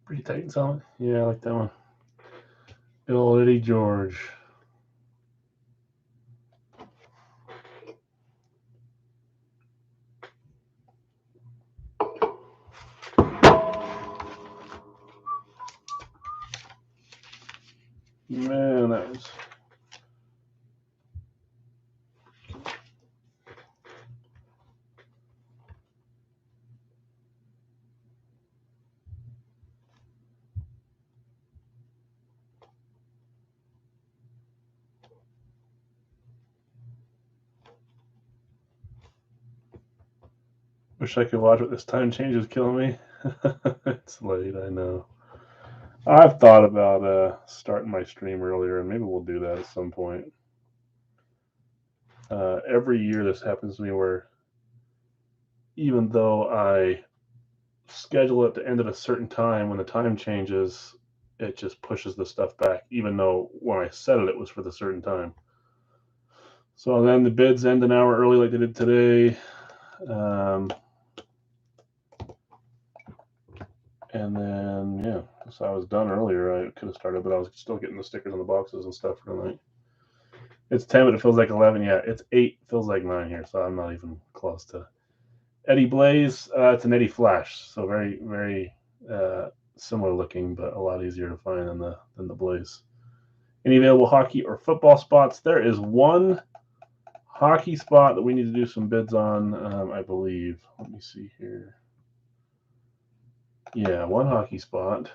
Pretty Titans helmet. Yeah, I like that one. Bill Eddie George. Man, that was. Wish I could watch what this time change is killing me. It's late, I know. I've thought about starting my stream earlier, and maybe we'll do that at some point. Every year this happens to me where even though I schedule it to end at a certain time, when the time changes, it just pushes the stuff back, even though when I set it, it was for the certain time. So then the bids end an hour early like they did today. And then, yeah, so I was done earlier. I could have started, but I was still getting the stickers on the boxes and stuff for tonight. It's 10, but it feels like 11. Yeah, it's 8. Feels like 9 here, so I'm not even close to. Eddie Blaze, it's an Eddie Flash, so very, very similar looking, but a lot easier to find than the Blaze. Any available hockey or football spots? There is one hockey spot that we need to do some bids on, I believe. Let me see here. Yeah, one hockey spot.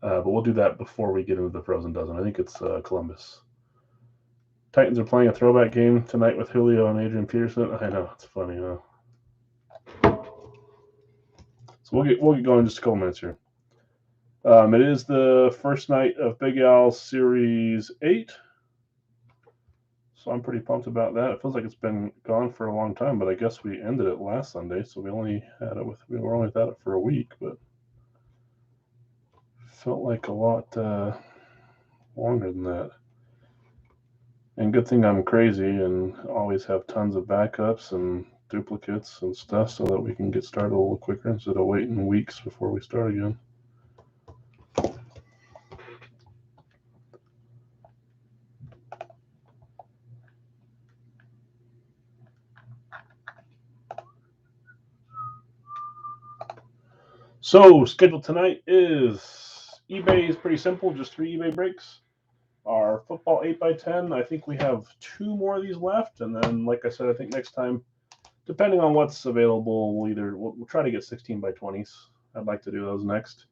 But we'll do that before we get into the Frozen Dozen. I think it's Columbus. Titans are playing a throwback game tonight with Julio and Adrian Peterson. I know, it's funny, huh? So we'll get going in just a couple minutes here. It is the first night of Big Al Series 8. So I'm pretty pumped about that. It feels like it's been gone for a long time, but I guess we ended it last Sunday, so we were only at it for a week, but felt like a lot longer than that. And good thing I'm crazy and always have tons of backups and duplicates and stuff so that we can get started a little quicker instead of waiting weeks before we start again. So, schedule tonight is eBay is pretty simple, just 3 eBay breaks. Our football 8x10, I think we have 2 more of these left. And then, like I said, I think next time, depending on what's available, we'll try to get 16x20s. I'd like to do those next.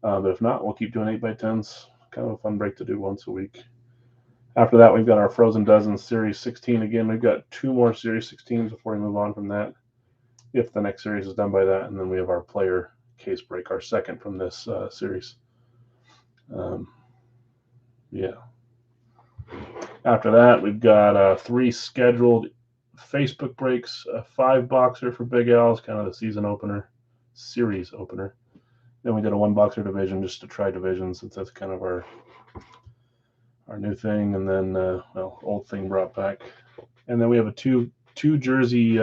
But if not, we'll keep doing 8x10s. Kind of a fun break to do once a week. After that, we've got our Frozen Dozen Series 16 again. We've got 2 more Series 16s before we move on from that, if the next series is done by that. And then we have our player case break, our second from this series. Yeah. After that, we've got 3 scheduled Facebook breaks, a 5-boxer for Big Al's, kind of the season opener, series opener. Then we did a 1-boxer division just to try divisions, since that's kind of our new thing. And then, old thing brought back. And then we have a two jersey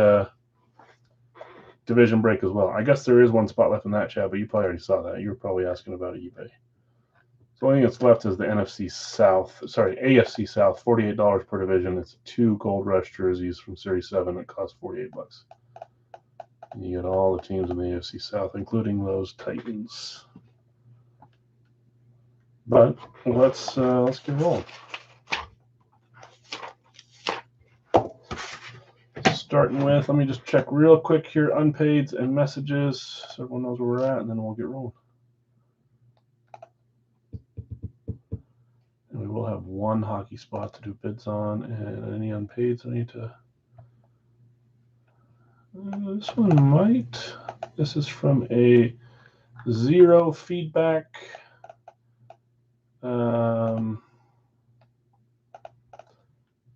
division break as well. I guess there is 1 spot left in that, Chad, but you probably already saw that. You were probably asking about eBay. So the only thing that's left is the AFC South, $48 per division. It's 2 Gold Rush jerseys from Series 7 that cost $48. And you get all the teams in the AFC South, including those Titans. But let's get rolling. Starting with, let me just check real quick here, unpaids and messages, so everyone knows where we're at, and then we'll get rolling. And we will have 1 hockey spot to do bids on, and any unpaids I need to. This one might. This is from a 0 feedback.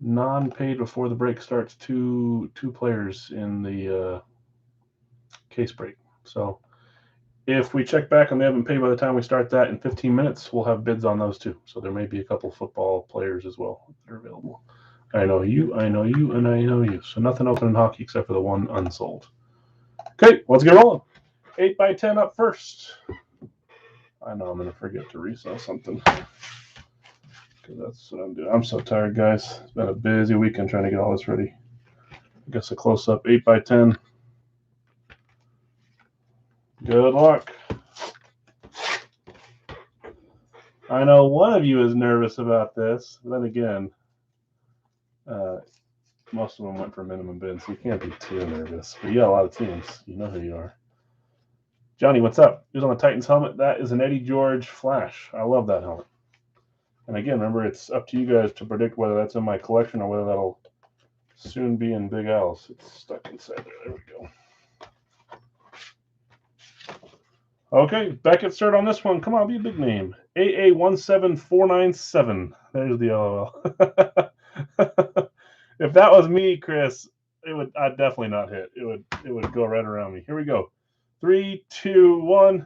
Non-paid before the break starts. 2 players in the case break. So if we check back and they haven't paid by the time we start that in 15 minutes, we'll have bids on those too. So there may be a couple football players as well that are available. I know you, and I know you. So nothing open in hockey except for the 1 unsold. Okay, let's get rolling. 8x10 up first. I know I'm going to forget to resell something. Because that's what I'm doing. I'm so tired, guys. It's been a busy weekend trying to get all this ready. I guess a close-up 8x10. Good luck. I know one of you is nervous about this. But then again, most of them went for minimum bid, so you can't be too nervous. But you got a lot of teams. You know who you are. Johnny, what's up? Who's on the Titans helmet? That is an Eddie George Flash. I love that helmet. And again, remember, it's up to you guys to predict whether that's in my collection or whether that'll soon be in Big Al's. It's stuck inside there. There we go. Okay, Beckett start on this one. Come on, be a big name. AA17497. There's the LOL. If that was me, Chris, I'd definitely not hit. It would go right around me. Here we go. 3, 2, 1.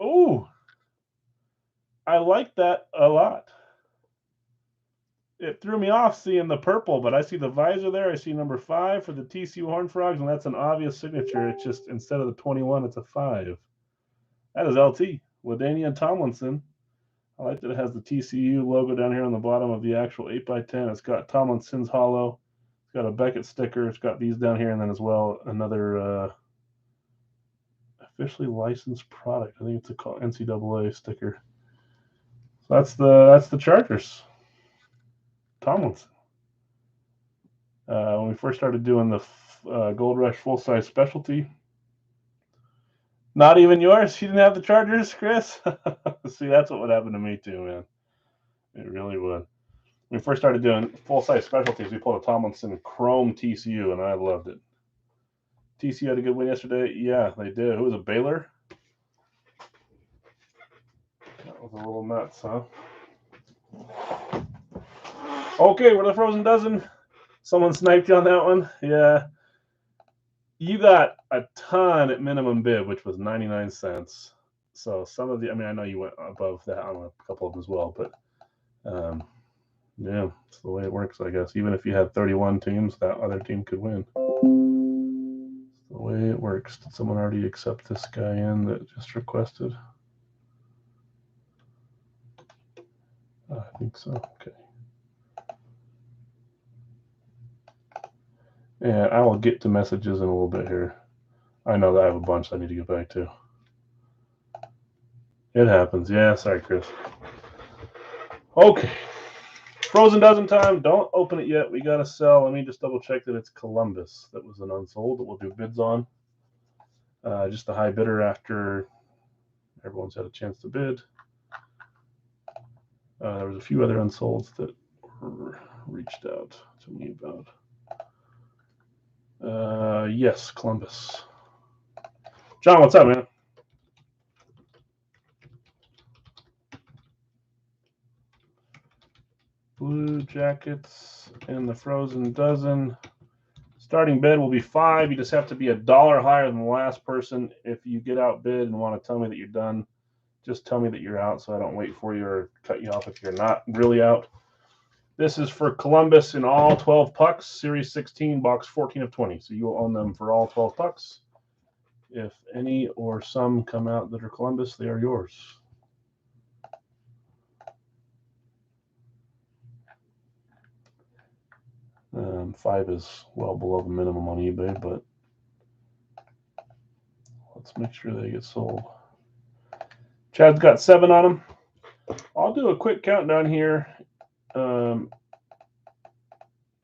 Oh, I like that a lot. It threw me off seeing the purple, but I see the visor there. I see number 5 for the TCU Horned Frogs, and that's an obvious signature. It's just instead of the 21, it's a 5. That is LT. LaDainian Tomlinson. I like that it has the TCU logo down here on the bottom of the actual 8x10. It's got Tomlinson's hollow. It's got a Beckett sticker. It's got these down here, and then as well another officially licensed product. I think it's a NCAA sticker. So that's the Chargers. Tomlinson. When we first started doing the Gold Rush full-size specialty, not even yours. You didn't have the Chargers, Chris? See, that's what would happen to me too, man. It really would. When we first started doing full-size specialties, we pulled a Tomlinson Chrome TCU, and I loved it. TCU had a good win yesterday. Yeah, they did. Who was it, Baylor? That was a little nuts, huh? Okay, we're the Frozen Dozen. Someone sniped you on that one. Yeah. You got a ton at minimum bid, which was 99 cents. So some of the, I know you went above that on a couple of them as well, but yeah, it's the way it works, I guess. Even if you had 31 teams, that other team could win. It's the way it works. Did someone already accept this guy in that just requested? I think so. Okay. And I will get to messages in a little bit here. I know that I have a bunch I need to get back to. It happens. Yeah, sorry, Chris. Okay. Frozen Dozen time. Don't open it yet. We got to sell. Let me just double check that it's Columbus. That was an unsold that we'll do bids on. Just a high bidder after everyone's had a chance to bid. There was a few other unsolds that were reached out to me about. Yes, Columbus. John, what's up, man? Blue Jackets and the Frozen Dozen. Starting bid will be 5. You just have to be $1 higher than the last person. If you get outbid and want to tell me that you're done, just tell me that you're out so I don't wait for you or cut you off if you're not really out. This is for Columbus in all 12 pucks, Series 16, box 14 of 20. So you will own them for all 12 pucks. If any or some come out that are Columbus, they are yours. $5 is well below the minimum on eBay, but let's make sure they get sold. Chad's got 7 on them. I'll do a quick countdown here,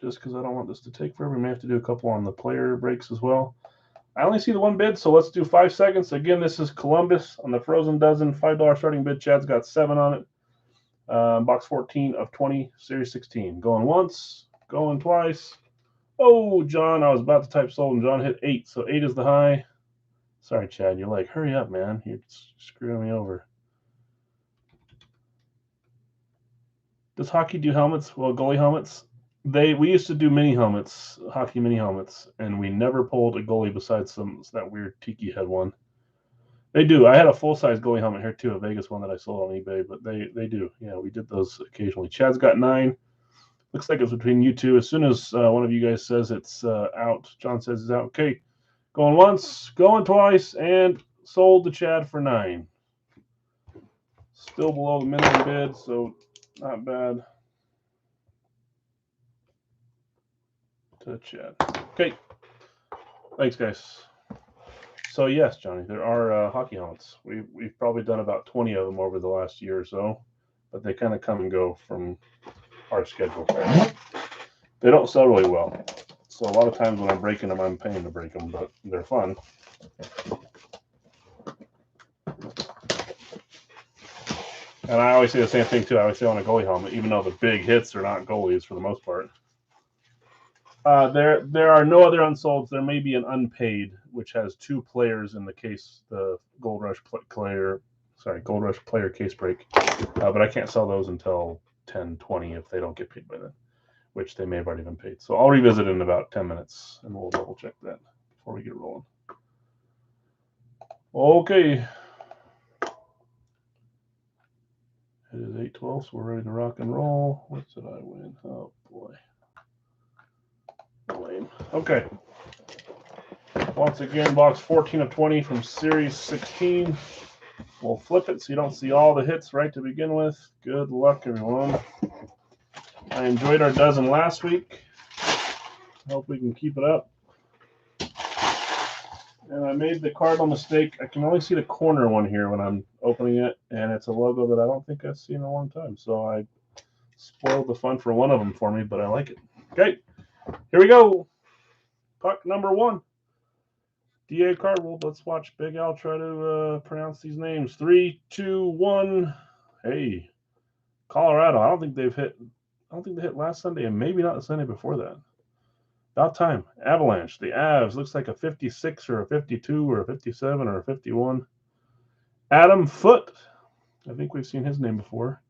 just because I don't want this to take forever. We may have to do a couple on the player breaks as well. I only see the one bid, so let's do 5 seconds. Again, this is Columbus on the Frozen Dozen, $5 starting bid. Chad's got 7 on it. Box 14 of 20, Series 16. Going once, going twice. Oh, John, I was about to type sold, and John hit 8, so 8 is the high. Sorry, Chad. You're like, hurry up, man. You're screwing me over. Does hockey do helmets? Well, goalie helmets. We used to do mini helmets, hockey mini helmets, and we never pulled a goalie besides that weird tiki head one. They do. I had a full-size goalie helmet here too, a Vegas one that I sold on eBay, but they do. Yeah, we did those occasionally. Chad's got 9. Looks like it's between you two. As soon as one of you guys says it's out, John says it's out. Okay, Going once, going twice, and sold to Chad for 9. Still below the minimum bid, so not bad. To Chad. Okay. Thanks, guys. So yes, Johnny, there are hockey helmets. We've probably done about 20 of them over the last year or so, but they kind of come and go from our schedule. They don't sell really well, so a lot of times when I'm breaking them, I'm paying to break them, but they're fun. And I always say the same thing too. I always say on a goalie helmet, even though the big hits are not goalies for the most part. There are no other unsolds. There may be an unpaid, which has 2 players in the case, the Gold Rush player case break. But I can't sell those until 10:20 if they don't get paid by then, which they may have already been paid. So I'll revisit in about 10 minutes and we'll double check that before we get rolling. Okay. It is 8:12, so we're ready to rock and roll. What did I win? Oh boy. Lame. Okay. Once again, box 14 of 20 from Series 16. We'll flip it so you don't see all the hits right to begin with. Good luck, everyone. I enjoyed our dozen last week. Hope we can keep it up. And I made the Cardinal mistake. I can only see the corner one here when I'm opening it, and it's a logo that I don't think I've seen in a long time. So I spoiled the fun for one of them for me, but I like it. Okay, here we go. Puck number 1. DA Cardinal. Let's watch Big Al try to pronounce these names. 3, 2, 1. Hey, Colorado. I don't think they hit last Sunday, and maybe not the Sunday before that. About time. Avalanche. The Avs. Looks like a 56 or a 52 or a 57 or a 51. Adam Foote. I think we've seen his name before.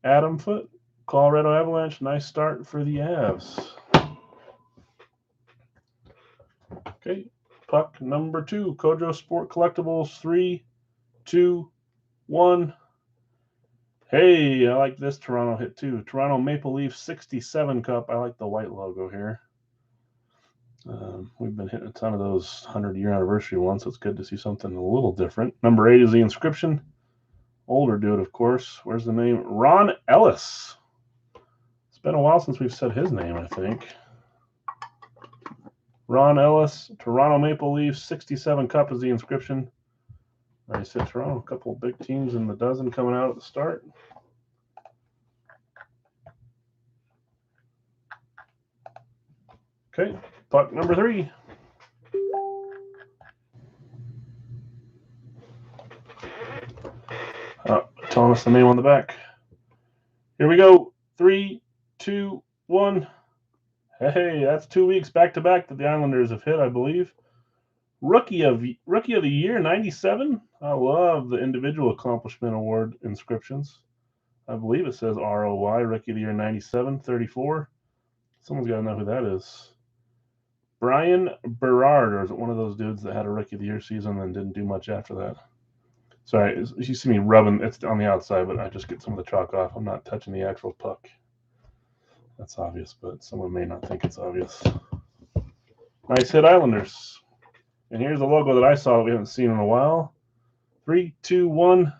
Adam Foote. Colorado Avalanche. Nice start for the Avs. Okay. Puck number 2. Kojo Sport Collectibles. 3, 2, 1. Hey, I like this Toronto hit too. Toronto Maple Leafs 67 Cup. I like the white logo here. We've been hitting a ton of those 100-year anniversary ones, so it's good to see something a little different. Number 8 is the inscription. Older dude, of course. Where's the name? Ron Ellis. It's been a while since we've said his name, I think. Ron Ellis, Toronto Maple Leafs, 67 Cup is the inscription. I said Toronto, a couple of big teams in the dozen coming out at the start. Okay, puck number 3. Telling us the name on the back. Here we go. 3, 2, 1. Hey, that's 2 weeks back to back that the Islanders have hit, I believe. Rookie of the Year, 97. I love the Individual Accomplishment Award inscriptions. I believe it says ROY, Rookie of the Year, 97, 34. Someone's got to know who that is. Brian Berard, or is it one of those dudes that had a Rookie of the Year season and didn't do much after that? Sorry, you see me rubbing. It's on the outside, but I just get some of the chalk off. I'm not touching the actual puck. That's obvious, but someone may not think it's obvious. Nice hit, Islanders. And here's a logo that I saw that we haven't seen in a while. 3, 2, 1.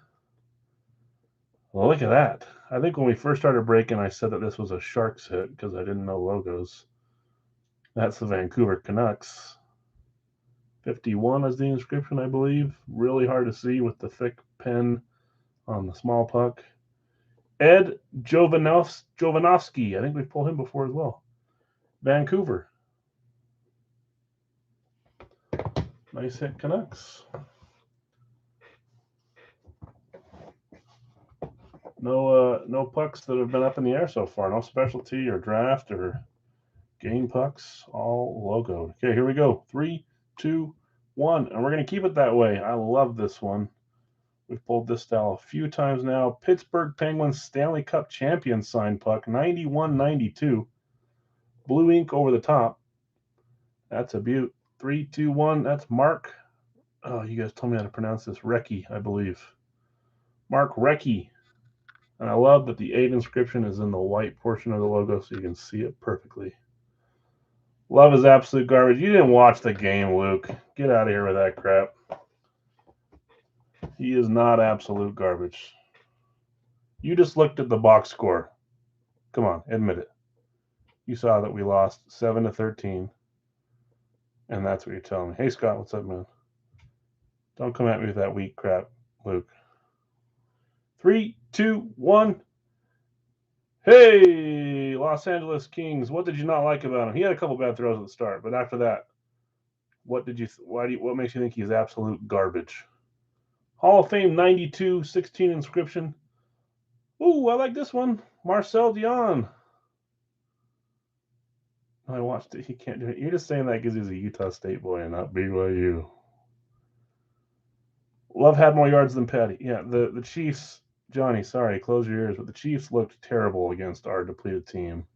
Well, look at that. I think when we first started breaking, I said that this was a Sharks hit because I didn't know logos. That's the Vancouver Canucks. 51 is the inscription, I believe. Really hard to see with the thick pen on the small puck. Ed Jovanovski. I think we've pulled him before as well. Vancouver. Nice hit, Canucks. No pucks that have been up in the air so far. No specialty or draft or game pucks. All logoed. Okay, here we go. 3, 2, 1. And we're going to keep it that way. I love this one. We've pulled this style a few times now. Pittsburgh Penguins Stanley Cup champion signed puck. 91-92. Blue ink over the top. That's a beaut. 3, 2, 1. That's Mark. Oh, you guys told me how to pronounce this. Recchi, I believe. Mark Recchi. And I love that the 8 inscription is in the white portion of the logo so you can see it perfectly. Love is absolute garbage. You didn't watch the game, Luke. Get out of here with that crap. He is not absolute garbage. You just looked at the box score. Come on, admit it. You saw that we lost 7-13. And that's what you're telling me. Hey, Scott, what's up, man? Don't come at me with that weak crap, Luke. 3, 2, 1. Hey, Los Angeles Kings. What did you not like about him? He had a couple bad throws at the start, but after that, what makes you think he's absolute garbage? Hall of Fame 92, 16 inscription. Ooh, I like this one. Marcel Dionne. I watched it. He can't do it. You're just saying that because he's a Utah State boy and not BYU. Love had more yards than Patty. Yeah, the Chiefs, Johnny, sorry, close your ears, but the Chiefs looked terrible against our depleted team.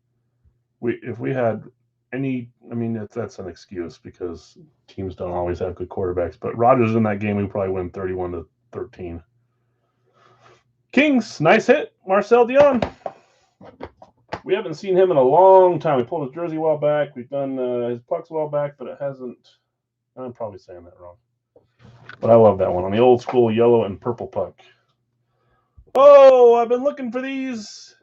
If we had any, I mean, that's an excuse because teams don't always have good quarterbacks. But Rodgers in that game, we probably win 31-13. Kings, nice hit, Marcel Dionne. We haven't seen him in a long time. We pulled his jersey a while back. We've done his pucks a while back, but it hasn't. I'm probably saying that wrong. But I love that one on the old school yellow and purple puck. Oh, I've been looking for these.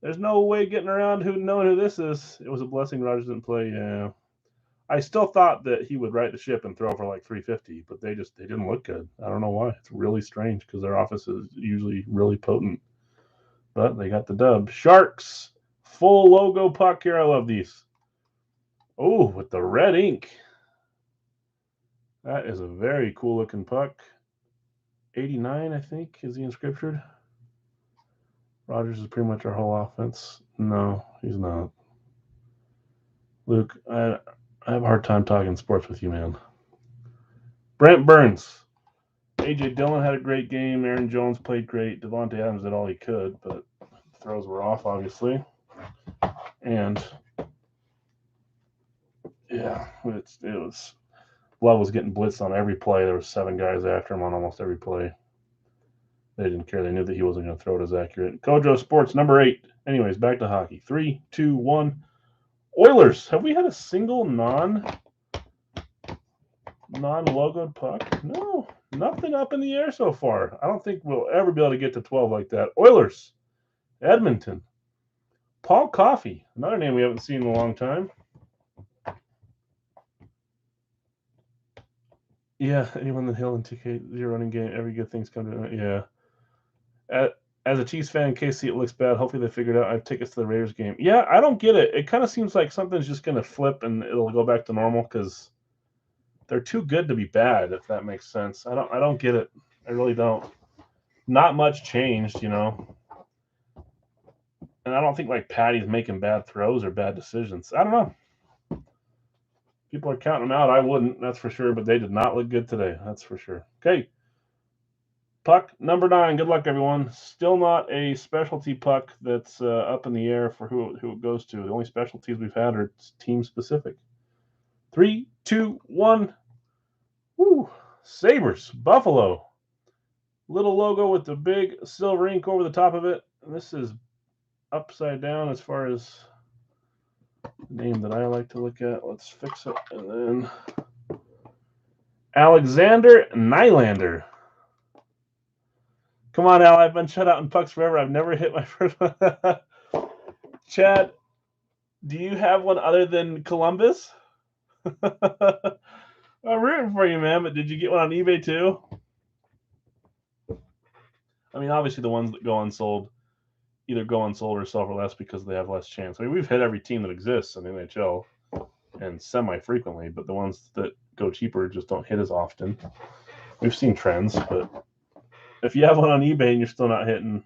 There's no way getting around knowing who this is. It was a blessing Rodgers didn't play. Yeah. I still thought that he would right the ship and throw for like 350, but they didn't look good. I don't know why. It's really strange because their offense is usually really potent. But they got the dub. Sharks, full logo puck here. I love these. Oh, with the red ink. That is a very cool looking puck. 89, I think, is the inscription. Rodgers is pretty much our whole offense. No, he's not. Luke, I have a hard time talking sports with you, man. Brent Burns. A.J. Dillon had a great game. Aaron Jones played great. Devontae Adams did all he could, but throws were off, obviously. And, yeah, it was... Love was getting blitzed on every play. There were 7 guys after him on almost every play. They didn't care. They knew that he wasn't going to throw it as accurate. Kojo Sports, number 8. Anyways, back to hockey. 3, 2, 1. Oilers. Have we had a single non-logoed puck? No. Nothing up in the air so far. I don't think we'll ever be able to get to 12 like that. Oilers. Edmonton. Paul Coffey. Another name we haven't seen in a long time. Yeah, anyone that he'll indicate your running game, every good thing's come to it. Yeah. As a Chiefs fan, in case it looks bad, hopefully they figured out I have tickets to the Raiders game. Yeah, I don't get it. It kind of seems like something's just going to flip and it'll go back to normal because they're too good to be bad, if that makes sense. I don't get it. I really don't. Not much changed, you know. And I don't think like Patty's making bad throws or bad decisions. I don't know. People are counting them out. I wouldn't, that's for sure. But they did not look good today. That's for sure. Okay. Puck number 9. Good luck, everyone. Still not a specialty puck that's up in the air for who it goes to. The only specialties we've had are team specific. 3, 2, 1. Woo! Sabres, Buffalo. Little logo with the big silver ink over the top of it. And this is upside down as far as the name that I like to look at. Let's fix it. And then Alexander Nylander. Come on, Al. I've been shut out in pucks forever. I've never hit my first one. Chad, do you have one other than Columbus? I'm rooting for you, man, but did you get one on eBay too? I mean, obviously the ones that go unsold either go unsold or sell for less because they have less chance. I mean, we've hit every team that exists in the NHL and semi-frequently, but the ones that go cheaper just don't hit as often. We've seen trends, but if you have one on eBay and you're still not hitting,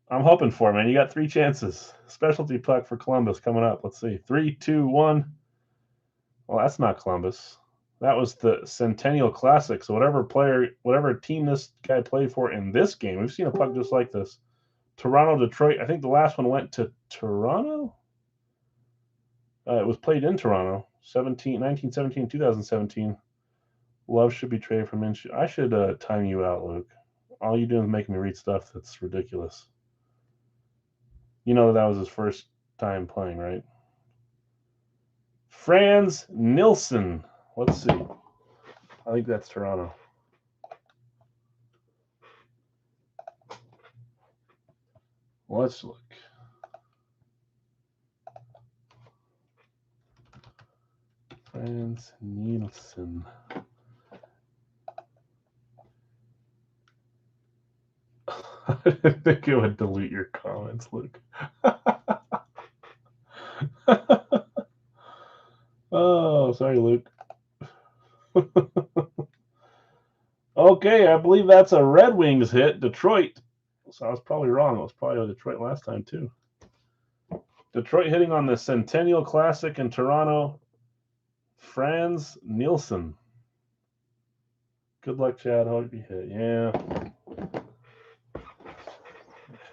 I'm hoping for it, man. You got 3 chances. Specialty puck for Columbus coming up. Let's see. 3, 2, 1. Well, that's not Columbus. That was the Centennial Classic. So whatever team this guy played for in this game, we've seen a puck just like this. Toronto, Detroit. I think the last one went to Toronto. It was played in Toronto. 1917, 2017. Love should be traded from Minshew. I should time you out, Luke. All you do is make me read stuff that's ridiculous. You know that was his first time playing, right? Franz Nielsen. Let's see. I think that's Toronto. Let's look. Franz Nielsen. I didn't think it would delete your comments, Luke. Oh, sorry, Luke. Okay, I believe that's a Red Wings hit, Detroit. So I was probably wrong. It was probably Detroit last time, too. Detroit hitting on the Centennial Classic in Toronto. Franz Nielsen. Good luck, Chad. Hope you hit. Yeah.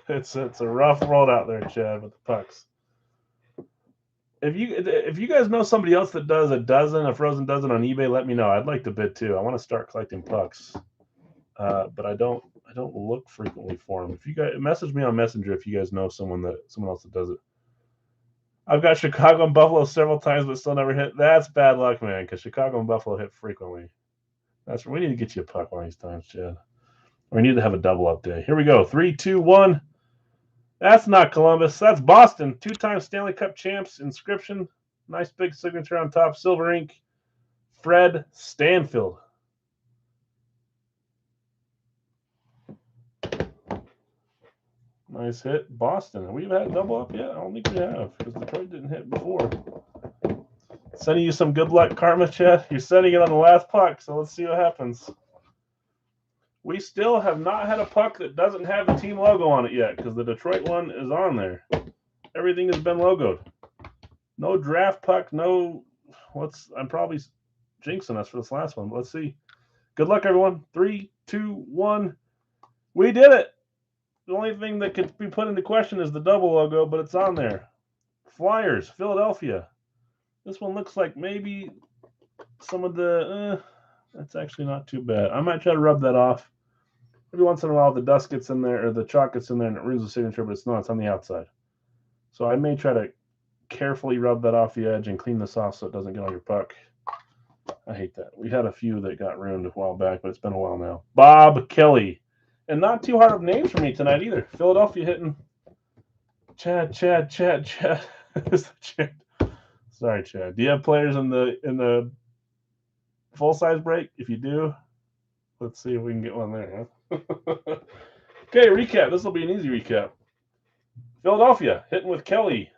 It's a rough world out there, Chad, with the pucks. If you guys know somebody else that does a frozen dozen on eBay, let me know. I'd like to bid too. I want to start collecting pucks, but I don't look frequently for them. If you guys message me on Messenger if you guys know someone else that does it. I've got Chicago and Buffalo several times, but still never hit. That's bad luck, man. Because Chicago and Buffalo hit frequently. We need to get you a puck one of these times, Chad. We need to have a double up day. Here we go. 3, 2, 1. That's not Columbus. That's Boston. 2-time Stanley Cup champs. Inscription. Nice big signature on top. Silver ink. Fred Stanfield. Nice hit. Boston. We've had double up yet? I don't think we have because Detroit didn't hit before. Sending you some good luck, Karma, Chad. You're sending it on the last puck, so let's see what happens. We still have not had a puck that doesn't have the team logo on it yet because the Detroit one is on there. Everything has been logoed. No draft puck, no. I'm probably jinxing us for this last one, but let's see. Good luck, everyone. 3, 2, 1. We did it. The only thing that could be put into question is the double logo, but it's on there. Flyers, Philadelphia. This one looks like maybe some of the. That's actually not too bad. I might try to rub that off. Every once in a while, the dust gets in there, or the chalk gets in there, and it ruins the signature, but it's not. It's on the outside. So I may try to carefully rub that off the edge and clean this off so it doesn't get on your puck. I hate that. We had a few that got ruined a while back, but it's been a while now. Bob Kelly. And not too hard of names for me tonight either. Philadelphia hitting. Chad. Sorry, Chad. Do you have players in the full-size break? If you do, let's see if we can get one there. Huh? Okay, recap. This will be an easy recap. Philadelphia hitting with Kelly.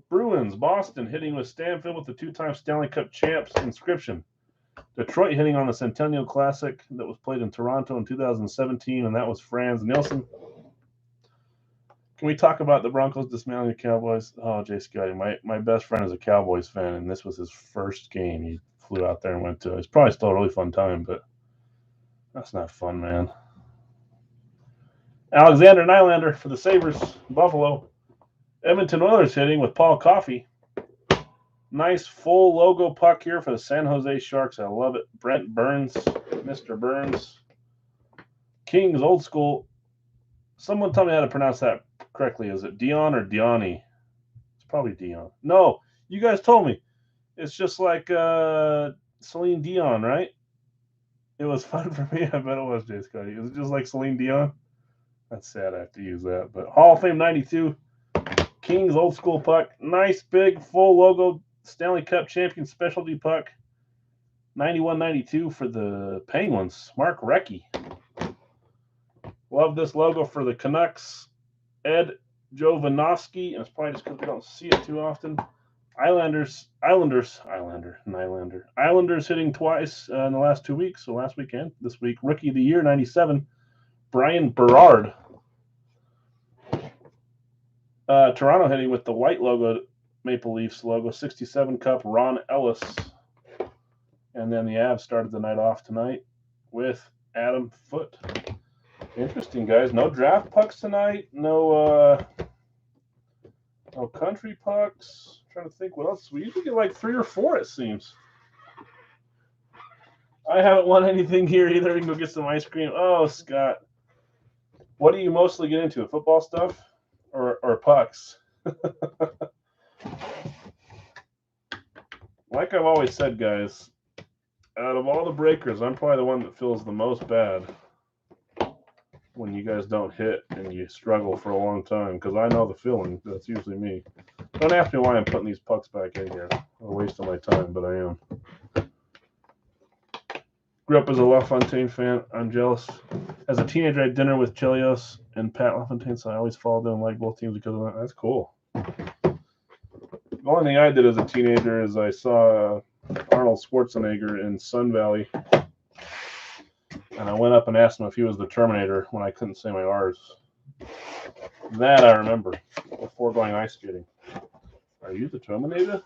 Bruins, Boston hitting with Stanfield with the 2-time Stanley Cup champs inscription. Detroit hitting on the Centennial Classic that was played in Toronto in 2017, and that was Franz Nielsen. Can we talk about the Broncos dismantling the Cowboys? Oh, Jay Scotty, my best friend is a Cowboys fan, and this was his first game. He flew out there and went to. It's probably still a really fun time, but that's not fun, man. Alexander Nylander for the Sabres, Buffalo. Edmonton Oilers hitting with Paul Coffey. Nice full logo puck here for the San Jose Sharks. I love it. Brent Burns, Mr. Burns. Kings, old school. Someone tell me how to pronounce that correctly. Is it Dion or Dioni? It's probably Dion. No, you guys told me. It's just like Celine Dion, right? It was fun for me. I bet it was, Jay Scotty. Is it just like Celine Dion? That's sad I have to use that. But Hall of Fame 92. Kings, old school puck. Nice, big, full logo Stanley Cup champion specialty puck. 91-92 for the Penguins. Mark Recchi. Love this logo for the Canucks. Ed Jovanovski. And it's probably just because we don't see it too often. Islanders hitting twice in the last 2 weeks. So last weekend, this week, Rookie of the Year, 97. Brian Berard. Toronto hitting with the white logo, Maple Leafs logo, 67 Cup, Ron Ellis. And then the Avs started the night off tonight with Adam Foote. Interesting, guys. No draft pucks tonight. No country pucks. I'm trying to think what else. We usually get like 3 or 4, it seems. I haven't won anything here either. We can go get some ice cream. Oh, Scott. What do you mostly get into? Football stuff or pucks? like I've always said, guys, out of all the breakers, I'm probably the one that feels the most bad when you guys don't hit and you struggle for a long time, because I know the feeling. That's usually me. Don't ask me why I'm putting these pucks back in here. I'm wasting my time, but I am. Grew up as a LaFontaine fan. I'm jealous. As a teenager, I had dinner with Chelios and Pat LaFontaine, so I always followed them and liked both teams because of that. That's cool. The only thing I did as a teenager is I saw Arnold Schwarzenegger in Sun Valley, and I went up and asked him if he was the Terminator when I couldn't say my R's. That I remember before going ice skating. Are you the Terminator?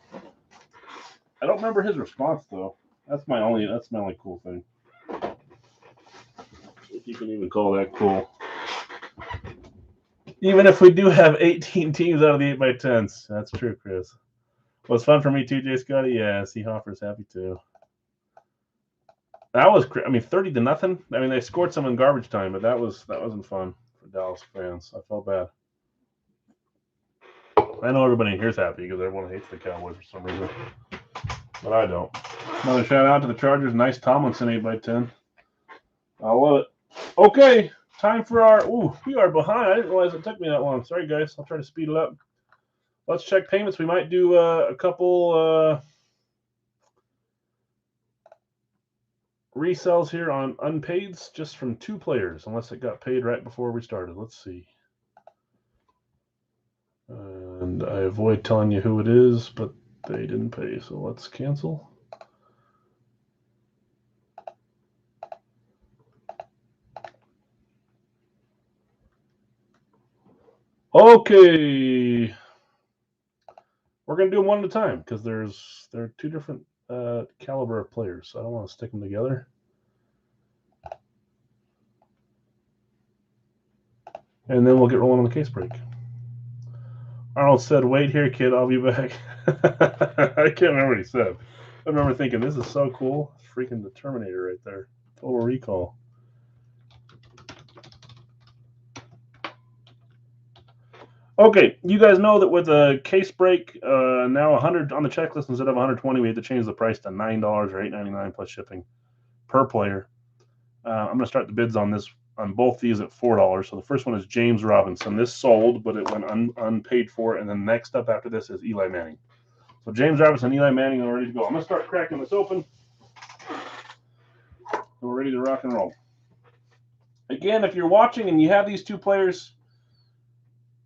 I don't remember his response though. That's my only cool thing. If you can even call that cool. Even if we do have 18 teams out of the 8x10s. That's true, Chris. Was fun for me too, Jay Scotty. Yeah, Seahawker's happy too. That was, 30-0. I mean, they scored some in garbage time, but that wasn't fun for Dallas fans. I felt bad. I know everybody here's happy because everyone hates the Cowboys for some reason, but I don't. Another shout out to the Chargers. Nice Tomlinson 8x10. I love it. Okay, time for our. Ooh, we are behind. I didn't realize it took me that long. Sorry, guys. I'll try to speed it up. Let's check payments. We might do a couple resells here on unpaids just from 2 players, unless it got paid right before we started. Let's see. And I avoid telling you who it is, but they didn't pay, so let's cancel. Okay. We're going to do them one at a time because there are 2 different caliber of players, so I don't want to stick them together. And then we'll get rolling on the case break. Arnold said, "Wait here, kid. I'll be back." I can't remember what he said. I remember thinking, this is so cool. It's freaking the Terminator right there. Total Recall. Okay, you guys know that with a case break, now 100 on the checklist instead of 120, we had to change the price to $9 or $8.99 plus shipping per player. I'm going to start the bids on both these at $4. So the first one is James Robinson. This sold, but it went unpaid for. And then next up after this is Eli Manning. So James Robinson, Eli Manning are ready to go. I'm going to start cracking this open. So we're ready to rock and roll. Again, if you're watching and you have these 2 players,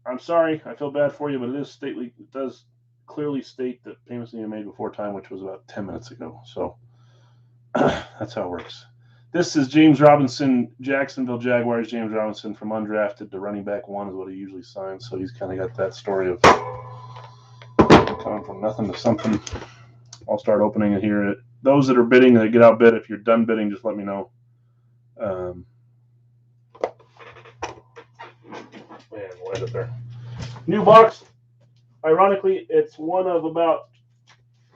I'm sorry, I feel bad for you, but it does clearly state that payments need to be made before time, which was about 10 minutes ago. So that's how it works. This is James Robinson, Jacksonville Jaguars. James Robinson from undrafted to running back 1 is what he usually signs. So he's kind of got that story of coming from nothing to something. I'll start opening it here. Those that are bidding, they get outbid. If you're done bidding, just let me know. Man, we'll end it there. New box. Ironically, it's one of about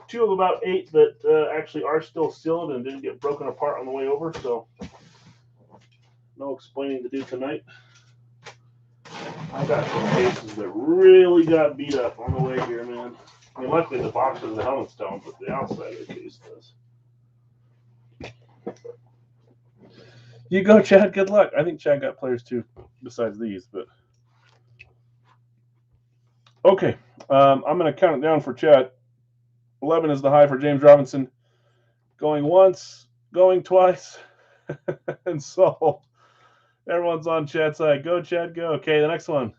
2 of about 8 that actually are still sealed and didn't get broken apart on the way over. So no explaining to do tonight. I got some cases that really got beat up on the way here, man. I mean, luckily the box of the helmets don't, but the outside of the case does. You go, Chad. Good luck. I think Chad got players too, besides these, but. Okay, I'm going to count it down for Chad. 11 is the high for James Robinson. Going once, going twice, and sold. Everyone's on Chad's side. Go, Chad, go. Okay, the next one.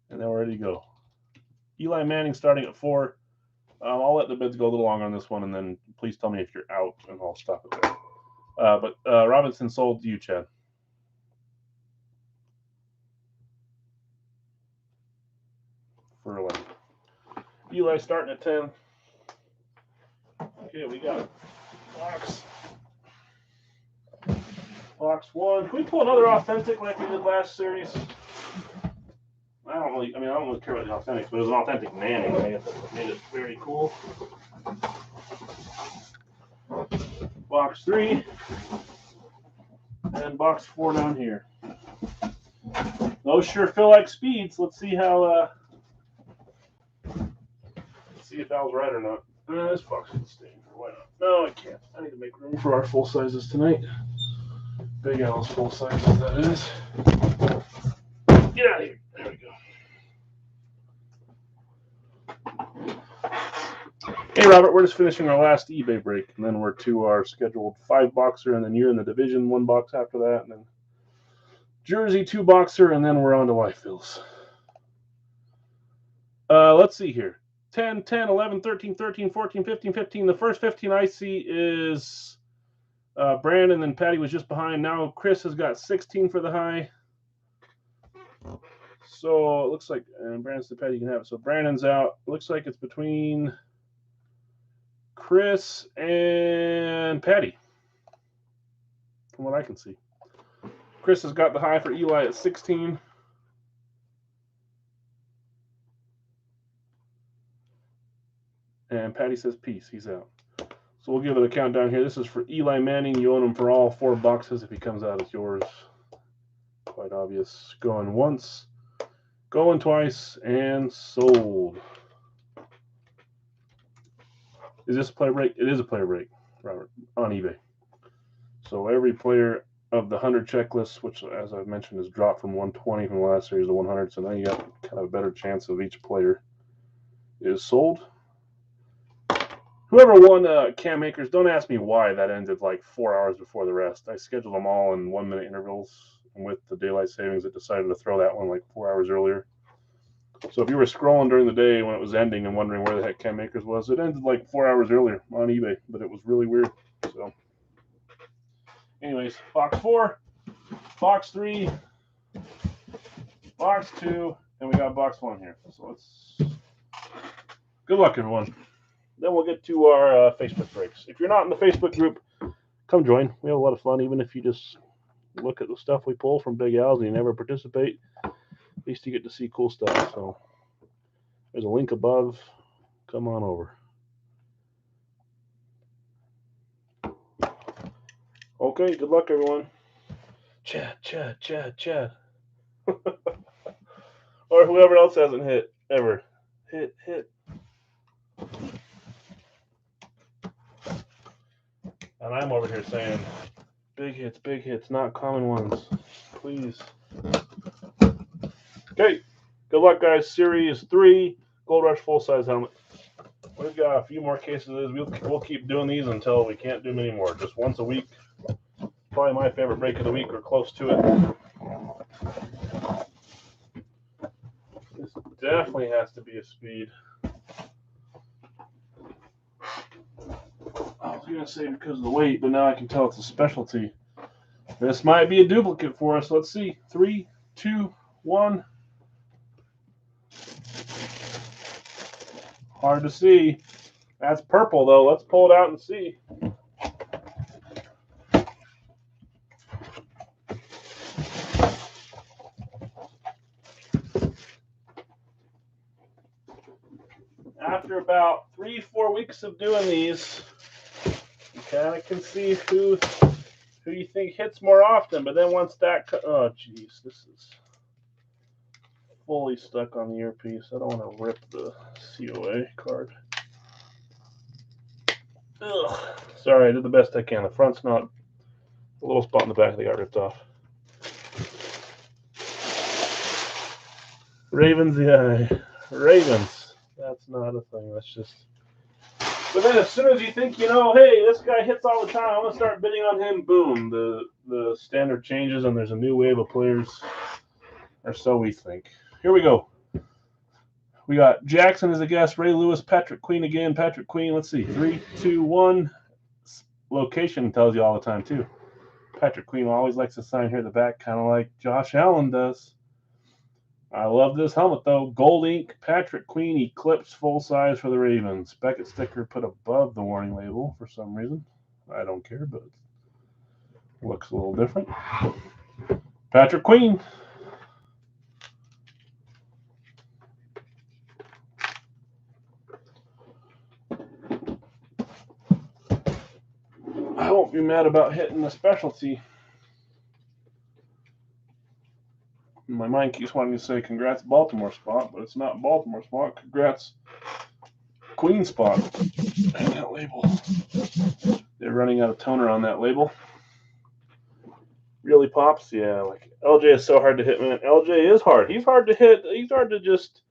And then we're ready to go. Eli Manning starting at 4. I'll let the bids go a little longer on this one, and then please tell me if you're out, and I'll stop it there. But Robinson sold to you, Chad. For 11. Eli starting at 10. Okay, we got box 1. Can we pull another authentic like we did last series? I don't really care about the authentic, but it was an authentic Manning. Made it very cool. Box 3. And box 4 down here. Those sure feel like speeds. Let's see how. Let's see if that was right or not. This box can stay in for why not? No, I can't. I need to make room for our full sizes tonight. Big Al's full sizes, that is. Get out of here. There we go. Hey, Robert, we're just finishing our last eBay break, and then we're to our scheduled 5-boxer, and then you're in the division 1 box after that, and then jersey 2-boxer, and then we're on to life fills. Let's see here. 10, 10, 11, 13, 13, 14, 15, 15. The first 15 I see is Brandon, and Patty was just behind. Now Chris has got 16 for the high. So it looks like, and Brandon said Patty can have it. So Brandon's out. Looks like it's between Chris and Patty, from what I can see. Chris has got the high for Eli at 16. And Patty says peace. He's out. So we'll give it a countdown here. This is for Eli Manning. You own him for all 4 boxes. If he comes out, it's yours. Quite obvious. Going once, going twice, and sold. Is this a player break? It is a player break, Robert, on eBay. So every player of the 100 checklist, which, as I've mentioned, is dropped from 120 from the last series to 100. So now you got kind of a better chance of each player is sold. Whoever won Cam Akers, don't ask me why that ended like 4 hours before the rest. I scheduled them all in 1-minute intervals, and with the daylight savings, it decided to throw that one like 4 hours earlier. So if you were scrolling during the day when it was ending and wondering where the heck Cam Akers was, it ended like 4 hours earlier on eBay, but it was really weird. So, anyways, box 4, box 3, box 2, and we got box 1 here. So let's. Good luck, everyone. Then we'll get to our Facebook breaks. If you're not in the Facebook group, come join. We have a lot of fun, even if you just look at the stuff we pull from Big Al's and you never participate. At least you get to see cool stuff. So there's a link above. Come on over. Okay, good luck, everyone. Chad. Or whoever else hasn't hit ever. Hit. And I'm over here saying, big hits, not common ones. Please. Okay, good luck, guys. Series 3, Gold Rush full-size helmet. We've got a few more cases of these. We'll keep doing these until we can't do them anymore. Just once a week. Probably my favorite break of the week or close to it. This definitely has to be a speed. I was going to say because of the weight, but now I can tell it's a specialty. This might be a duplicate for us. Let's see. 3, 2, 1. Hard to see. That's purple, though. Let's pull it out and see. After about 3-4 weeks of doing these, you kind of can see who you think hits more often. But then once that, oh geez, this is fully stuck on the earpiece. I don't want to rip the COA card. Ugh. Sorry, I did the best I can. The front's not, a little spot in the back that got ripped off. Ravens, yeah, Ravens. That's not a thing. That's just. But then as soon as you think, hey, this guy hits all the time, I'm gonna start bidding on him. Boom, the standard changes and there's a new wave of players, or so we think. Here we go. We got Jackson as a guest, Ray Lewis, Patrick Queen again. Patrick Queen, let's see, 3, 2, 1. Location tells you all the time, too. Patrick Queen always likes to sign here at the back, kind of like Josh Allen does. I love this helmet, though. Gold ink, Patrick Queen, Eclipse, full size for the Ravens. Beckett sticker put above the warning label for some reason. I don't care, but it looks a little different. Patrick Queen. I won't be mad about hitting the specialty. My mind keeps wanting to say congrats Baltimore spot, but it's not Baltimore spot. Congrats Queen spot. And that label. They're running out of toner on that label. Really pops? Yeah, like LJ is so hard to hit, man. LJ is hard. He's hard to hit. He's hard to just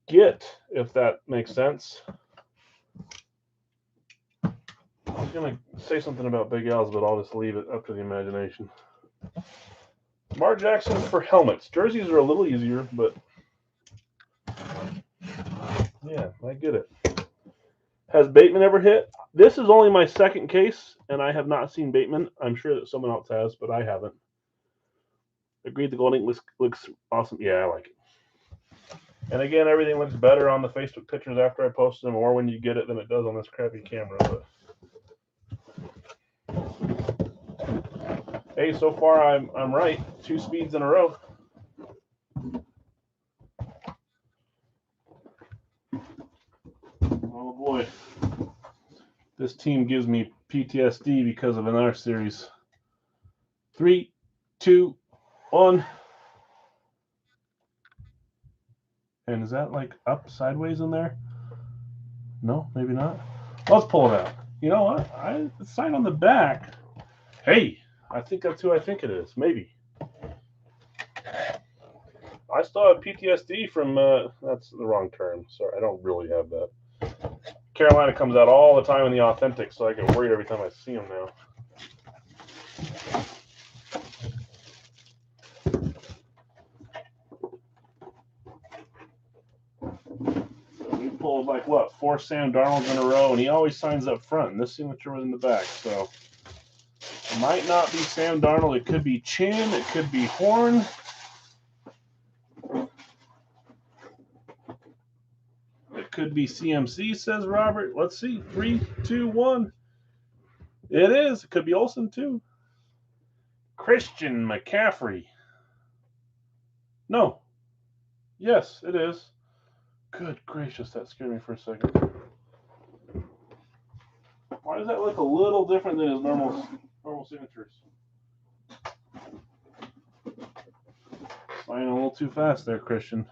get, if that makes sense. I was going to say something about Big Al's, but I'll just leave it up to the imagination. Mar Jackson for helmets. Jerseys are a little easier, but yeah, I get it. Has Bateman ever hit? This is only my second case, and I have not seen Bateman. I'm sure that someone else has, but I haven't. Agreed the gold ink looks awesome. Yeah, I like it. And again, everything looks better on the Facebook pictures after I post them, or when you get it, than it does on this crappy camera. But hey, so far I'm right. 2 speeds in a row. Oh boy, this team gives me PTSD because of another series. 3, 2, 1. And is that like up sideways in there? No, maybe not. Let's pull it out. You know what? The sign on the back. Hey, I think that's who I think it is. Maybe. I still have PTSD from, that's the wrong term. Sorry, I don't really have that. Carolina comes out all the time in the authentic, so I get worried every time I see them now. So we pulled like what, 4 Sam Darnolds in a row, and he always signs up front. And this signature was in the back, so it might not be Sam Darnold. It could be Chin. It could be Horn. It could be CMC, says Robert. Let's see. 3, 2, 1. It is. It could be Olsen too. Christian McCaffrey. No. Yes, it is. Good gracious, that scared me for a second. Why does that look a little different than his normal signatures? Flying a little too fast there, Christian.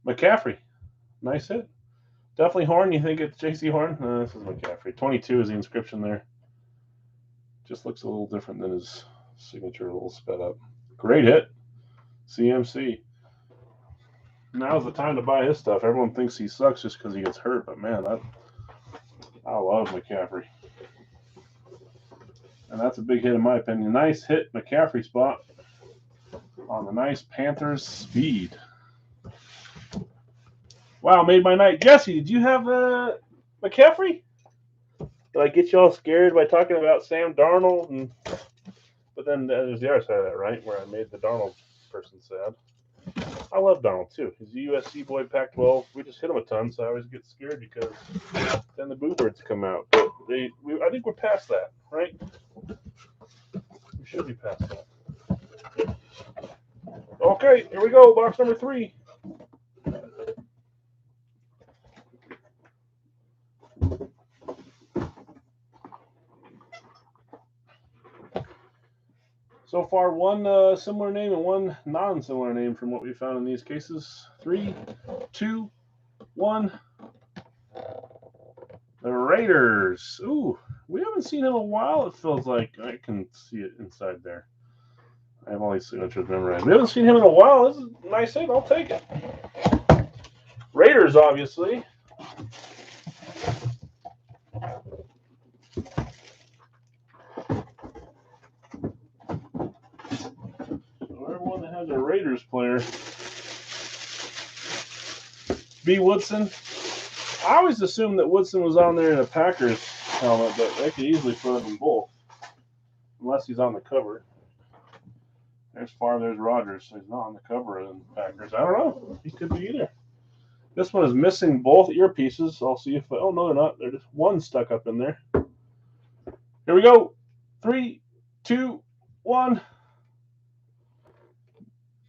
McCaffrey. Nice hit. Definitely Horn. You think it's JC Horn? No, this is McCaffrey. 22 is the inscription there. Just looks a little different than his signature, a little sped up. Great hit. CMC. Now's the time to buy his stuff. Everyone thinks he sucks just because he gets hurt, but man, I love McCaffrey. And that's a big hit in my opinion. Nice hit, McCaffrey spot on the nice Panthers speed. Wow, made my night. Jesse, did you have McCaffrey? Did I get you all scared by talking about Sam Darnold? But then there's the other side of that, right, where I made the Darnold person sad. I love Darnold too. He's a USC boy, Pac-12. We just hit him a ton, so I always get scared because then the boo birds come out. But I think we're past that, right? We should be past that. Okay, here we go. Box number 3. So far, one similar name and one non-similar name from what we found in these cases. 3, 2, 1. The Raiders. Ooh, we haven't seen him in a while, it feels like. I can see it inside there. I have all these signatures memorized. We haven't seen him in a while. This is a nice hit. I'll take it. Raiders, obviously. So everyone that has a Raiders player. B. Woodson. I always assumed that Woodson was on there in a Packers helmet, but they could easily put them both. Unless he's on the cover. There's Favre, there's Rodgers, so he's not on the cover of the Packers. I don't know. He could be either. This one is missing both earpieces. I'll see if... Oh, no, they're not. They're just one stuck up in there. Here we go. 3, 2, 1.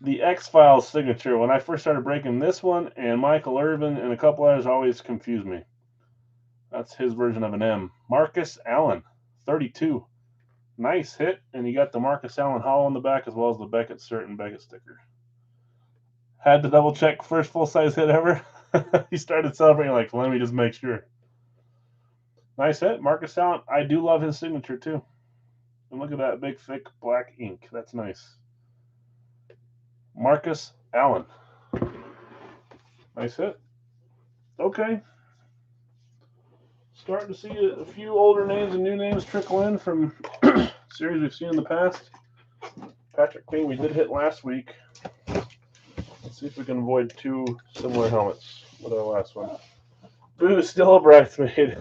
The X-Files signature. When I first started breaking this one, and Michael Irvin and a couple others always confused me. That's his version of an M. Marcus Allen, 32. Nice hit, and you got the Marcus Allen hollow on the back as well as the Beckett cert and Beckett sticker. Had to double check first full-size hit ever. He started celebrating like, let me just make sure. Nice hit. Marcus Allen. I do love his signature too. And look at that big, thick black ink. That's nice. Marcus Allen. Nice hit. Okay. Starting to see a few older names and new names trickle in from series we've seen in the past. Patrick Queen we did hit last week. Let's see if we can avoid two similar helmets with our last one. Boo, still a bridesmaid.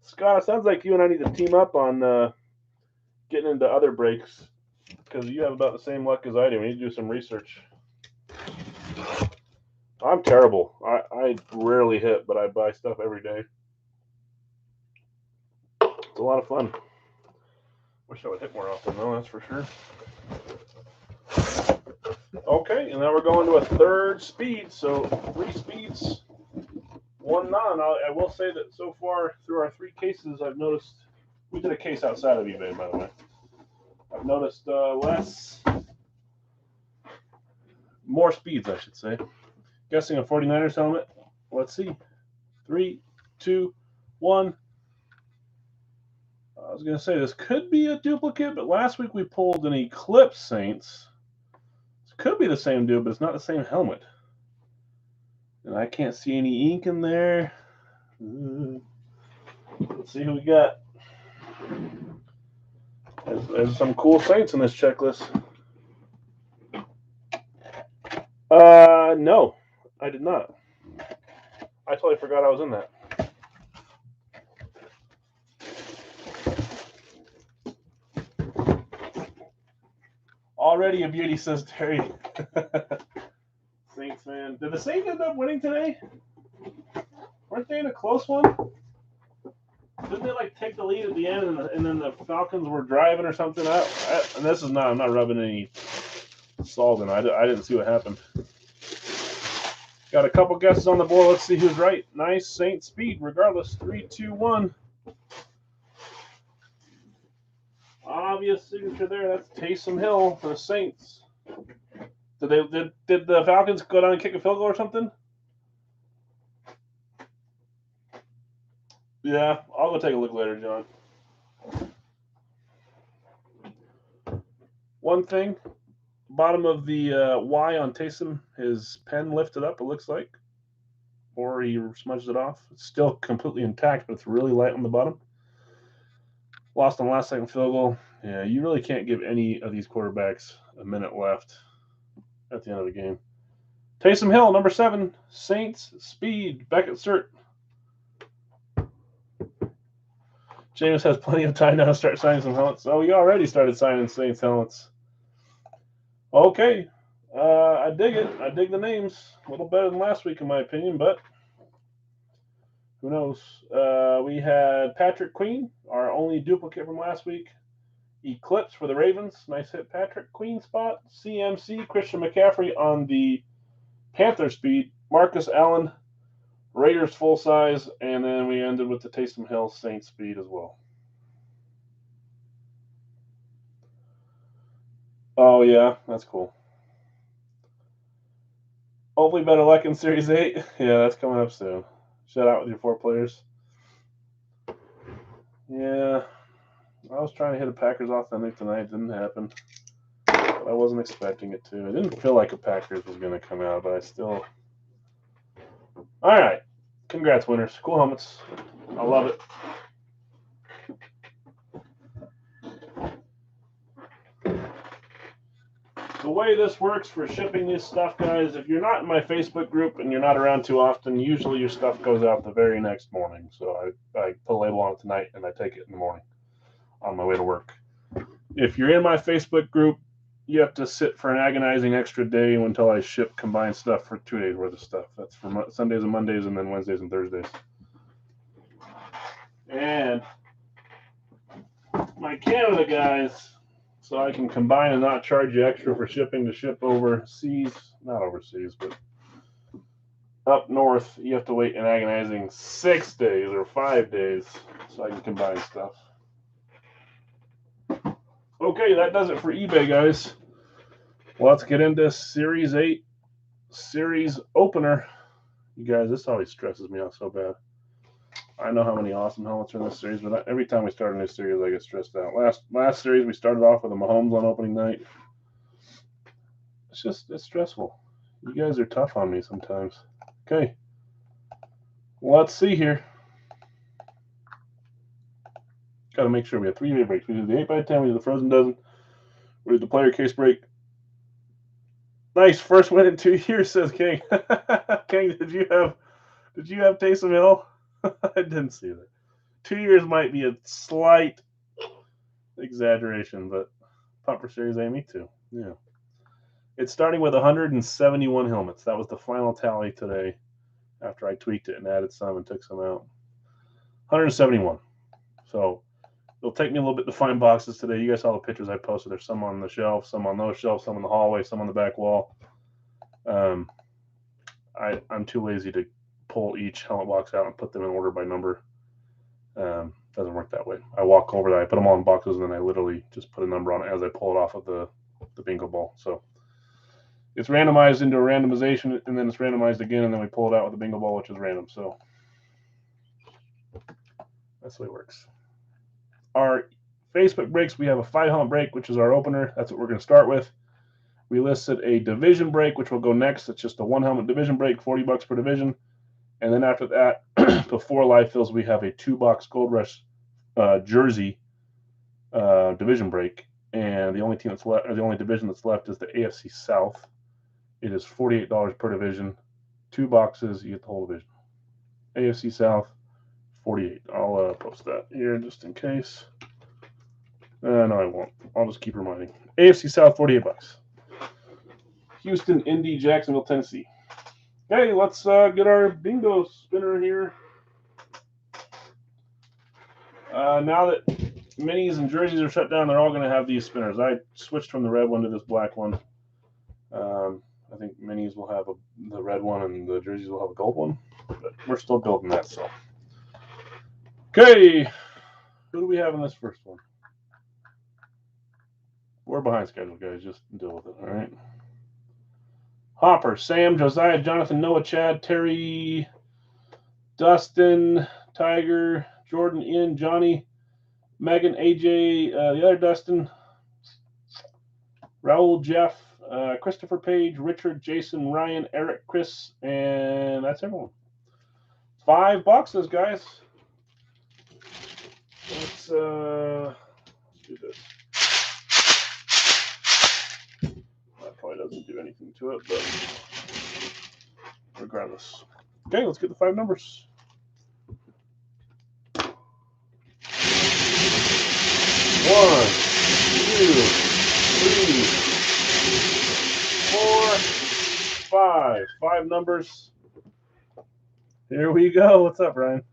Scott, it sounds like you and I need to team up on getting into other breaks because you have about the same luck as I do. We need to do some research. I'm terrible. I rarely hit, but I buy stuff every day. It's a lot of fun. Wish I would hit more often, though, that's for sure. Okay, and now we're going to a third speed, so 3 speeds, 1 non. I will say that so far through our 3 cases, I've noticed, we did a case outside of eBay, by the way. I've noticed more speeds, I should say. Guessing a 49ers helmet. Let's see. 3, 2, 1. I was going to say this could be a duplicate, but last week we pulled an Eclipse Saints. This could be the same dude, but it's not the same helmet. And I can't see any ink in there. Let's see who we got. There's some cool Saints in this checklist. No, I did not. I totally forgot I was in that. Already a beauty, says Terry. Saints fan. Did the Saints end up winning today? Weren't they in a close one? Didn't they like take the lead at the end, and then the Falcons were driving or something? And this is not. I'm not rubbing any salt in. I didn't see what happened. Got a couple guesses on the board. Let's see who's right. Nice Saint speed, regardless. 3, 2, 1. Obvious signature there. That's Taysom Hill for the Saints. Did the Falcons go down and kick a field goal or something? Yeah, I'll go take a look later, John. One thing, bottom of the Y on Taysom, his pen lifted up, it looks like. Or he smudged it off. It's still completely intact, but it's really light on the bottom. Lost on last second field goal. Yeah, you really can't give any of these quarterbacks a minute left at the end of the game. Taysom Hill, number 7, Saints, speed, Beckett cert. James has plenty of time now to start signing some helmets. Oh, he already started signing Saints helmets. Okay. I dig it. I dig the names. A little better than last week, in my opinion, but who knows? We had Patrick Queen, our only duplicate from last week. Eclipse for the Ravens. Nice hit, Patrick Queen spot. CMC, Christian McCaffrey on the Panther speed. Marcus Allen, Raiders full size. And then we ended with the Taysom Hill Saints speed as well. Oh, yeah, that's cool. Hopefully better luck in Series 8. Yeah, that's coming up soon. Shout out with your 4 players. Yeah, I was trying to hit a Packers authentic tonight. It didn't happen. But I wasn't expecting it to. I didn't feel like a Packers was going to come out, but I still... All right. Congrats, winners. Cool helmets. I love it. The way this works for shipping this stuff, guys, if you're not in my Facebook group and you're not around too often, usually your stuff goes out the very next morning. So I put a label on it tonight and I take it in the morning on my way to work. If you're in my Facebook group, you have to sit for an agonizing extra day until I ship combined stuff for 2 days worth of stuff. That's for Sundays and Mondays and then Wednesdays and Thursdays. And my Canada guys, so I can combine and not charge you extra for shipping to ship overseas, not overseas, but up north, you have to wait an agonizing 6 days or 5 days so I can combine stuff. Okay, that does it for eBay, guys. Well, let's get into Series 8 Series Opener. You guys, this always stresses me out so bad. I know how many awesome helmets are in this series, but every time we start a new series, I get stressed out. Last series, we started off with a Mahomes on opening night. It's stressful. You guys are tough on me sometimes. Okay. Let's see here. Got to make sure we have 3 breaks. We did the 8x10, we did the Frozen Dozen, we did the player case break. Nice, first win in 2 years, says King. King, did you have Taysom Hill? I didn't see that. 2 years might be a slight exaggeration, but Pumper Series A, me too. Yeah. It's starting with 171 helmets. That was the final tally today after I tweaked it and added some and took some out. 171. So it'll take me a little bit to find boxes today. You guys saw the pictures I posted. There's some on the shelf, some on those shelves, some in the hallway, some on the back wall. I'm too lazy to pull each helmet box out and put them in order by number. Doesn't work that way. I walk over that, I put them all in boxes, and then I literally just put a number on it as I pull it off of the bingo ball. So it's randomized into a randomization, and then it's randomized again, and then we pull it out with the bingo ball, which is random. So that's the way it works. Our Facebook breaks, we have a 5 helmet break, which is our opener. That's what we're going to start with. We listed a division break, which will go next. It's just a 1 helmet division break, $40 per division. And then after that, before live fills, we have a 2-box Gold Rush jersey division break. And the only team that's left, or the only division that's left, is the AFC South. It is $48 per division. 2 boxes, you get the whole division. AFC South, $48. I'll post that here just in case. No, I won't. I'll just keep reminding. AFC South, $48. Houston, Indy, Jacksonville, Tennessee. Okay, let's get our bingo spinner here. Now that minis and jerseys are shut down, they're all going to have these spinners. I switched from the red one to this black one. I think minis will have the red one and the jerseys will have a gold one. But we're still building that, so. Okay, who do we have in this first one? We're behind schedule, guys. Just deal with it, all right? Hopper, Sam, Josiah, Jonathan, Noah, Chad, Terry, Dustin, Tiger, Jordan, Ian, Johnny, Megan, AJ, the other Dustin, Raul, Jeff, Christopher Page, Richard, Jason, Ryan, Eric, Chris, and that's everyone. 5 boxes, guys. Let's do this. That probably doesn't do anything to it, but regardless. Okay, let's get the 5 numbers. 1, 2, 3, 4, 5. 5 numbers. Here we go. What's up, Ryan?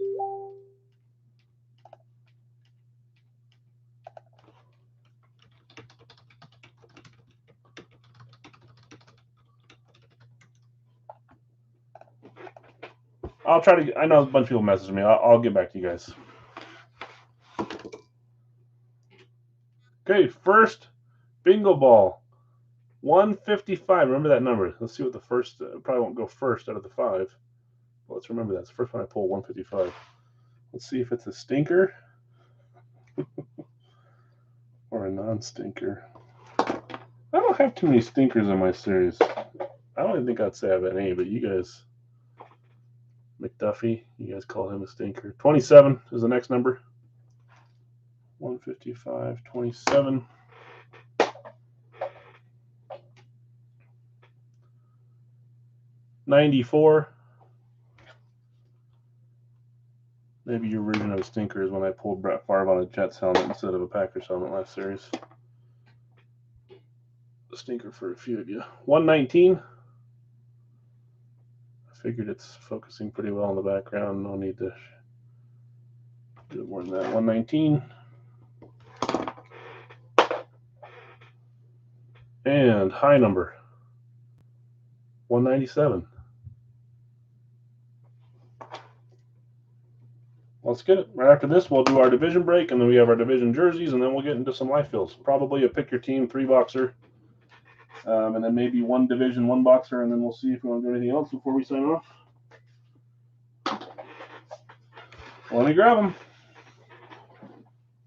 I'll try to. I know a bunch of people message me. I'll get back to you guys. Okay, first bingo ball, 155. Remember that number. Let's see what the first. Probably won't go first out of the 5. But let's remember that. It's the first one I pull, 155. Let's see if it's a stinker or a non-stinker. I don't have too many stinkers in my series. I don't even think I'd say I have any, but you guys. McDuffie, you guys call him a stinker. 27 is the next number. 155, 27. $94. Maybe your version of a stinker is when I pulled Brett Favre on a Jets helmet instead of a Packers helmet last series. A stinker for a few of you. 119. Figured it's focusing pretty well in the background. No need to do more than that. 119. And high number. 197. Let's get it. Right after this, we'll do our division break, and then we have our division jerseys, and then we'll get into some life fills. Probably a pick your team 3-boxer. And then maybe 1 division 1-boxer, and then we'll see if we want to do anything else before we sign off. Let me grab them.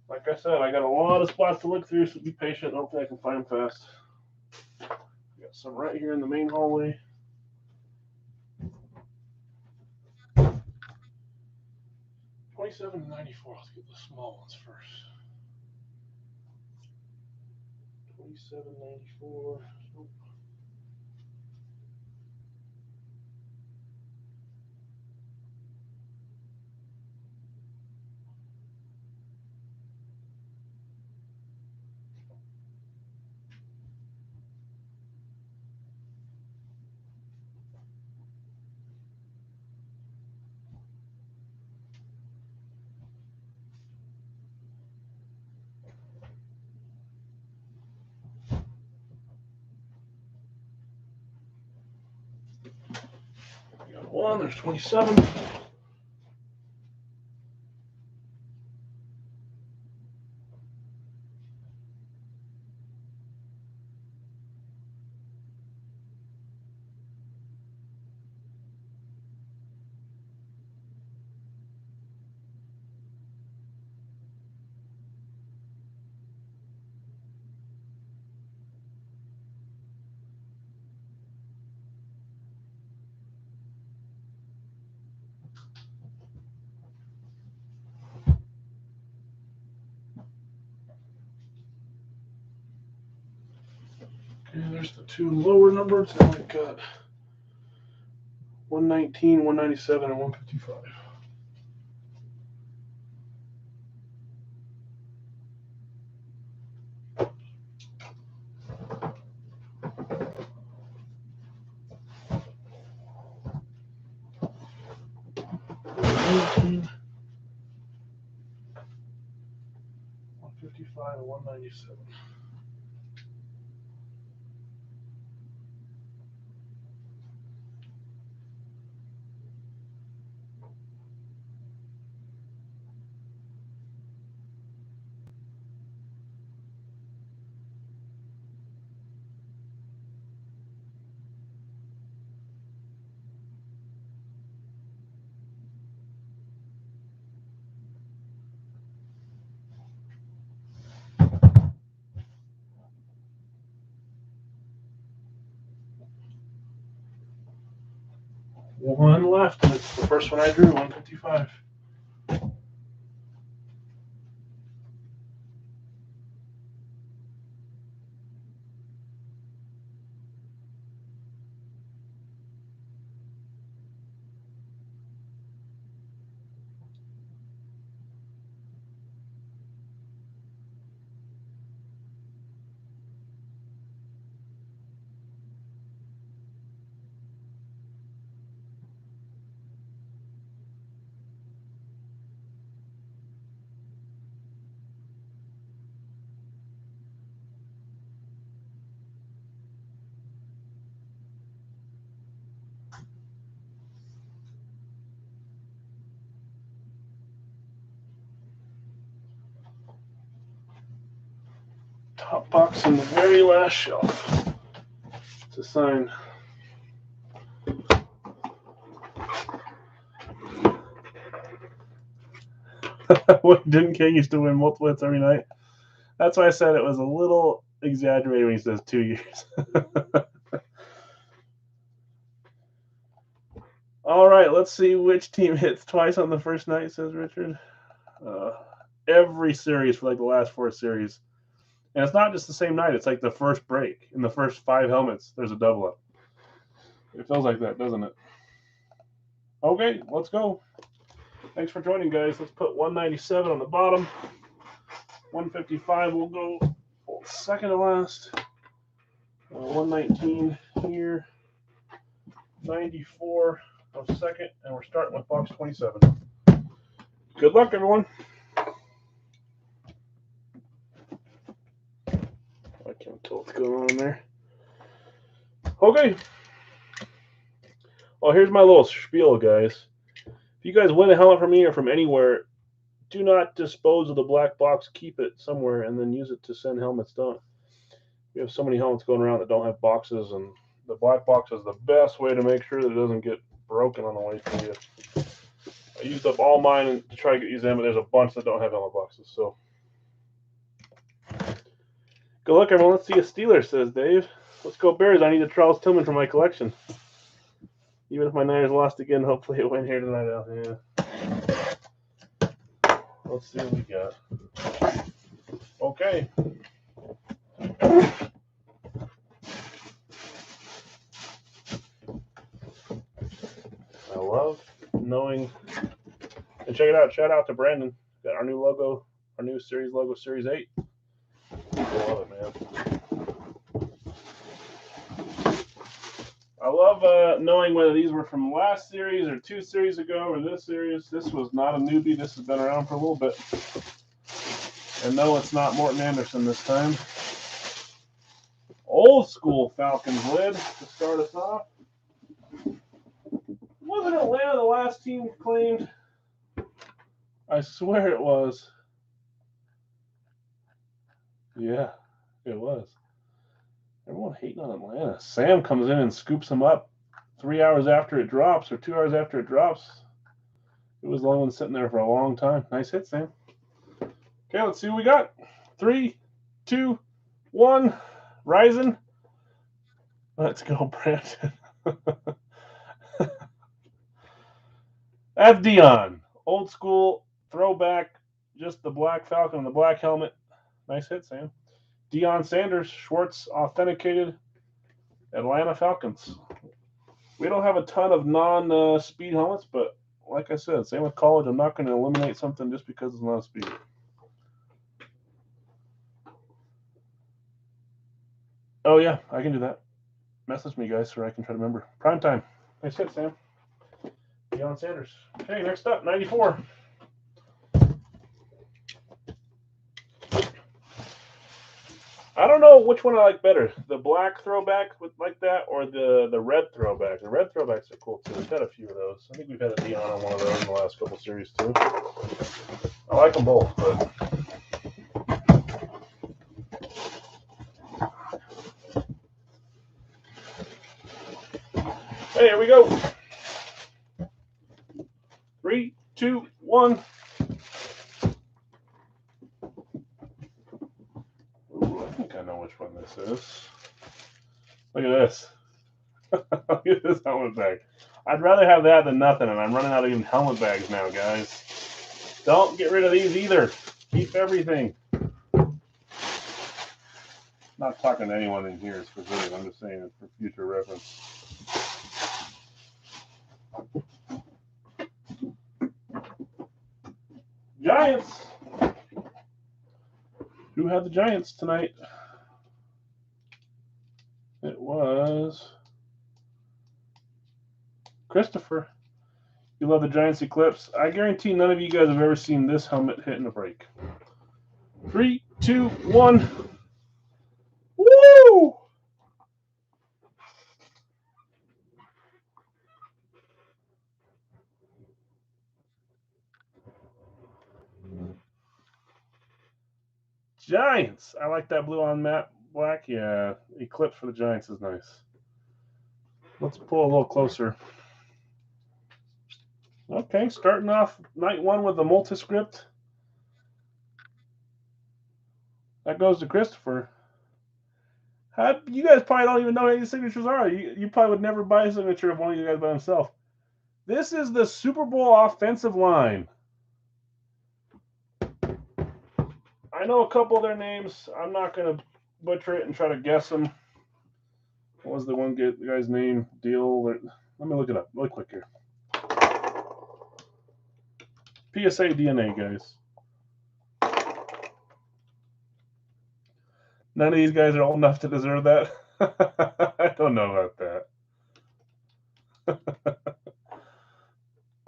Like I said, I got a lot of spots to look through, so be patient. Hopefully I can find them fast. Got some right here in the main hallway. $27.94. Let's get the small ones first. $27.94. Nope. Got one. There's 27. And there's the two lower numbers. And we've got 119, 197, and 155. $119, 155, and 197. One left, and it's the first one I drew, 155. Top box on the very last shelf. It's a sign. Didn't King used to win multiple hits every night? That's why I said it was a little exaggerated when he says 2 years. All right, let's see which team hits twice on the first night, says Richard. Every series for like the last 4 series. And it's not just the same night. It's like the first break. In the first 5 helmets, there's a double up. It feels like that, doesn't it? Okay, let's go. Thanks for joining, guys. Let's put 197 on the bottom. 155 will go second to last. 119 here. 94 on second, and we're starting with box 27. Good luck, everyone. I can't tell what's going on there. Okay. Well, here's my little spiel, guys. If you guys win a helmet from me or from anywhere, do not dispose of the black box. Keep it somewhere and then use it to send helmets down. We have so many helmets going around that don't have boxes, and the black box is the best way to make sure that it doesn't get broken on the way to you. I used up all mine to try to get these in, but there's a bunch that don't have helmet boxes. So good luck, everyone. Let's see a Steeler, says Dave. Let's go Bears. I need a Charles Tillman for my collection. Even if my Niners lost again, hopefully it went here tonight. Yeah. Let's see what we got. Okay. I love knowing. And check it out. Shout out to Brandon. Got our new logo, our new series logo, Series 8. I love it, man. I love knowing whether these were from last series or 2 series ago or this series. This was not a newbie. This has been around for a little bit. And no, it's not Morton Anderson this time. Old school Falcons lid to start us off. Wasn't Atlanta the last team claimed? I swear it was. Yeah, it was. Everyone hating on Atlanta. Sam comes in and scoops him up 3 hours after it drops or 2 hours after it drops. It was the only one sitting there for a long time. Nice hit, Sam. Okay, let's see what we got. 3, 2, 1. Rising. Let's go, Brandon. That's Dion. Old school throwback. Just the black Falcon and the black helmet. Nice hit, Sam. Deion Sanders, Schwartz authenticated. Atlanta Falcons. We don't have a ton of non-speed helmets, but like I said, same with college. I'm not going to eliminate something just because it's not a speed. Oh, yeah, I can do that. Message me, guys, so I can try to remember. Prime time. Nice hit, Sam. Deion Sanders. Okay, next up, 94. I don't know which one I like better, the black throwback with like that or the red throwback. The red throwbacks are cool too. We've had a few of those. I think we've had a Dion on one of those in the last couple series too. I like them both, but hey, here we go. 3, 2, 1. Ooh, I think I know which one this is. Look at this. Look at this helmet bag. I'd rather have that than nothing, and I'm running out of even helmet bags now, guys. Don't get rid of these either. Keep everything. Not talking to anyone in here specifically. I'm just saying it for future reference. Giants. Who had the Giants tonight? It was Christopher. You love the Giants Eclipse. I guarantee none of you guys have ever seen this helmet hit in a break. 3, 2, 1. Woo! Giants. I like that blue on matte black. Yeah, Eclipse for the Giants is nice. Let's pull a little closer. Okay, starting off night 1 with the multi-script. That goes to Christopher. You guys probably don't even know what these signatures are. You probably would never buy a signature of one of you guys by himself. This is the Super Bowl offensive line. I know a couple of their names. I'm not going to butcher it and try to guess them. What was the one guy's name? Deal. Let me look it up really quick here. PSA DNA, guys. None of these guys are old enough to deserve that. I don't know about that.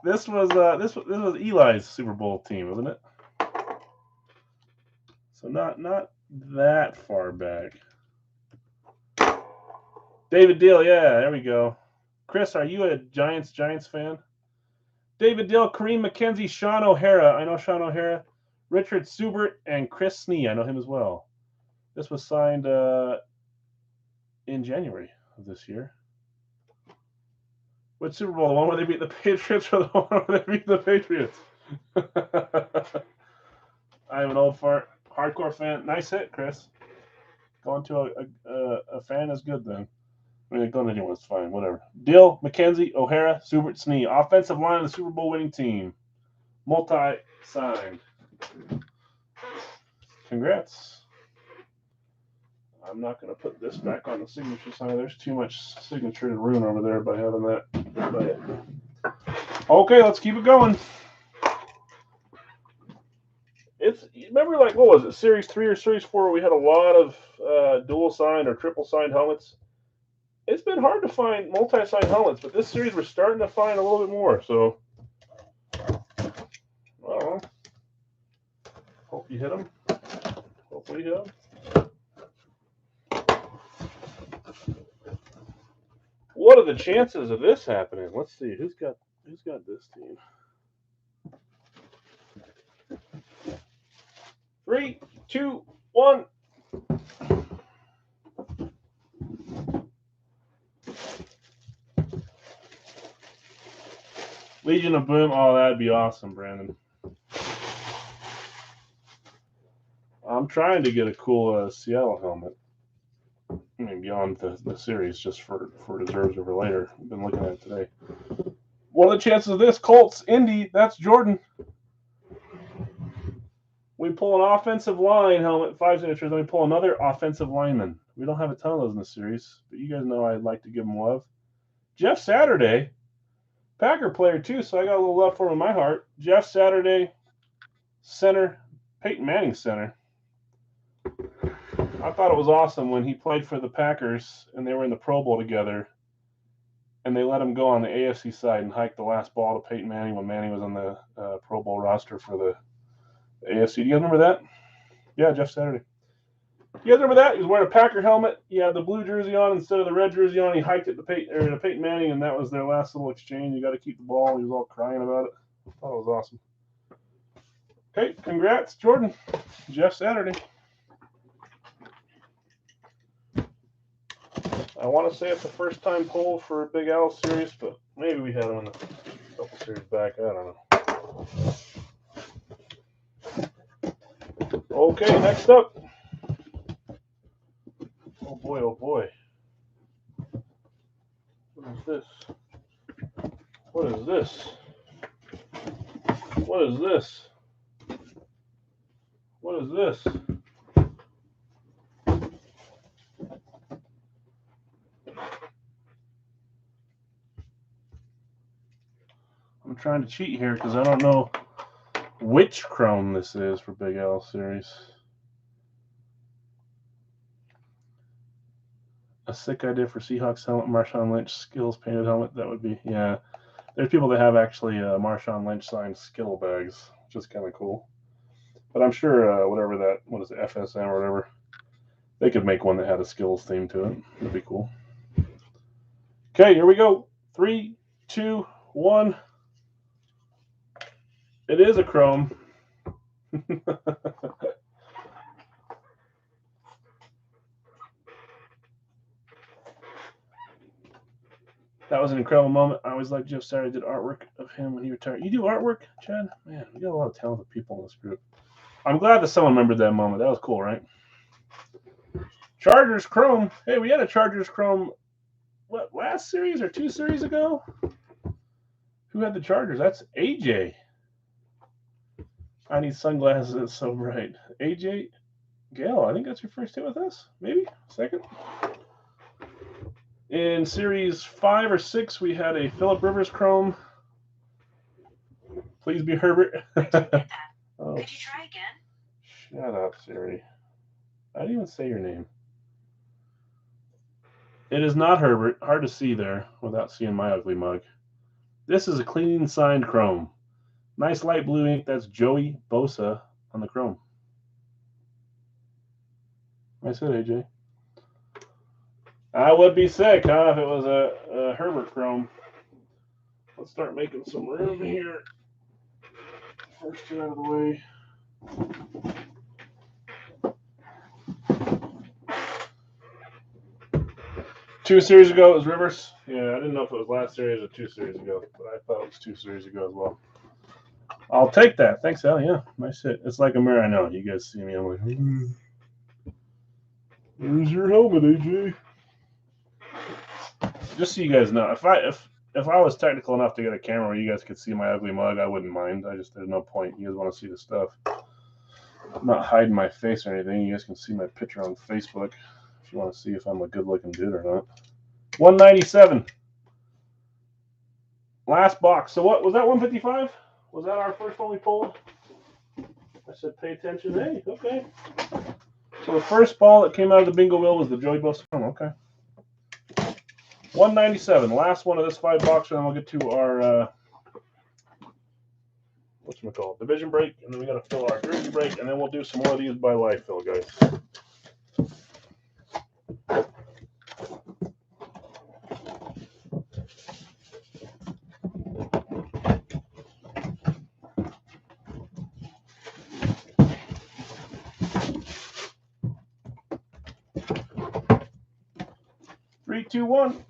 This was Eli's Super Bowl team, wasn't it? So not that far back. David Deal, yeah, there we go. Chris, are you a Giants fan? David Deal, Kareem McKenzie, Sean O'Hara. I know Sean O'Hara. Richard Subert, and Chris Snee. I know him as well. This was signed in January of this year. Which Super Bowl? The one where they beat the Patriots or the one where they beat the Patriots? I'm an old hardcore fan. Nice hit, Chris. Going to a fan is good then. I mean, going anywhere is fine. Whatever. Dill, McKenzie, O'Hara, Subert, Snee. Offensive line of the Super Bowl winning team. Multi-signed. Congrats. I'm not going to put this back on the signature sign. There's too much signature to ruin over there by having that. But, okay, let's keep it going. Remember, like, what was it, Series 3 or Series 4, where we had a lot of dual signed or triple signed helmets? It's been hard to find multi-signed helmets, but this series we're starting to find a little bit more. So, I don't know. Hope you hit them. Hopefully you hit them. What are the chances of this happening? Let's see. Who's got this team? 3, 2, 1. Legion of Boom. Oh, that'd be awesome, Brandon. I'm trying to get a cool Seattle helmet. I mean, beyond the series, just for reserves over later. I've been looking at it today. What are the chances of this? Colts, Indy. That's Jordan. We pull an offensive line helmet, 5 signatures, then we pull another offensive lineman. We don't have a ton of those in the series, but you guys know I'd like to give them love. Jeff Saturday, Packer player too, so I got a little love for him in my heart. Jeff Saturday, center, Peyton Manning center. I thought it was awesome when he played for the Packers and they were in the Pro Bowl together, and they let him go on the AFC side and hike the last ball to Peyton Manning when Manning was on the Pro Bowl roster for the AFC. Do you guys remember that? Yeah, Jeff Saturday. You guys remember that? He was wearing a Packer helmet. He had the blue jersey on instead of the red jersey on. He hiked it to Peyton Manning, and that was their last little exchange. You got to keep the ball. He was all crying about it. I thought it was awesome. Okay, congrats, Jordan. Jeff Saturday. I want to say it's the first time pull for a Big Al series, but maybe we had him in a couple series back. I don't know. Okay, next up. Oh boy, oh boy. What is this? What is this? What is this? What is this? I'm trying to cheat here because I don't know which chrome this is for Big Al series. A sick idea for Seahawks helmet, Marshawn Lynch skills painted helmet. That would be, yeah. There's people that have actually Marshawn Lynch signed skill bags, which is kind of cool. But I'm sure whatever that, what is it, FSM or whatever, they could make one that had a skills theme to it. That'd be cool. Okay, here we go. 3, 2, 1. It is a chrome. That was an incredible moment. I always liked Jeff Saturday. Did artwork of him when he retired. You do artwork, Chad? Man, we got a lot of talented people in this group. I'm glad that someone remembered that moment. That was cool, right? Chargers Chrome. Hey, we had a Chargers Chrome, what, last series or 2 series ago? Who had the Chargers? That's AJ. I need sunglasses. It's so bright. AJ Gale, I think that's your first hit with us. Maybe? Second? In series 5 or 6, we had a Phillip Rivers Chrome. Please be Herbert. Oh. Could you try again? Shut up, Siri. I didn't even say your name. It is not Herbert. Hard to see there without seeing my ugly mug. This is a clean signed chrome. Nice light blue ink. That's Joey Bosa on the chrome. I said AJ. I would be sick, huh, if it was a Herbert chrome. Let's start making some room here. First two out of the way. 2 series ago it was Rivers. Yeah, I didn't know if it was last series or 2 series ago, but I thought it was 2 series ago as well. I'll take that. Thanks, Al. Yeah, nice hit. It's like a mirror. I know. You guys see me. I'm like, where's your helmet, AJ? Just so you guys know, if I was technical enough to get a camera where you guys could see my ugly mug, I wouldn't mind. There's no point. You guys want to see the stuff. I'm not hiding my face or anything. You guys can see my picture on Facebook if you want to see if I'm a good-looking dude or not. 197. Last box. So what was that? 155? Was that our first one we pulled? I said pay attention. Hey, okay. So the first ball that came out of the bingo wheel was the Joey Bosa. Oh, okay. 197. Last one of this 5-boxer, and then we'll get to our whatchamacallit, division break, and then we got to fill our jersey break, and then we'll do some more of these by life fill, guys. Three, two, one.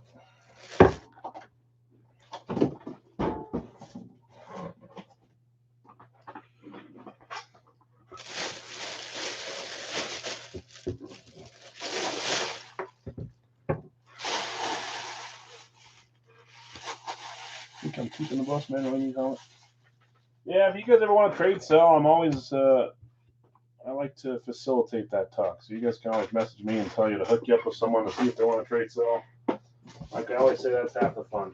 I think I'm keeping the bus, man. Let me know. Yeah, if you guys ever want to trade sell, I'm always I like to facilitate that talk. So you guys can always message me and tell you to hook you up with someone to see if they want to trade sell. Like I always say, that's half the fun.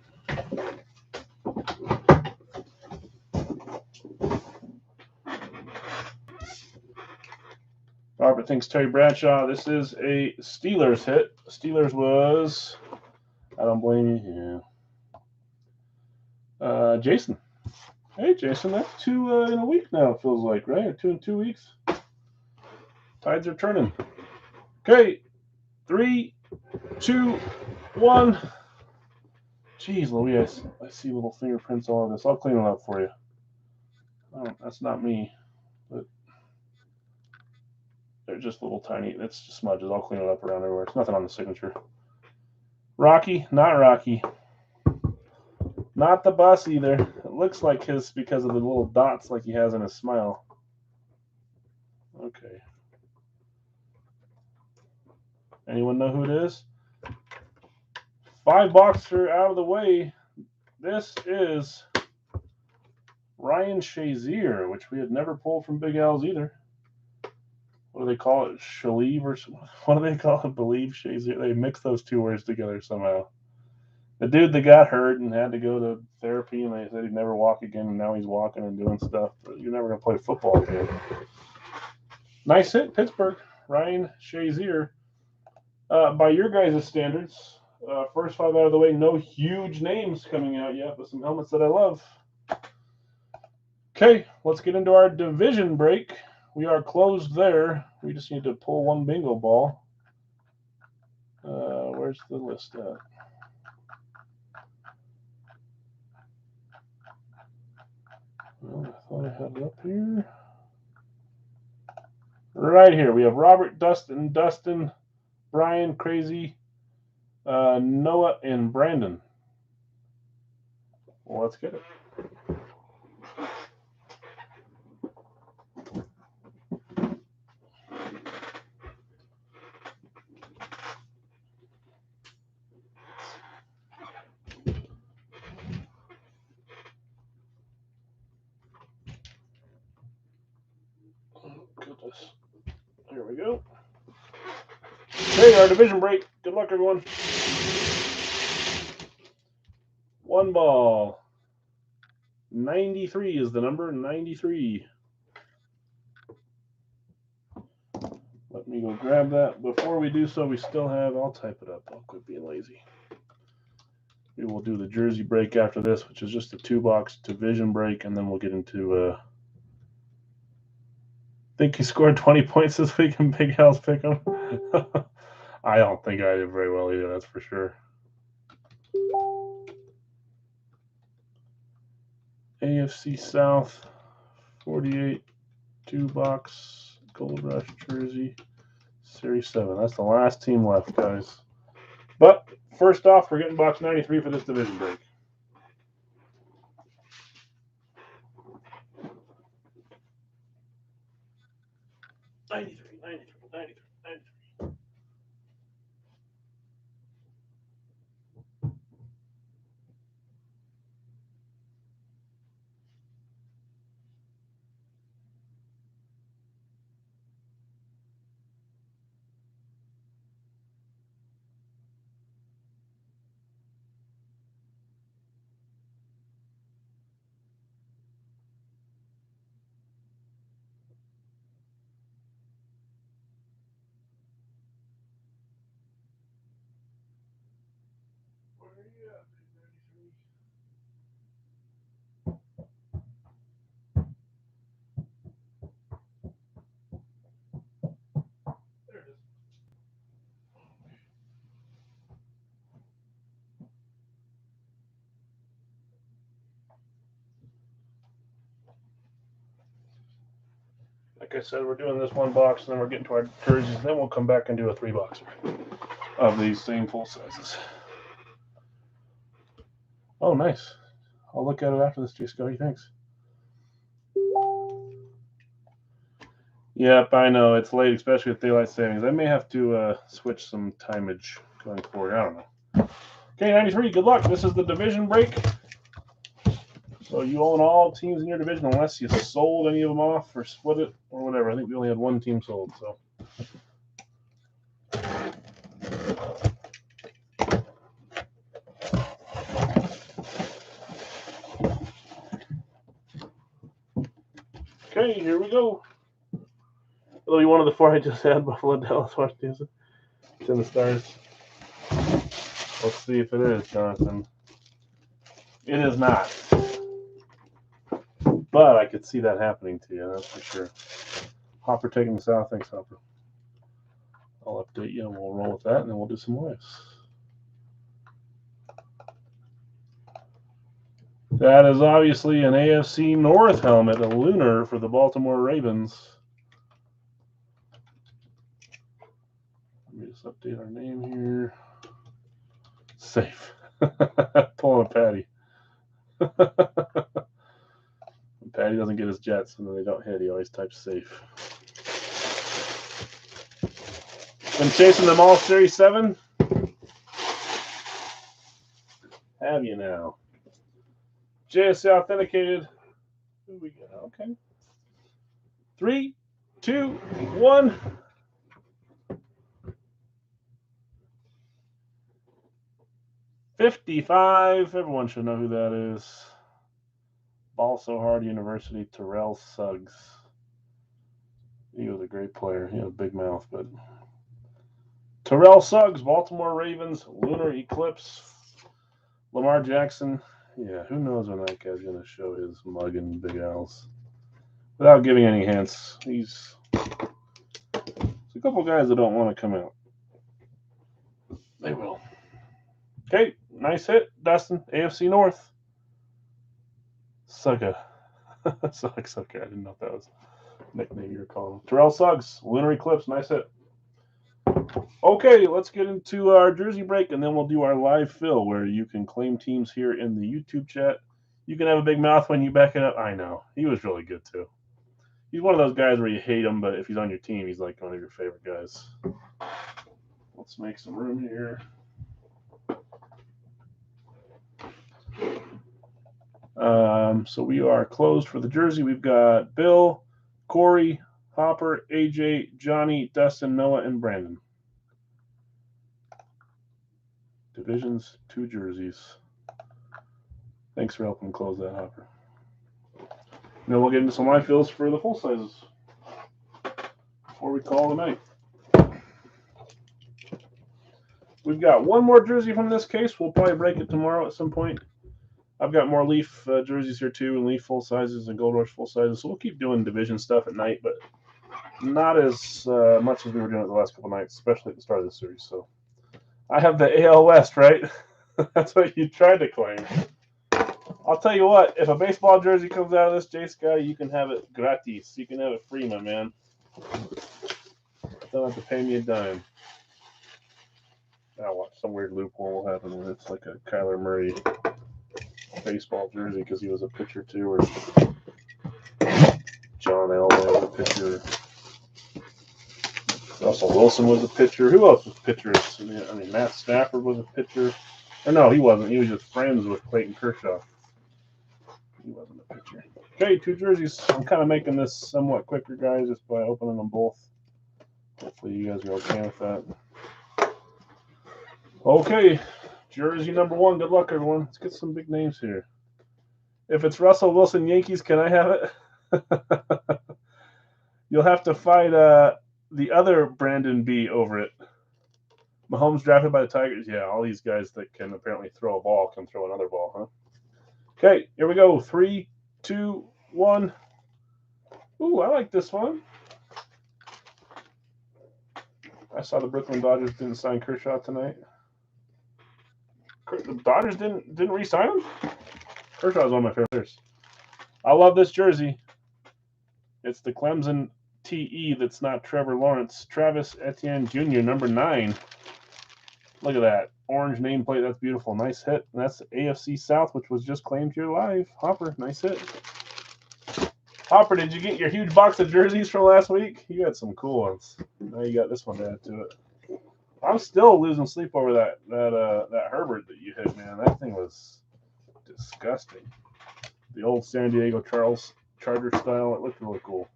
Robert thinks Terry Bradshaw. This is a Steelers hit. Steelers was, I don't blame you. Yeah. Jason. Hey, Jason, that's 2 in a week now, it feels like, right? Or 2 in 2 weeks. Tides are turning. Okay, 3, 2, 1. Jeez Louise, I see little fingerprints all over this. I'll clean it up for you. Oh, that's not me, but they're just little tiny, that's just smudges. I'll clean it up around everywhere. It's nothing on the signature. Rocky, not Rocky. Not the bus either. It looks like his because of the little dots like he has in his smile. Okay. Anyone know who it is? 5-boxer out of the way. This is Ryan Shazier, which we had never pulled from Big Al's either. What do they call it? Shaleeve or what do they call it? Believe Shazier. They mix those 2 words together somehow. The dude that got hurt and had to go to therapy, and they said he'd never walk again, and now he's walking and doing stuff. But you're never going to play football again. Nice hit, Pittsburgh. Ryan Shazier. By your guys' standards, first 5 out of the way. No huge names coming out yet, but some helmets that I love. Okay, let's get into our division break. We are closed there. We just need to pull 1 bingo ball. Where's the list at? Well, I thought I had it up here. Right here, we have Robert, Dustin, Brian, Crazy, Noah, and Brandon. Well, let's get it. Goodness. Here we go. Okay, our division break. Good luck, everyone. 1 ball. 93 is the number. 93. Let me go grab that. Before we do so, we still have, I'll type it up. I'll quit being lazy. We will do the jersey break after this, which is just a 2-box division break, and then we'll get into think he scored 20 points this week in Big Al's Pick'em. I don't think I did very well either, that's for sure. AFC South, 48, 2-box, Gold Rush jersey, Series 7. That's the last team left, guys. But first off, we're getting box 93 for this division break. '93. Where are you at, 93? There it is. Like I said, we're doing this one box, and then we're getting to our jerseys. Then we'll come back and do a 3-boxer of these same full sizes. Oh, nice. I'll look at it after this, J. Scotty. Thanks. Yep, I know. It's late, especially with daylight savings. I may have to switch some timage going forward. I don't know. Okay, 93, good luck. This is the division break. So you own all teams in your division unless you sold any of them off or split it or whatever. I think we only had one team sold, so. Okay, here we go. It'll be one of the 4 I just had, Buffalo, Dallas, Washington. It's in the stars. Let's see if it is, Jonathan. It is not. But I could see that happening to you, that's for sure. Hopper taking the south. Thanks, Hopper. I'll update you and we'll roll with that, and then we'll do some lives. That is obviously an AFC North helmet, a lunar for the Baltimore Ravens. Let me just update our name here. Safe. Pulling a Patty. Patty doesn't get his jets, and then they don't hit. He always types safe. Been chasing them all, Series 7? Have you now? JSA authenticated. Who we got? Okay. 3, 2, 1. $55. Everyone should know who that is. Ball So Hard University, Terrell Suggs. He was a great player. He had a big mouth, but Terrell Suggs, Baltimore Ravens, Lunar Eclipse, Lamar Jackson. Yeah, who knows when that guy's going to show his mug and Big Al's. Without giving any hints, there's a couple guys that don't want to come out. They will. Okay, nice hit, Dustin. AFC North. Sugga. Suggs, okay, I didn't know if that was a nickname you were calling him. Terrell Suggs, Lunar Eclipse, nice hit. Okay, let's get into our jersey break, and then we'll do our live fill where you can claim teams here in the YouTube chat. You can have a big mouth when you back it up. I know. He was really good, too. He's one of those guys where you hate him, but if he's on your team, he's like one of your favorite guys. Let's make some room here. So we are closed for the jersey. We've got Bill, Corey, Hopper, AJ, Johnny, Dustin, Noah, and Brandon. Divisions, 2 jerseys. Thanks for helping close that, Hopper. Now we'll get into some live fills for the full sizes before we call the night. We've got one more jersey from this case. We'll probably break it tomorrow at some point. I've got more Leaf jerseys here too, and Leaf full sizes and Gold Rush full sizes. So we'll keep doing division stuff at night, but not as much as we were doing it the last couple nights, especially at the start of the series. So I have the AL West, right? That's what you tried to claim. I'll tell you what, if a baseball jersey comes out of this, J Sky, you can have it gratis. You can have it free, my man. Don't have to pay me a dime. Now watch some weird loophole will happen when it's like a Kyler Murray baseball jersey because he was a pitcher too, or John Elway was a pitcher. Russell Wilson was a pitcher. Who else was pitchers? I mean, Matt Stafford was a pitcher. Or no, he wasn't. He was just friends with Clayton Kershaw. He wasn't a pitcher. Okay, 2 jerseys. I'm kind of making this somewhat quicker, guys, just by opening them both. Hopefully you guys are okay with that. Okay, jersey number 1. Good luck, everyone. Let's get some big names here. If it's Russell Wilson Yankees, can I have it? You'll have to fight the other Brandon B over it. Mahomes drafted by the Tigers. Yeah, all these guys that can apparently throw a ball can throw another ball, huh? Okay, here we go. 3, 2, 1. Ooh, I like this one. I saw the Brooklyn Dodgers didn't sign Kershaw tonight. The Dodgers didn't re-sign him? Kershaw is one of my favorite players. I love this jersey. It's the Clemson TE that's not Trevor Lawrence. Travis Etienne Jr., number 9. Look at that. Orange nameplate. That's beautiful. Nice hit. And that's the AFC South, which was just claimed here live. Hopper, nice hit. Hopper, did you get your huge box of jerseys from last week? You had some cool ones. Now you got this one to add to it. I'm still losing sleep over that Herbert that you hit, man. That thing was disgusting. The old San Diego Charger style. It looked really cool.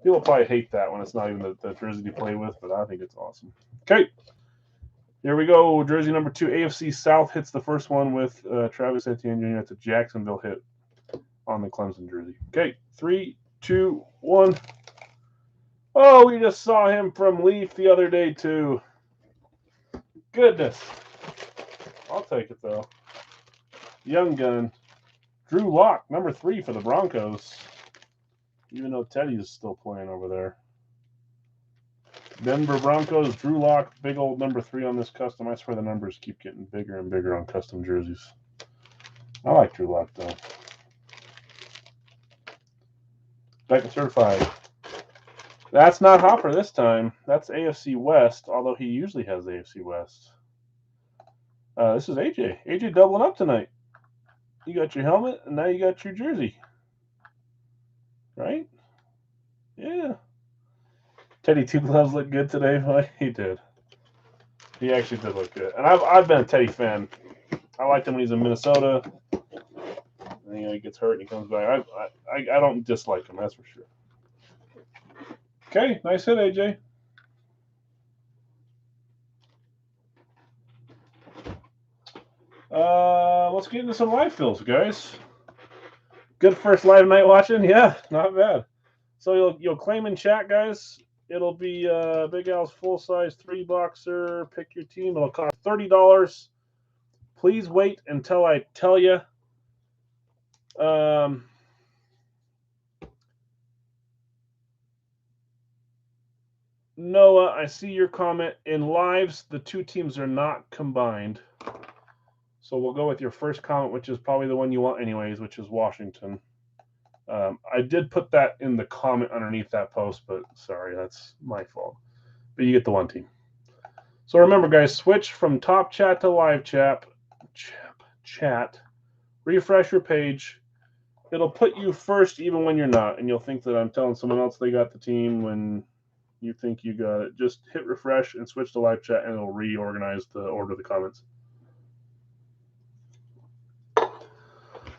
People probably hate that when it's not even the jersey you play with, but I think it's awesome. Okay. Here we go. Jersey number 2. AFC South hits the first one with Travis Etienne Jr. It's a Jacksonville hit on the Clemson jersey. Okay. 3, 2, 1. Oh, we just saw him from Leaf the other day, too. Goodness. I'll take it, though. Young gun. Drew Lock, number 3 for the Broncos. Even though Teddy is still playing over there. Denver Broncos, Drew Lock, big old number 3 on this custom. I swear the numbers keep getting bigger and bigger on custom jerseys. I like Drew Lock, though. Beckham certified. That's not Hopper this time. That's AFC West, although he usually has AFC West. This is AJ. AJ doubling up tonight. You got your helmet, and now you got your jersey. Right? Yeah. Teddy Two Gloves looked good today. Well, he did. He actually did look good. And I've been a Teddy fan. I liked him when he's in Minnesota. And, he gets hurt and he comes back. I don't dislike him, that's for sure. Okay, nice hit, AJ. Let's get into some live fills, guys. Good first live night watching. Yeah, not bad. So you'll claim in chat, guys. It'll be Big Al's full-size 3-boxer. Pick your team. It'll cost $30. Please wait until I tell you. Noah, I see your comment. In lives, the 2 teams are not combined. So we'll go with your first comment, which is probably the one you want anyways, which is Washington. I did put that in the comment underneath that post, but sorry, that's my fault. But you get the 1 team. So remember, guys, switch from top chat to live chat. Refresh your page. It'll put you first even when you're not, and you'll think that I'm telling someone else they got the team when you think you got it. Just hit refresh and switch to live chat, and it'll reorganize the order of the comments.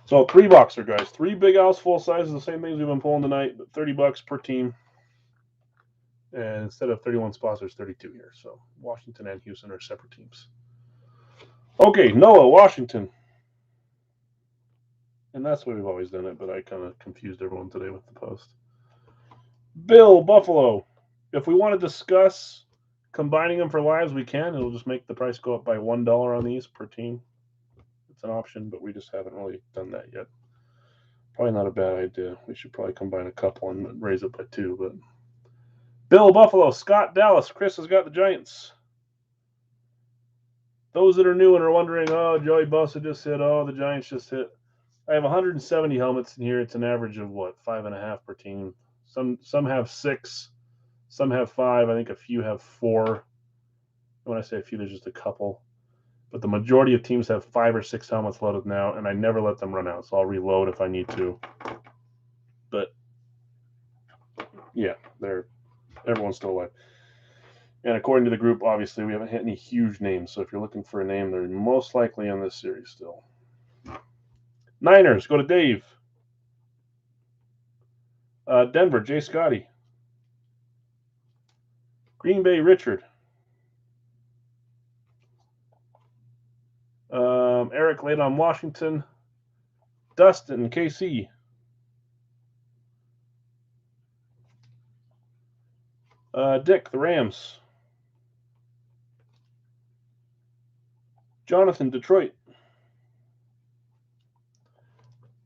So 3-boxer, guys. 3 Big Al's full sizes, the same things we've been pulling tonight, but $30 per team. And instead of 31 spots, there's 32 here. So Washington and Houston are separate teams. Okay, Noah, Washington. And that's the way we've always done it, but I kind of confused everyone today with the post. Bill, Buffalo. If we want to discuss combining them for lives, we can. It'll just make the price go up by $1 on these per team. It's an option, but we just haven't really done that yet. Probably not a bad idea. We should probably combine a couple and raise it by 2. But Bill, Buffalo, Scott, Dallas. Chris has got the Giants. Those that are new and are wondering, oh, Joey Bosa just hit. Oh, the Giants just hit. I have 170 helmets in here. It's an average of, 5.5 per team. Some have 6. Some have 5. I think a few have 4. When I say a few, there's just a couple. But the majority of teams have 5 or 6 helmets loaded now, and I never let them run out, so I'll reload if I need to. But yeah, everyone's still alive. And according to the group, obviously, we haven't hit any huge names. So if you're looking for a name, they're most likely in this series still. Niners, go to Dave. Denver, Jay Scotty. Green Bay, Richard. Eric laid on Washington. Dustin, KC. Dick, the Rams. Jonathan, Detroit.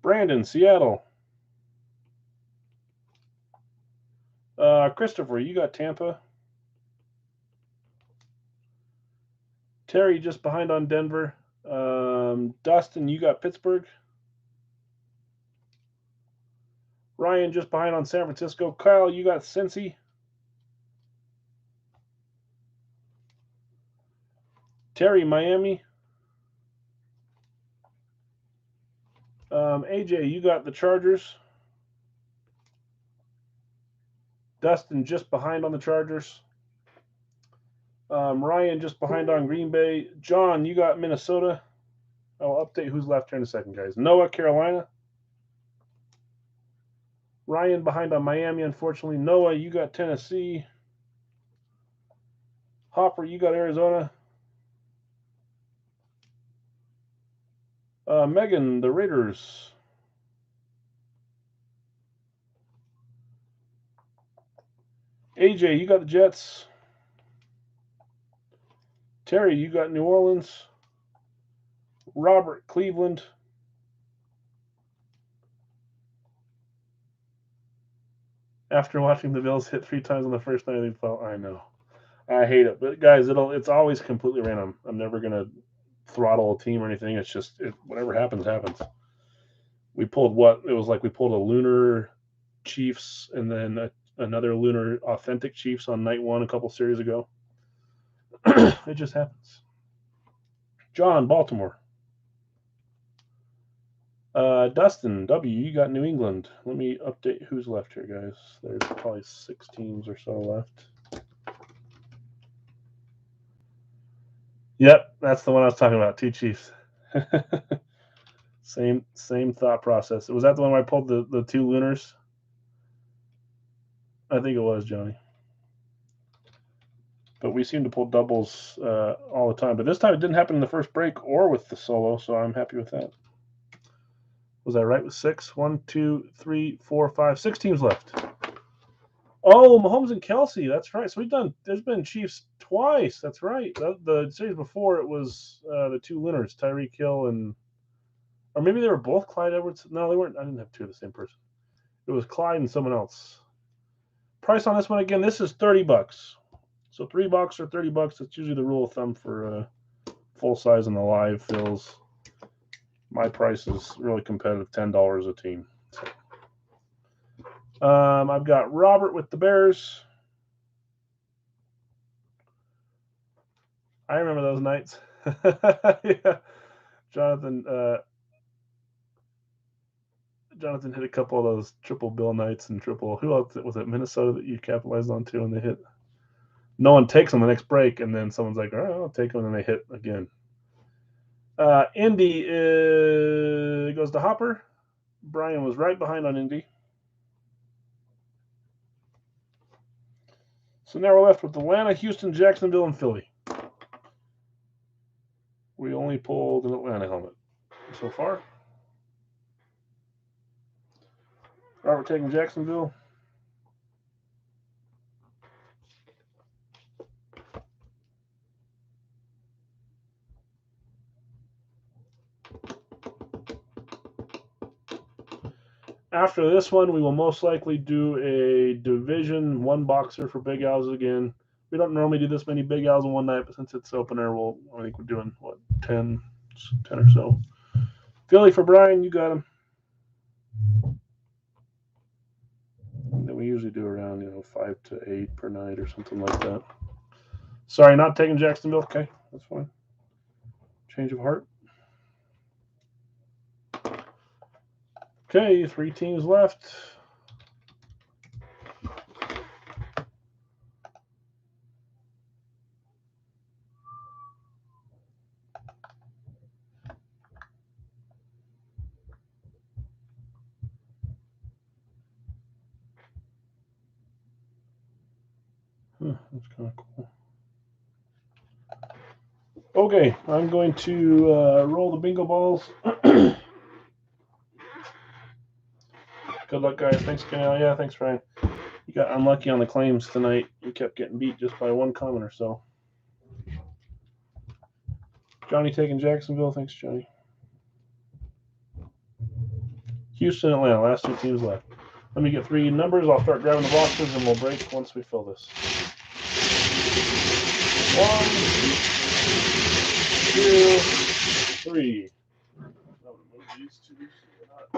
Brandon, Seattle. Christopher, you got Tampa. Terry, just behind on Denver. Dustin, you got Pittsburgh. Ryan, just behind on San Francisco. Kyle, you got Cincy. Terry, Miami. AJ, you got the Chargers. Dustin, just behind on the Chargers. Ryan, just behind on Green Bay. John, you got Minnesota. I'll update who's left here in a second, guys. Noah, Carolina. Ryan behind on Miami, unfortunately. Noah, you got Tennessee. Hopper, you got Arizona. Megan, the Raiders. AJ, you got the Jets. Terry, you got New Orleans. Robert, Cleveland. After watching the Bills hit 3 times on the first night, they fell. I know. I hate it. But guys, it's always completely random. I'm never going to throttle a team or anything. It's just whatever happens, happens. We pulled it was like we pulled a Lunar Chiefs and then another Lunar Authentic Chiefs on night 1 a couple series ago. It just happens. John, Baltimore. Dustin, W, you got New England. Let me update who's left here, guys. There's probably 6 teams or so left. Yep, that's the one I was talking about. 2 Chiefs. Same thought process. Was that the one where I pulled the 2 Lunars? I think it was, Johnny. But we seem to pull doubles all the time. But this time it didn't happen in the first break or with the solo, so I'm happy with that. Was I right with 6? 1, 2, 3, 4, 5, 6 teams left. Oh, Mahomes and Kelsey. That's right. So there's been Chiefs twice. That's right. The series before it was the 2 Lunars, Tyreek Hill and, or maybe they were both Clyde Edwards. No, they weren't. I didn't have 2 of the same person. It was Clyde and someone else. Price on this one again. This is $30. So $3 or $30. That's usually the rule of thumb for full size and the live fills. My price is really competitive, $10 a team. So, I've got Robert with the Bears. I remember those nights. Yeah. Jonathan hit a couple of those triple bill nights and triple. Who else was it? Minnesota that you capitalized on too, and they hit. No one takes them the next break, and then someone's like, "All right, I'll take them," and they hit again. Indy goes to Hopper. Brian was right behind on Indy. So now we're left with Atlanta, Houston, Jacksonville, and Philly. We only pulled an Atlanta helmet so far. Robert taking Jacksonville. After this one, we will most likely do a Division 1 boxer for Big Al's again. We don't normally do this many Big Al's in one night, but since it's opener, I think we're doing, 10 or so. Philly for Brian, you got him. And then we usually do around, 5 to 8 per night or something like that. Sorry, not taking Jacksonville. Okay, that's fine. Change of heart. Okay, 3 teams left. That's kind of cool. Okay, I'm going to roll the bingo balls. Good luck, guys. Thanks, Canal. Yeah, thanks, Ryan. You got unlucky on the claims tonight. You kept getting beat just by 1 comment or so. Johnny taking Jacksonville. Thanks, Johnny. Houston, Atlanta. Last 2 teams left. Let me get 3 numbers. I'll start grabbing the boxes and we'll break once we fill this. 1, 2, 3. I'm gonna move these 2 so they're not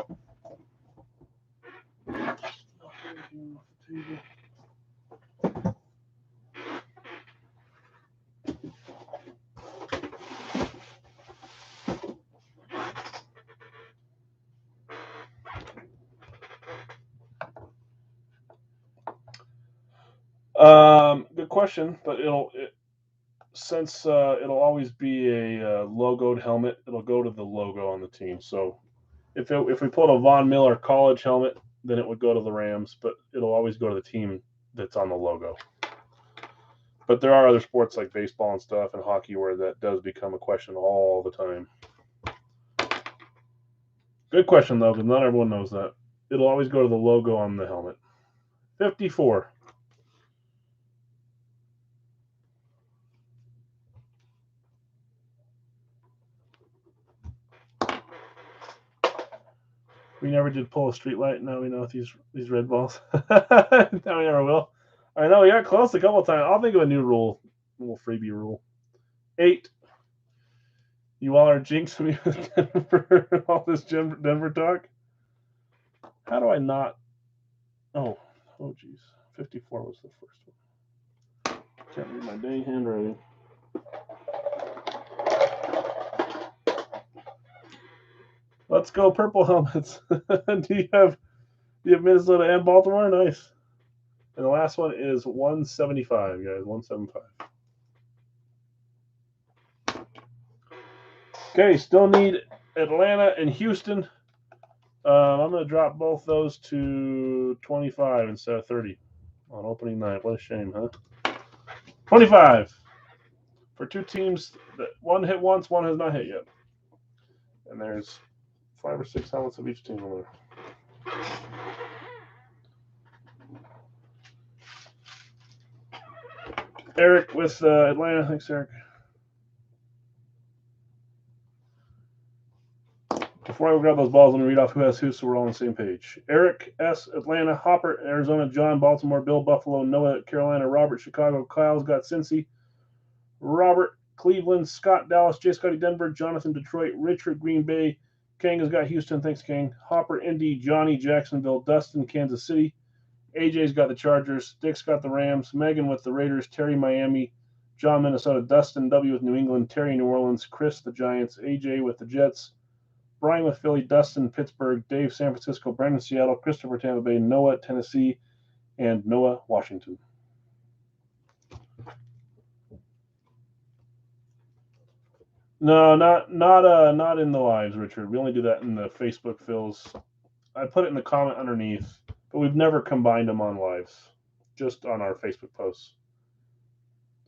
anything off the table. Good question, but since it'll always be a logoed helmet, it'll go to the logo on the team. So if we pulled a Von Miller college helmet, then it would go to the Rams, but it'll always go to the team that's on the logo. But there are other sports like baseball and stuff and hockey where that does become a question all the time. Good question, though, because not everyone knows that. It'll always go to the logo on the helmet. 54. We never did pull a street light. Now we know with these red balls. Now we never will. I know we got close a couple of times. I'll think of a new rule. A little freebie rule. 8. You all are jinxing me with Denver. All this Denver talk. How do I not? Oh, geez. 54 was the first one. Can't read my dang handwriting. Let's go purple helmets. Do you have Minnesota and Baltimore? Nice. And the last one is 175, guys. 175. Okay, still need Atlanta and Houston. I'm going to drop both those to 25 instead of 30 on opening night. What a shame, huh? 25 for 2 teams that one hit once, one has not hit yet. And there's 5 or 6 helmets of each team on there. Eric with Atlanta. Thanks, Eric. Before I grab those balls, let me read off who has who so we're all on the same page. Eric S., Atlanta. Hopper, Arizona. John, Baltimore. Bill, Buffalo. Noah, Carolina. Robert, Chicago. Kyle's got Cincy. Robert, Cleveland. Scott, Dallas. J. Scotty, Denver. Jonathan, Detroit. Richard, Green Bay. Kang has got Houston. Thanks, Kang. Hopper, Indy. Johnny, Jacksonville. Dustin, Kansas City. AJ's got the Chargers. Dick's got the Rams. Megan with the Raiders. Terry, Miami. John, Minnesota. Dustin, W. with New England. Terry, New Orleans. Chris, the Giants. AJ with the Jets. Brian with Philly, Dustin, Pittsburgh, Dave, San Francisco, Brandon, Seattle, Christopher, Tampa Bay, Noah, Tennessee, and Noah, Washington. No, not in the lives, Richard. We only do that in the Facebook fills. I put it in the comment underneath, but we've never combined them on lives, just on our Facebook posts.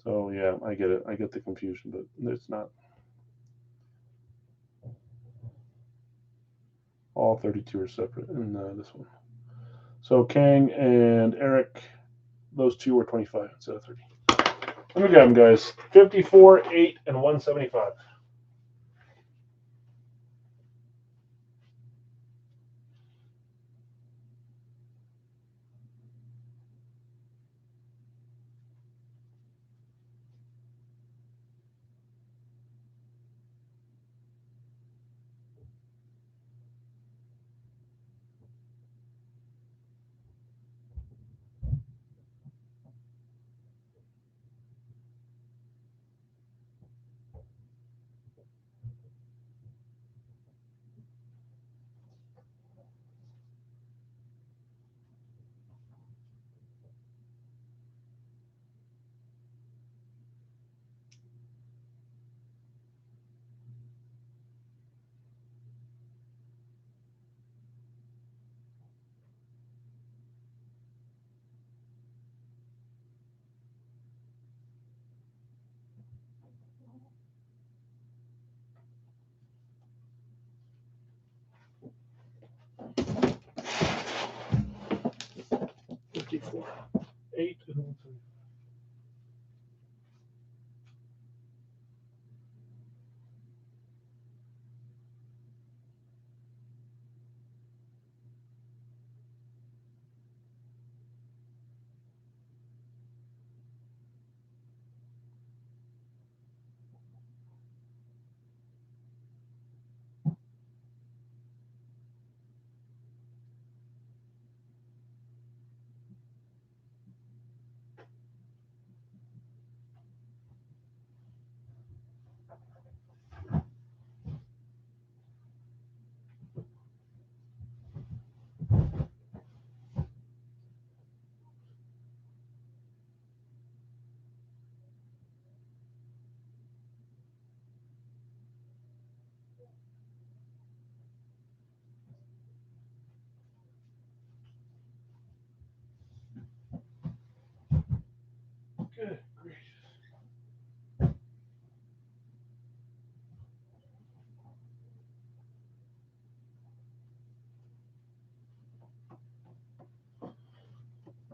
So yeah, I get it. I get the confusion, but it's not. All 32 are separate in this one. So Kang and Eric, those 2 were 25 instead of 30. Let me grab them, guys. 54, 8, and 175.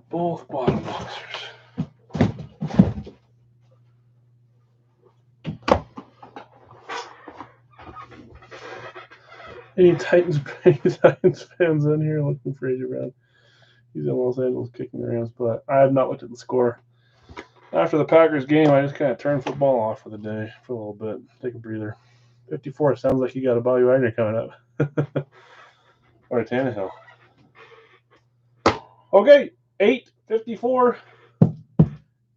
both bottom boxers. Any Titans fans in here looking for AJ Brown? He's in Los Angeles kicking the Rams, but I have not looked at the score. After the Packers game, I just kind of turned football off for the day for a little bit. Take a breather. 54 sounds like you got a Bobby Wagner coming up. Or a Tannehill. Okay, 854.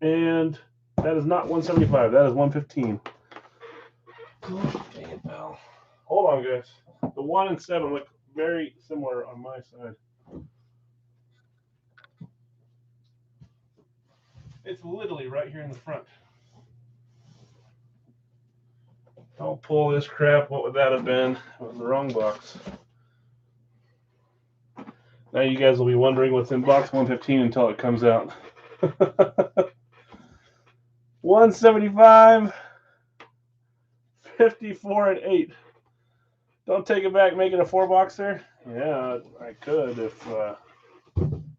And that is not 175. That is 115. Dang it, pal. Hold on, guys. The 1 and 7 look very similar on my side. It's literally right here in the front. Don't pull this crap. What would that have been? It was the wrong box. Now you guys will be wondering what's in box 115 until it comes out. 175, 54, and 8. Don't take it back, make it a 4-boxer. Yeah, I could if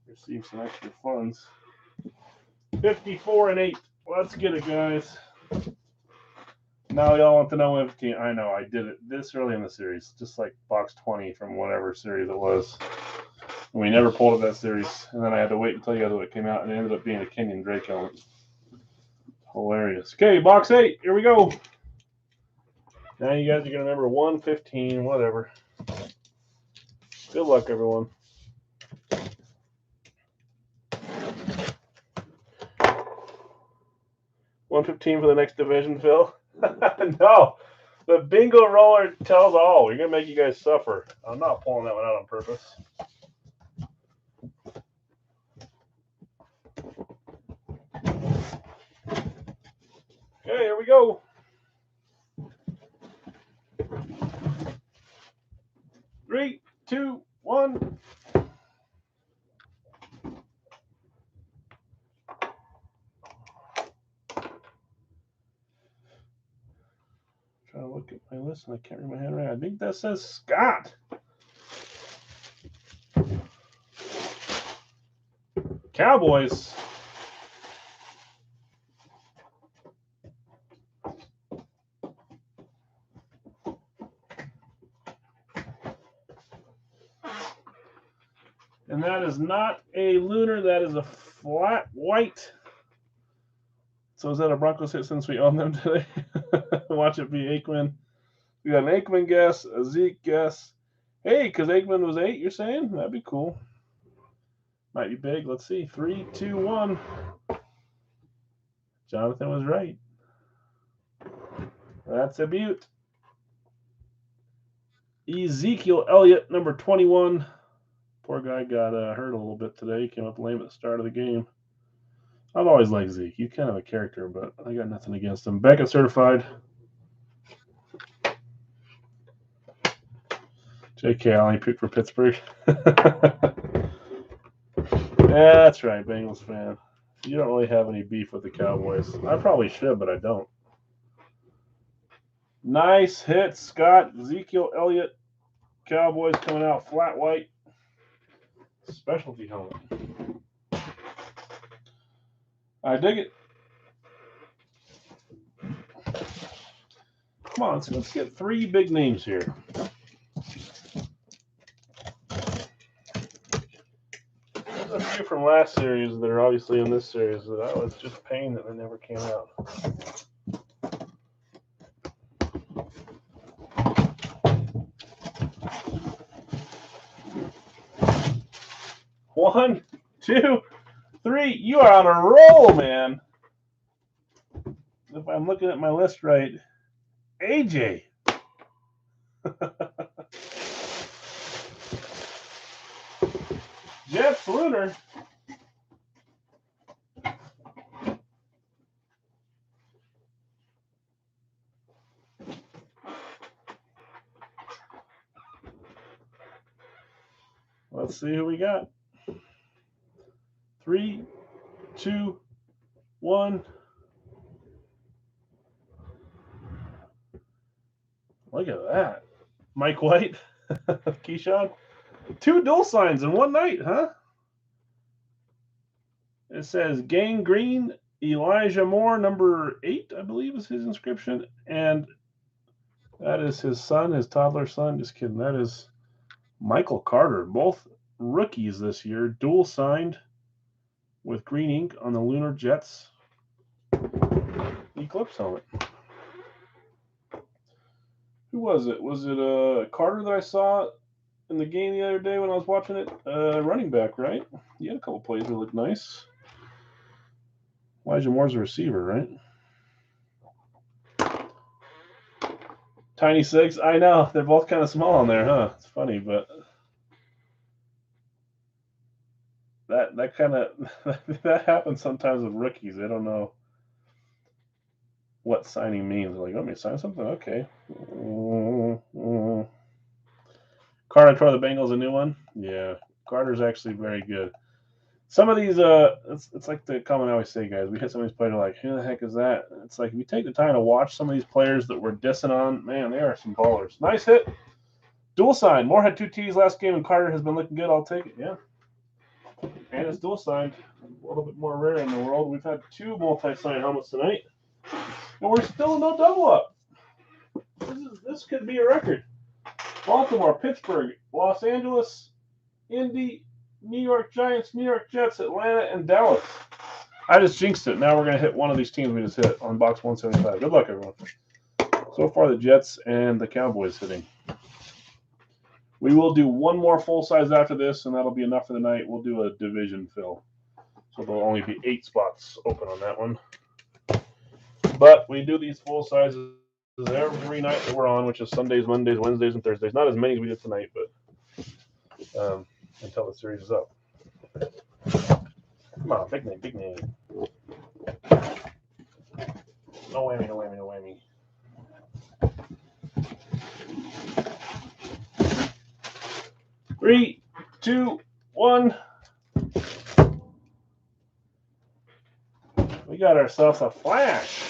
receive some extra funds. 54 and 8. Let's get it, guys. Now y'all want to know 115. I know, I did it this early in the series, just like box 20 from whatever series it was. We never pulled it that series, and then I had to wait until you guys when it came out, and it ended up being a Kenyon Drake helmet. Hilarious. Okay, box 8. Here we go. Now you guys are going to remember 115, whatever. Good luck, everyone. $115 for the next division, Phil? No. The bingo roller tells all. We're going to make you guys suffer. I'm not pulling that one out on purpose. Okay, here we go. Three, two, one. Trying to look at my list and I can't read my handwriting. I think that says Scott. Cowboys. And that is not a lunar, that is a flat white. So is that a Broncos hit since we own them today? Watch it be Aikman. We got an Aikman guess, a Zeke guess. Hey, because Aikman was 8, you're saying? That'd be cool. Might be big. Let's see. 3, 2, 1. Jonathan was right. That's a beaut. Ezekiel Elliott, number 21. Poor guy got hurt a little bit today. He came up lame at the start of the game. I've always liked Zeke. He's kind of a character, but I got nothing against him. Beckett certified. J.K. Allen picked for Pittsburgh. Yeah, that's right, Bengals fan. You don't really have any beef with the Cowboys. I probably should, but I don't. Nice hit, Scott. Ezekiel Elliott. Cowboys coming out flat white. Specialty helmet. I dig it. Come on, let's get 3 big names here. There's a few from last series that are obviously in this series that I was just pained that they never came out. One, 2, 3. You are on a roll, man. If I'm looking at my list right, AJ. Jeff Lunar. Let's see who we got. 3, 2, 1. Look at that. Mike White. Keyshawn. 2 dual signs in one night, huh? It says Gang Green, Elijah Moore, number 8, I believe is his inscription. And that is his son, his toddler son. Just kidding. That is Michael Carter. Both rookies this year, dual signed with green ink on the Lunar Jets Eclipse helmet. Who was it? Was it Carter that I saw in the game the other day when I was watching it? Running back, right? He had a couple plays that looked nice. Elijah Moore's a receiver, right? Tiny Six. I know. They're both kind of small on there, huh? It's funny, but that kind of that happens sometimes with rookies. They don't know what signing means. They're like, let me sign something? Okay. Carter tore the Bengals a new one? Yeah. Carter's actually very good. Some of these, it's like the comment I always say, guys. We hit some of these players like, who the heck is that? It's like if you take the time to watch some of these players that we're dissing on, man, they are some ballers. Nice hit. Dual sign. Moore had 2 T's last game, and Carter has been looking good. I'll take it. Yeah. And it's dual signed. A little bit more rare in the world. We've had 2 multi-sign helmets tonight, and we're still no double up. This could be a record. Baltimore, Pittsburgh, Los Angeles, Indy, New York Giants, New York Jets, Atlanta, and Dallas. I just jinxed it. Now we're going to hit one of these teams we just hit on box 175. Good luck, everyone. So far, the Jets and the Cowboys hitting. We will do one more full size after this, and that'll be enough for the night. We'll do a division fill. So there'll only be 8 spots open on that one. But we do these full sizes every night that we're on, which is Sundays, Mondays, Wednesdays, and Thursdays. Not as many as we did tonight, but until the series is up. Come on, big name, big name. No whammy, no whammy, no whammy. Three, 2, 1. We got ourselves a flash.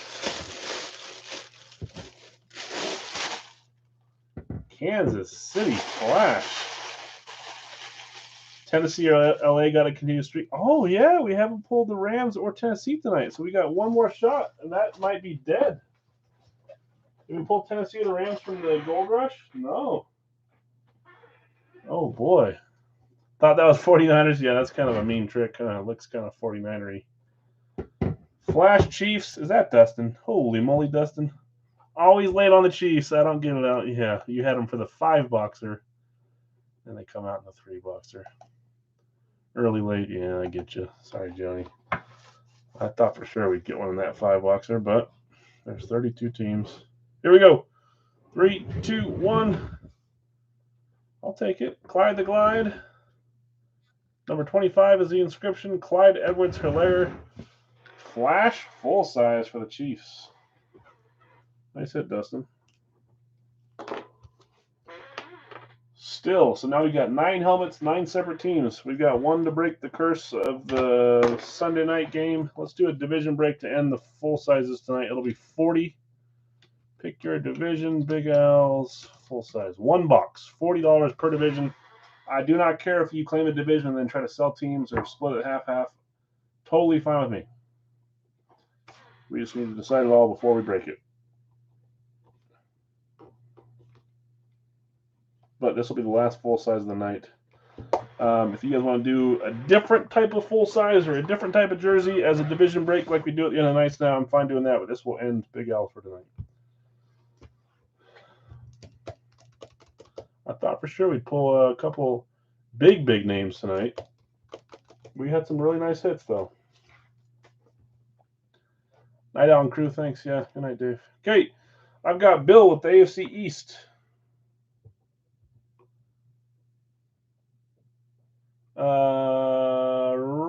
Kansas City Flash. Tennessee or LA got a continuous streak. Oh, yeah, we haven't pulled the Rams or Tennessee tonight, so we got one more shot, and that might be dead. Did we pull Tennessee or the Rams from the Gold Rush? No. Oh, boy. Thought that was 49ers. Yeah, that's kind of a mean trick. Looks kind of 49er-y. Flash Chiefs. Is that Dustin? Holy moly, Dustin. Always late on the Chiefs. I don't get it out. Yeah, you had them for the 5-boxer. And they come out in the 3-boxer. Early, late. Yeah, I get you. Sorry, Johnny. I thought for sure we'd get one in that 5-boxer, but there's 32 teams. Here we go. 3, 2, 1. I'll take it. Clyde the Glide. Number 25 is the inscription. Clyde Edwards-Helaire. Flash full size for the Chiefs. Nice hit, Dustin. Still, so now we've got 9 helmets, 9 separate teams. We've got one to break the curse of the Sunday night game. Let's do a division break to end the full sizes tonight. It'll be 40. Pick your division, Big Al's full size. 1 box, $40 per division. I do not care if you claim a division and then try to sell teams or split it half-half. Totally fine with me. We just need to decide it all before we break it. But this will be the last full size of the night. If you guys want to do a different type of full size or a different type of jersey as a division break like we do at the end of the nights now, I'm fine doing that, but this will end Big Al for tonight. I thought for sure we'd pull a couple big names tonight. We had some really nice hits, though. Night Owl and crew, thanks. Yeah, good night, Dave. Okay, I've got Bill with the AFC East.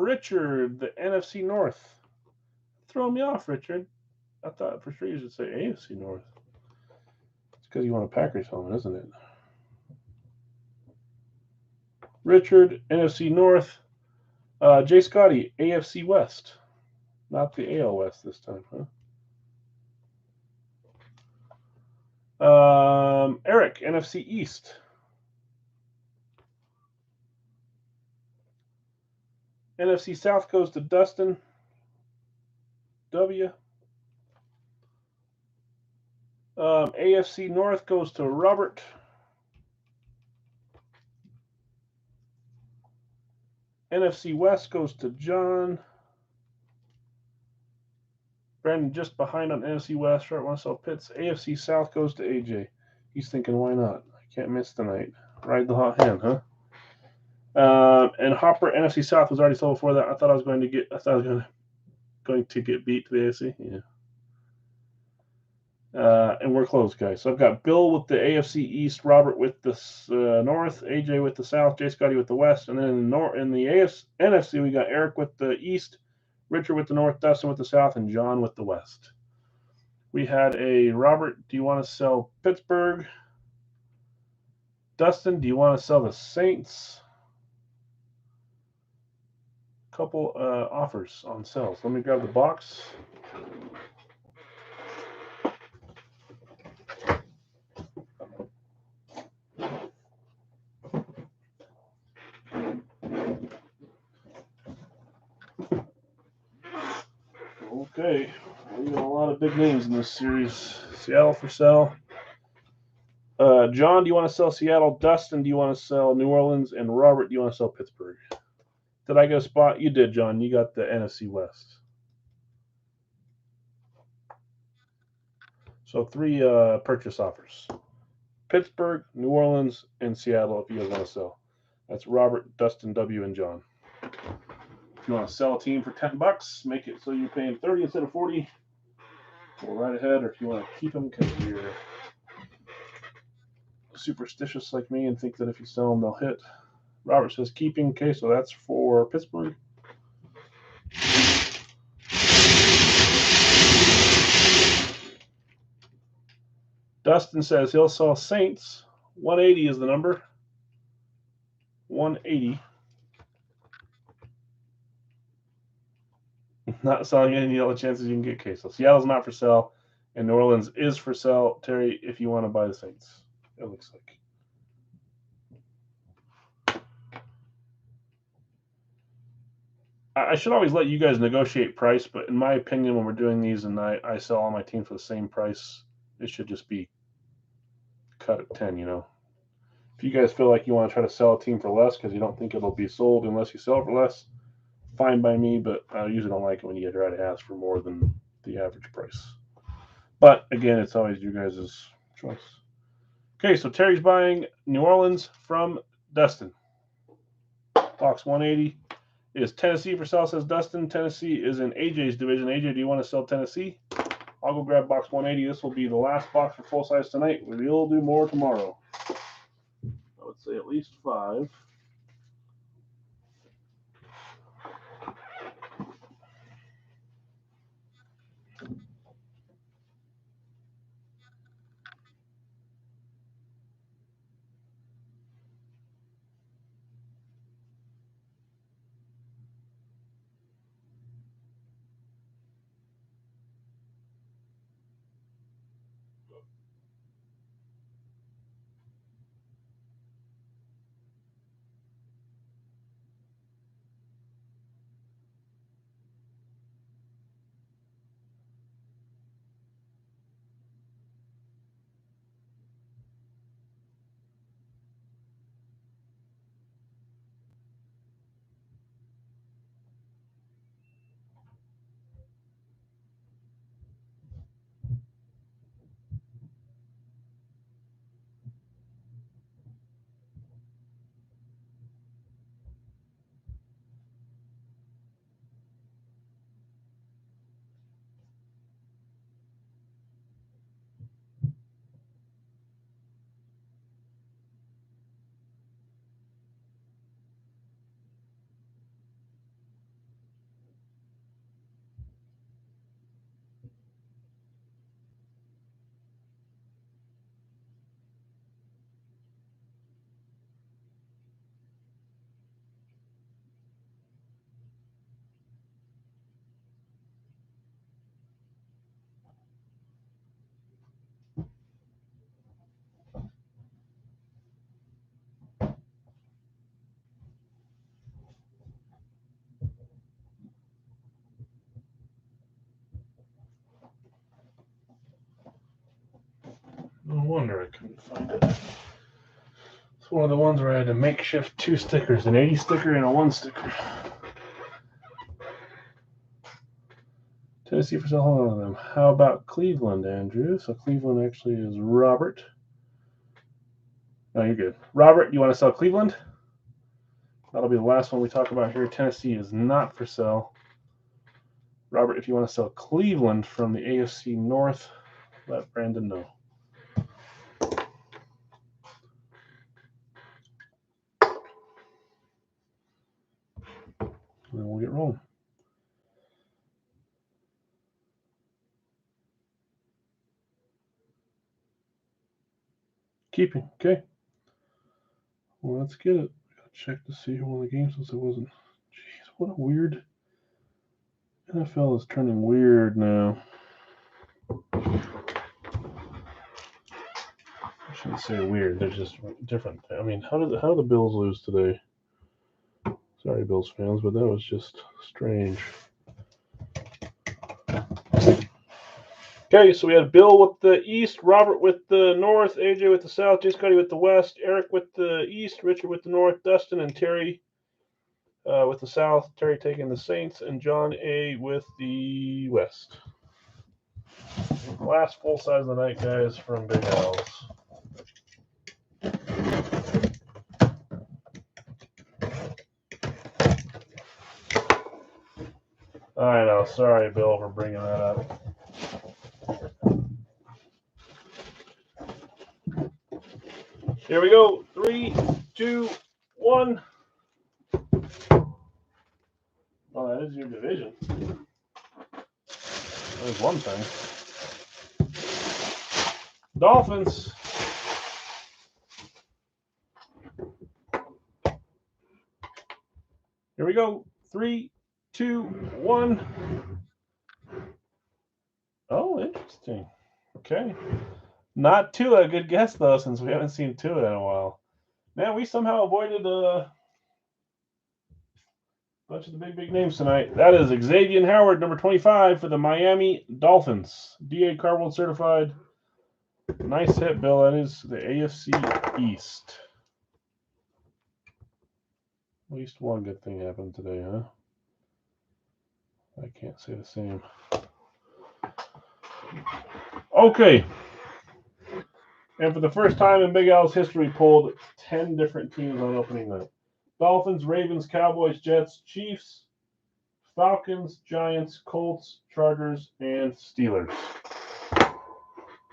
Richard, the NFC North. Throwing me off, Richard. I thought for sure you should say AFC North. It's because you want a Packers helmet, isn't it? Richard, NFC North. Jay Scotty, AFC West. Not the AL West this time, huh? Eric, NFC East. NFC South goes to Dustin W. AFC North goes to Robert. NFC West goes to John. Brandon just behind on NFC West. Short want to sell Pitts. AFC South goes to AJ. He's thinking, why not? I can't miss tonight. Ride the hot hand, huh? And Hopper NFC South was already sold before that. I thought I was going to get beat to the AFC. Yeah. And we're close, guys. So I've got Bill with the AFC East, Robert with the North, AJ with the South, Jay Scotty with the West, and then in the NFC we got Eric with the East, Richard with the North, Dustin with the South, and John with the West. We had a Robert, do you want to sell Pittsburgh? Dustin, do you want to sell the Saints? Couple offers on sales. Let me grab the box. Okay, we got a lot of big names in this series. Seattle for sale. John, do you want to sell Seattle? Dustin, do you want to sell New Orleans? And Robert, do you want to sell Pittsburgh? Did I get a spot? You did, John. You got the NFC West. So 3 purchase offers. Pittsburgh, New Orleans, and Seattle if you guys want to sell. That's Robert, Dustin, W, and John. If you want to sell a team for $10, make it so you're paying 30 instead of 40. Go right ahead. Or if you want to keep them because you're superstitious like me and think that if you sell them, they'll hit. Robert says keeping. Okay, so that's for Pittsburgh. Dustin says he'll sell Saints. 180 is the number. 180. Not selling any other chances you can get Queso. Seattle's not for sale, and New Orleans is for sale. Terry, if you want to buy the Saints, it looks like. I should always let you guys negotiate price, but in my opinion, when we're doing these and I sell all my teams for the same price, it should just be cut at 10, you know. If you guys feel like you want to try to sell a team for less because you don't think it'll be sold unless you sell it for less, fine by me, but I usually don't like it when you try to ask for more than the average price. But again, it's always you guys' choice. Okay, so Terry's buying New Orleans from Dustin. Box 180 is Tennessee for sale, says Dustin. Tennessee is in AJ's division. AJ, do you want to sell Tennessee? I'll go grab box 180. This will be the last box for full size tonight. We'll do more tomorrow. I would say at least 5. Find it. It's one of the ones where I had to makeshift 2 stickers, an 80 sticker and a 1 sticker. Tennessee for sale, hold on to them. How about Cleveland, Andrew? So Cleveland actually is Robert. No, you're good. Robert, you want to sell Cleveland? That'll be the last one we talk about here. Tennessee is not for sale. Robert, if you want to sell Cleveland from the AFC North, let Brandon know. And then we'll get rolling. Keeping, okay. Well, let's get it. I gotta check to see who won the game since it wasn't. Jeez, what a weird. NFL is turning weird now. I shouldn't say weird. They're just different. I mean, how do the Bills lose today? Sorry, Bills fans, but that was just strange. Okay, so we had Bill with the East, Robert with the North, AJ with the South, J. Scotty with the West, Eric with the East, Richard with the North, Dustin and Terry with the South, Terry taking the Saints, and John A. with the West. Last full size of the night, guys, from Big Al's. I know. Sorry, Bill, for bringing that up. Here we go. 3, 2, 1. Oh, that is your division. There's one thing. Dolphins. Here we go. 3, 2, 1. Oh, interesting. Okay. Not Tua. Good guess, though, since we haven't seen Tua in a while. Man, we somehow avoided a bunch of the big names tonight. That is Xavier Howard, number 25 for the Miami Dolphins. DA Cardboard certified. Nice hit, Bill. That is the AFC East. At least one good thing happened today, huh? I can't say the same. Okay. And for the first time in Big Al's history, pulled 10 different teams on opening night. Dolphins, Ravens, Cowboys, Jets, Chiefs, Falcons, Giants, Colts, Chargers, and Steelers.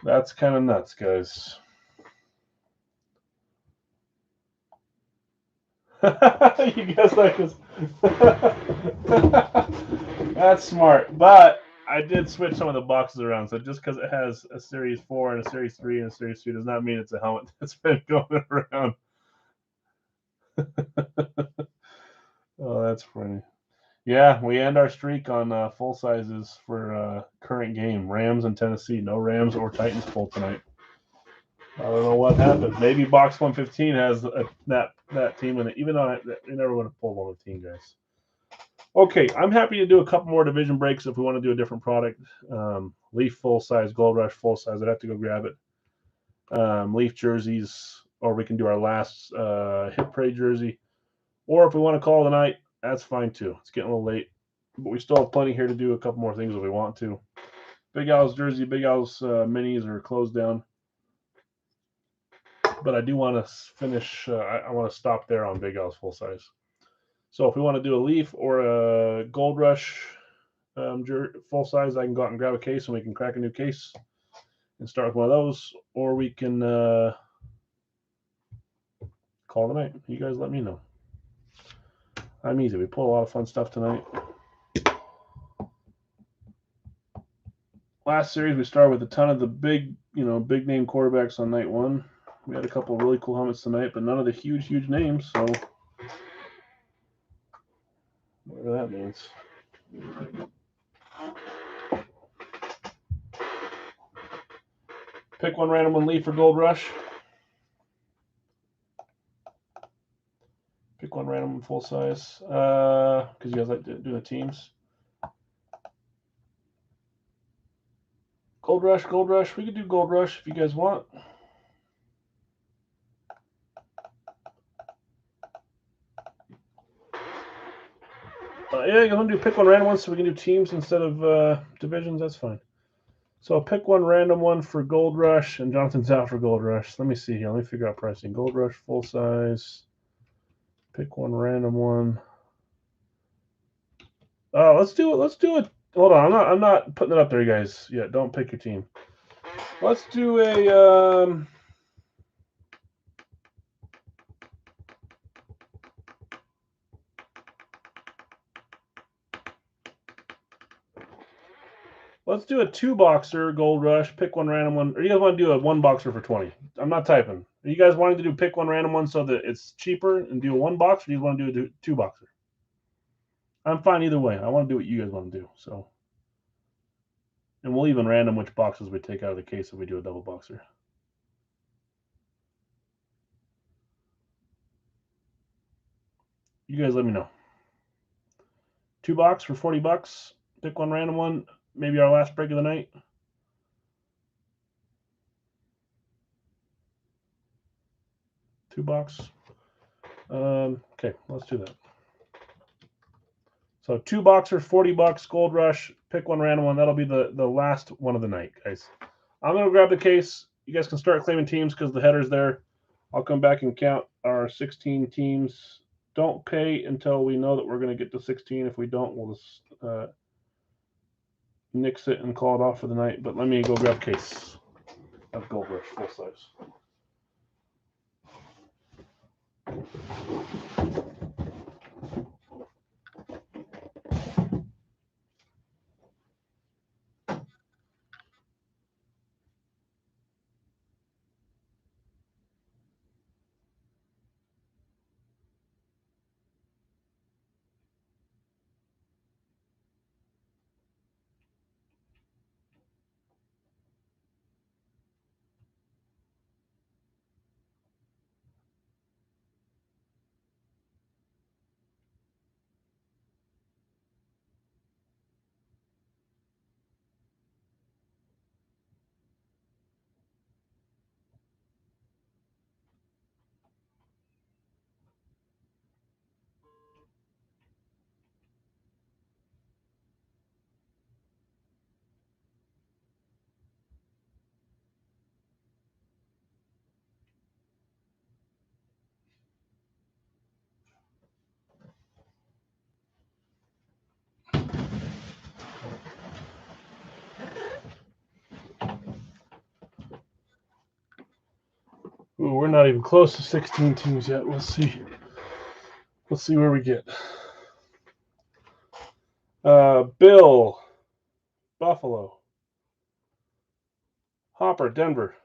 That's kind of nuts, guys. You guess that is. That's smart. But I did switch some of the boxes around. So just because it has a Series 4 and a Series 3 and a Series 2 does not mean it's a helmet that's been going around. Oh, that's funny. Yeah, we end our streak on full sizes for current game. Rams and Tennessee. No Rams or Titans pull tonight. I don't know what happened. Maybe Box 115 has that team in it, even though they never would have pulled 115, guys. Okay, I'm happy to do a couple more division breaks if we want to do a different product. Leaf full size, Gold Rush full size. I'd have to go grab it. Leaf jerseys, or we can do our last Hit Parade jersey. Or if we want to call it a night, that's fine too. It's getting a little late, but we still have plenty here to do a couple more things if we want to. Big Al's jersey, Big Al's minis are closed down. But I do want to finish, I want to stop there on Big Al's full size. So if we want to do a Leaf or a Gold Rush full size, I can go out and grab a case and we can crack a new case and start with one of those. Or we can call it a night. You guys let me know. I'm easy. We pulled a lot of fun stuff tonight. Last series, we started with a ton of the big name quarterbacks on night one. We had a couple of really cool helmets tonight, but none of the huge names. So whatever that means. Pick one random one, Leaf or Gold Rush. Pick one random one, full size. Because you guys like to do the teams. Gold Rush. We could do Gold Rush if you guys want. Yeah, you want to do pick one random one so we can do teams instead of divisions? That's fine. So I'll pick one random one for Gold Rush, and Jonathan's out for Gold Rush. Let me see here. Let me figure out pricing. Gold Rush full size. Pick one random one. Oh, let's do it. Let's do it. Hold on. I'm not putting it up there, guys. Yeah, don't pick your team. Let's do a let's do a 2-boxer Gold Rush. Pick one random one. Or you guys want to do a 1-boxer for 20? I'm not typing. Are you guys wanting to do pick one random one so that it's cheaper and do a 1-box, or do you want to do a 2-boxer? I'm fine either way. I want to do what you guys want to do. So, and we'll even random which boxes we take out of the case if we do a double boxer. You guys let me know. 2-box for $40. Pick one random one. Maybe our last break of the night. $2. Okay, let's do that. So 2-boxer, $40, Gold Rush. Pick one random one. That'll be the last one of the night, guys. I'm gonna grab the case. You guys can start claiming teams because the header's there. I'll come back and count our 16 teams. Don't pay until we know that we're going to get to 16. If we don't, we'll just nix it and call it off for the night. But let me go grab a case of Gold Rush full size. Ooh, we're not even close to 16 teams yet. Let's see. Let's see where we get. Bill, Buffalo. Hopper, Denver.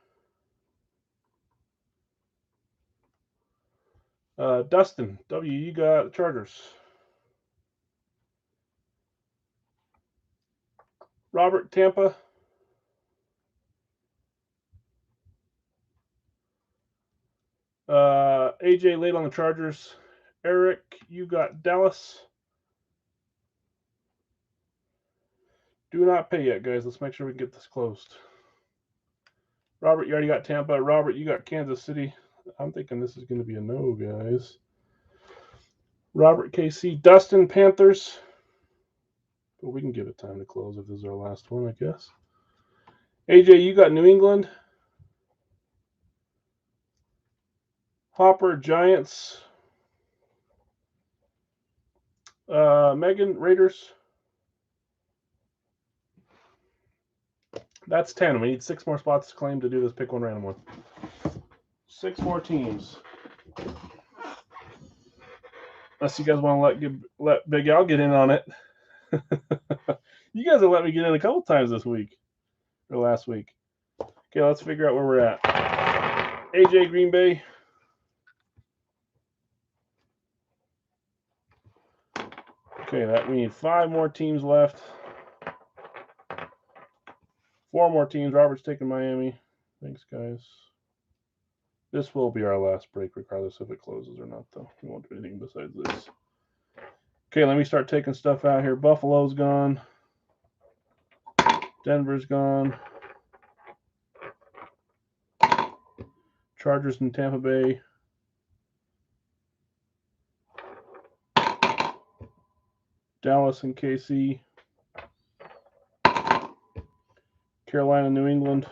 Dustin, W, you got Chargers. Robert, Tampa. AJ late on the Chargers. Eric, you got Dallas. Do not pay yet, guys. Let's make sure we get this closed. Robert, you already got Tampa. Robert, you got Kansas City. I'm thinking this is going to be a no, guys. Robert, KC. Dustin, Panthers. But we can give it time to close if this is our last one, I guess. AJ, you got New England. Hopper, Giants. Megan, Raiders. That's 10. We need 6 more spots to claim to do this pick one random one. 6 more teams. Unless you guys want to let Big Al get in on it. You guys have let me get in a couple times this week. Or last week. Okay, let's figure out where we're at. AJ, Green Bay. Okay, we need 5 more teams left. 4 more teams. Robert's taking Miami. Thanks, guys. This will be our last break, regardless if it closes or not, though. We won't do anything besides this. Okay, let me start taking stuff out here. Buffalo's gone. Denver's gone. Chargers in Tampa Bay. Dallas and KC. Carolina, New England.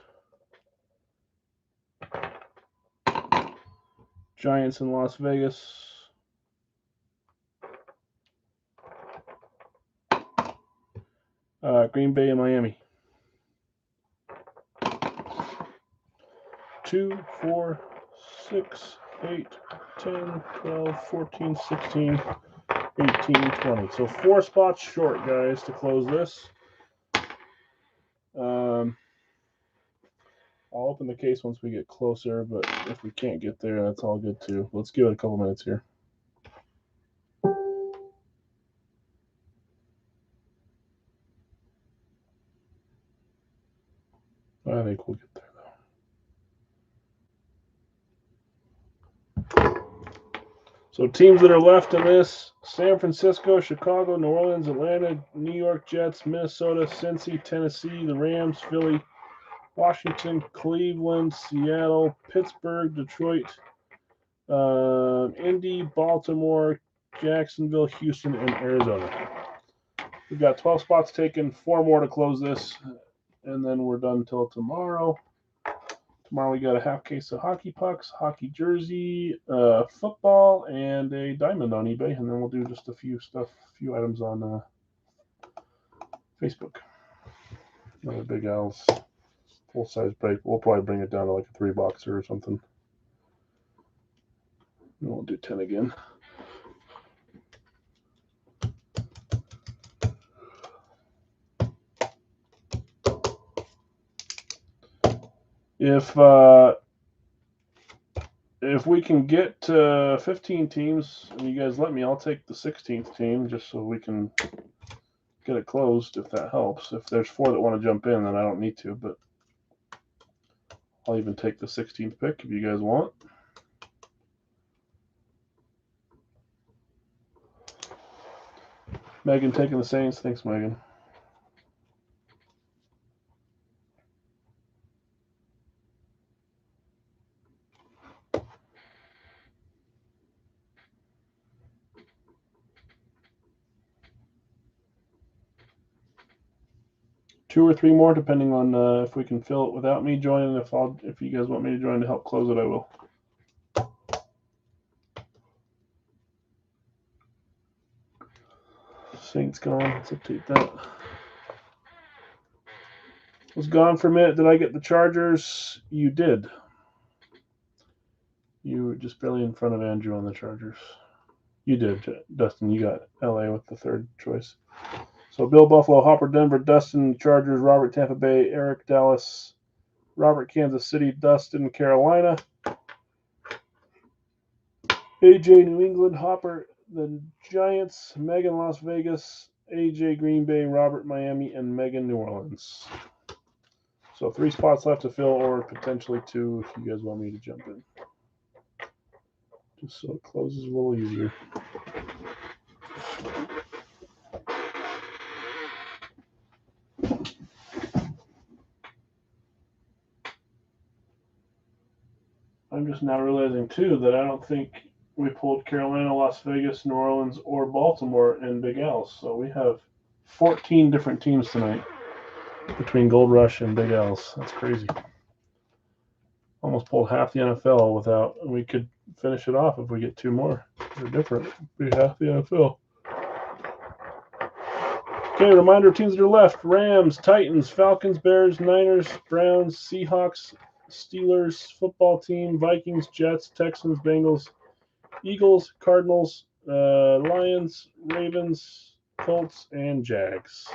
Giants in Las Vegas. Green Bay and Miami. 2, 4, 6, 8, 10, 12, 14, 16, 18, 20. So 4 spots short, guys, to close this. I'll open the case once we get closer, but if we can't get there, that's all good too. Let's give it a couple minutes here. I think we'll get there, though. So teams that are left in this: San Francisco, Chicago, New Orleans, Atlanta, New York Jets, Minnesota, Cincy, Tennessee, the Rams, Philly, Washington, Cleveland, Seattle, Pittsburgh, Detroit, Indy, Baltimore, Jacksonville, Houston, and Arizona. We've got 12 spots taken, 4 more to close this, and then we're done till tomorrow. Tomorrow we got a half case of hockey pucks, hockey jersey, football, and a diamond on eBay, and then we'll do just a few items on Facebook. Another Big Al's full-size break. We'll probably bring it down to like a 3-boxer or something. And we'll do 10 again. If we can get to 15 teams, and you guys let me, I'll take the 16th team just so we can get it closed, if that helps. If there's 4 that want to jump in, then I don't need to, but I'll even take the 16th pick if you guys want. Megan taking the Saints. Thanks, Megan. Two or 3 more, depending on if we can fill it without me joining. If you guys want me to join to help close it, I will. Saints gone. Let's update that. Was gone for a minute. Did I get the Chargers? You did. You were just barely in front of Andrew on the Chargers. You did, Dustin. You got LA with the 3rd choice. So Bill, Buffalo, Hopper, Denver, Dustin, Chargers, Robert, Tampa Bay, Eric, Dallas, Robert, Kansas City, Dustin, Carolina, AJ, New England, Hopper, the Giants, Megan, Las Vegas, AJ, Green Bay, Robert, Miami, and Megan, New Orleans. So 3 spots left to fill, or potentially 2 if you guys want me to jump in. Just so it closes a little easier. I'm just now realizing, too, that I don't think we pulled Carolina, Las Vegas, New Orleans, or Baltimore in Big L's. So we have 14 different teams tonight between Gold Rush and Big L's. That's crazy. Almost pulled half the NFL without. We could finish it off if we get 2 more. They're different. Be half the NFL. Okay, reminder of teams that are left: Rams, Titans, Falcons, Bears, Niners, Browns, Seahawks, Steelers, football team, Vikings, Jets, Texans, Bengals, Eagles, Cardinals, Lions, Ravens, Colts, and Jags.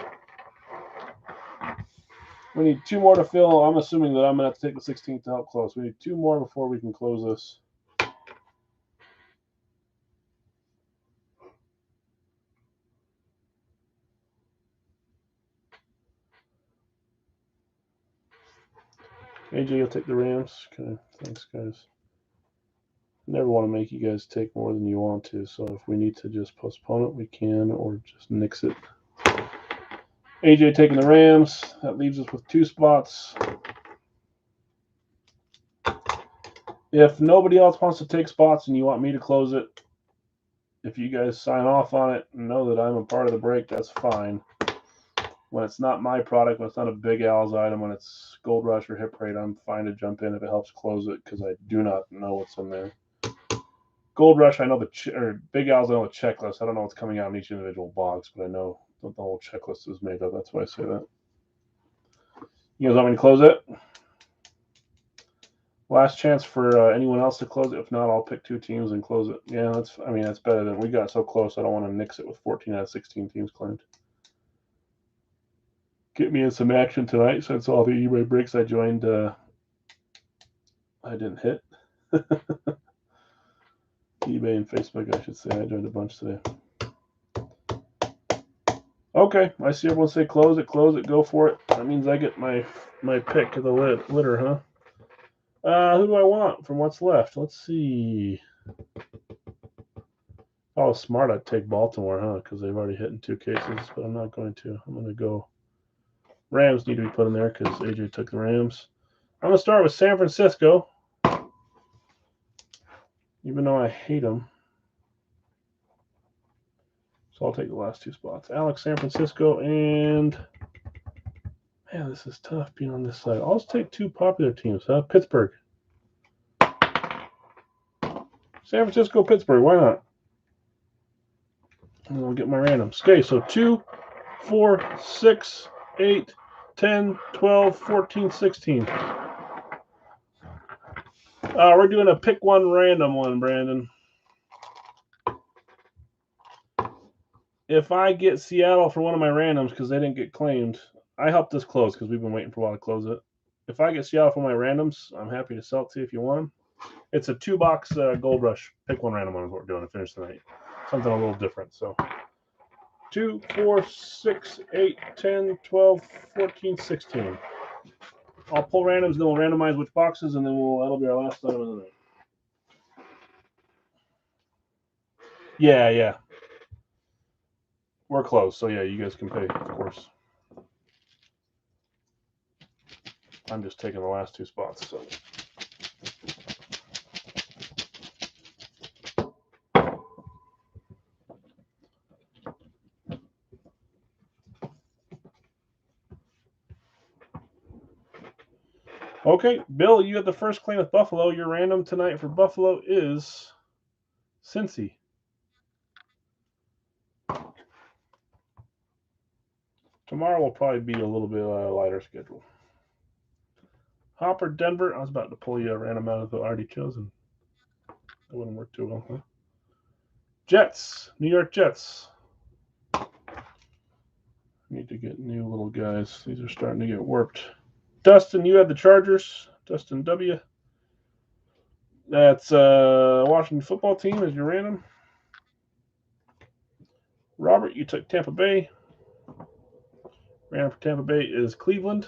We need 2 more to fill. I'm assuming that I'm going to have to take the 16th to help close. We need 2 more before we can close this. AJ, you'll take the Rams. Okay, thanks, guys. Never want to make you guys take more than you want to, so if we need to just postpone it, we can, or just nix it. AJ taking the Rams. That leaves us with 2 spots. If nobody else wants to take spots and you want me to close it, if you guys sign off on it and know that I'm a part of the break, that's fine. When it's not my product, when it's not a Big Al's item, when it's Gold Rush or Hit Parade, I'm fine to jump in if it helps close it because I do not know what's in there. Gold Rush, I know or Big Al's, I know the checklist. I don't know what's coming out in each individual box, but I know what the whole checklist is made of. That's why I say that. You guys want me to close it? Last chance for anyone else to close it. If not, I'll pick 2 teams and close it. Yeah, that's better than we got so close. I don't want to nix it with 14 out of 16 teams claimed. Get me in some action tonight since all the eBay breaks I joined I didn't hit. eBay and Facebook, I should say. I joined a bunch today. Okay, I see everyone say close it, go for it. That means I get my pick of the litter, huh? Who do I want from what's left? Let's see. If I was smart, I'd take Baltimore, huh? Because they've already hit in 2 cases, but I'm not going to. I'm going to go. Rams need to be put in there because AJ took the Rams. I'm going to start with San Francisco, even though I hate them. So I'll take the last 2 spots. Alex, San Francisco, and man, this is tough being on this side. I'll just take 2 popular teams, huh? Pittsburgh. San Francisco, Pittsburgh. Why not? And I'll get my randoms. Okay, so 2, 4, 6, 8, 10, 12, 14, 16. We're doing a pick one random one, Brandon. If I get Seattle for one of my randoms because they didn't get claimed, I helped this close because we've been waiting for a while to close it. If I get Seattle for my randoms, I'm happy to sell it to you if you want them. It's a 2-box Gold Rush pick one random one is what we're doing to finish tonight. Something a little different. So 2, 4, 6, 8, 10, 12, 14, 16. I'll pull randoms, then we'll randomize which boxes, and then that'll be our last item of the night. Yeah. We're close, so yeah, you guys can pay, of course. I'm just taking the last 2 spots, so. Okay, Bill, you have the first claim with Buffalo. Your random tonight for Buffalo is Cincy. Tomorrow will probably be a little bit lighter schedule. Hopper, Denver. I was about to pull you a random out of the already chosen. That wouldn't work too well, huh? Jets, New York Jets. Need to get new little guys. These are starting to get warped. Dustin, you had the Chargers. Dustin W. That's Washington football team as your random. Robert, you took Tampa Bay. Random for Tampa Bay is Cleveland.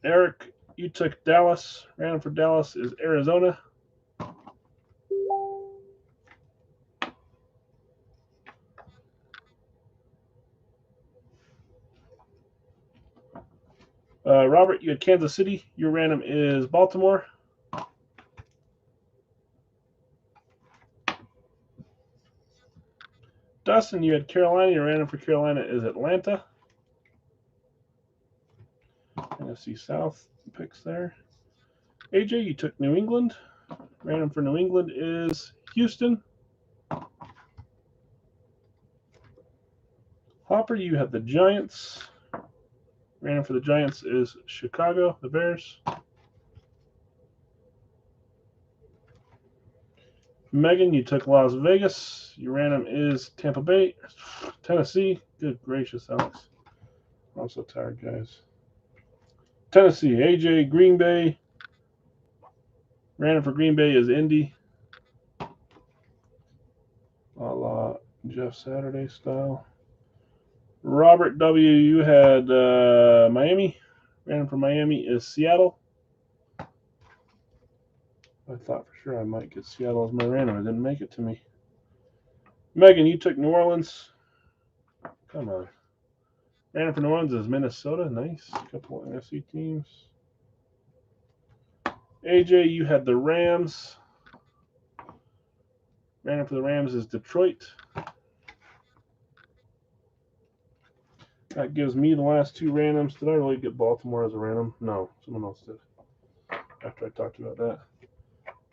Eric, you took Dallas. Random for Dallas is Arizona. Robert, you had Kansas City. Your random is Baltimore. Dustin, you had Carolina. Your random for Carolina is Atlanta. NFC South picks there. AJ, you took New England. Random for New England is Houston. Hopper, you have the Giants. Random for the Giants is Chicago, the Bears. Megan, you took Las Vegas. Your random is Tampa Bay. Tennessee. Good gracious, Alex. I'm so tired, guys. Tennessee. AJ, Green Bay. Random for Green Bay is Indy. A la Jeff Saturday style. Robert W., you had Miami. Random for Miami is Seattle. I thought for sure I might get Seattle as my random. It didn't make it to me. Megan, you took New Orleans. Come on. Random for New Orleans is Minnesota. Nice. A couple of NFC teams. AJ, you had the Rams. Random for the Rams is Detroit. That gives me the last two randoms. Did I really get Baltimore as a random? No, someone else did. After I talked about that.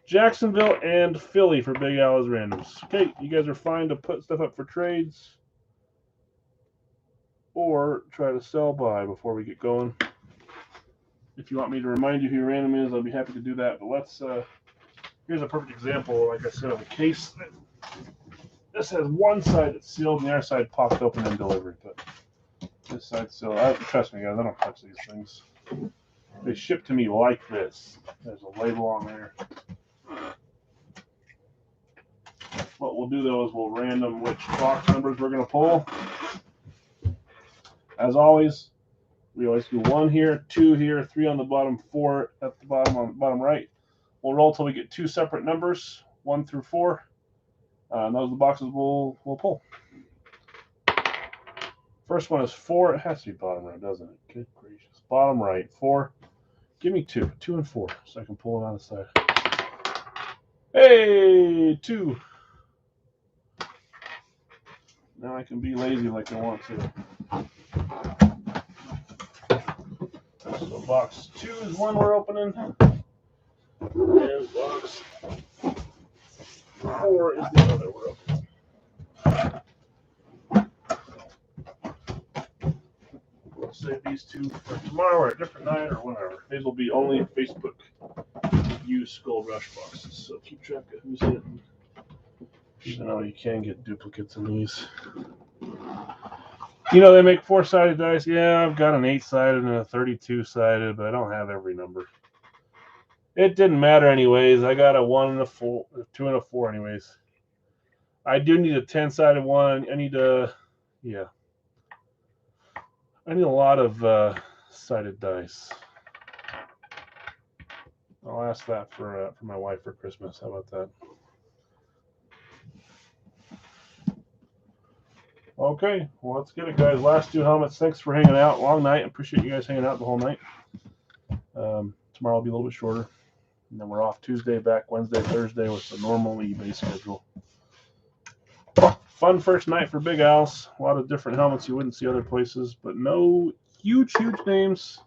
Jacksonville and Philly for Big Al as randoms. Okay, you guys are fine to put stuff up for trades or try to sell by before we get going. If you want me to remind you who your random is, I'll be happy to do that. But let's, here's a perfect example, like I said, of a case. This has one side that's sealed and the other side popped open and delivered. But this side's sealed. Trust me, guys, I don't touch these things. They ship to me like this. There's a label on there. What we'll do, though, is we'll random which box numbers we're going to pull. As always, we always do 1 here, 2 here, 3 on the bottom, 4 at the bottom on the bottom right. We'll roll till we get 2 separate numbers, 1 through 4. And those are the boxes we'll pull. First one is 4. It has to be bottom right, doesn't it? Good gracious. Bottom right, 4. Give me 2. 2 and 4, so I can pull it on the side. Hey, 2. Now I can be lazy like I want to. So box 2 is one we're opening. And box 4 is the other we're opening. We'll save these 2 for tomorrow or a different night or whatever. These will be only Facebook used Skull Rush boxes. So keep track of who's hitting. Even though you can get duplicates in these. You know, they make 4-sided dice. Yeah, I've got an 8-sided and a 32-sided, but I don't have every number. It didn't matter anyways. I got a 1 and a 4, a 2 and a 4 anyways. I do need a 10-sided one. I need a, yeah. I need a lot of sided dice. I'll ask that for my wife for Christmas. How about that? Okay, well, let's get it, guys. Last 2 helmets. Thanks for hanging out. Long night. Appreciate you guys hanging out the whole night. Tomorrow will be a little bit shorter. And then we're off Tuesday, back Wednesday, Thursday with the normal eBay schedule. Fun first night for Big Al's. A lot of different helmets you wouldn't see other places, but no huge names,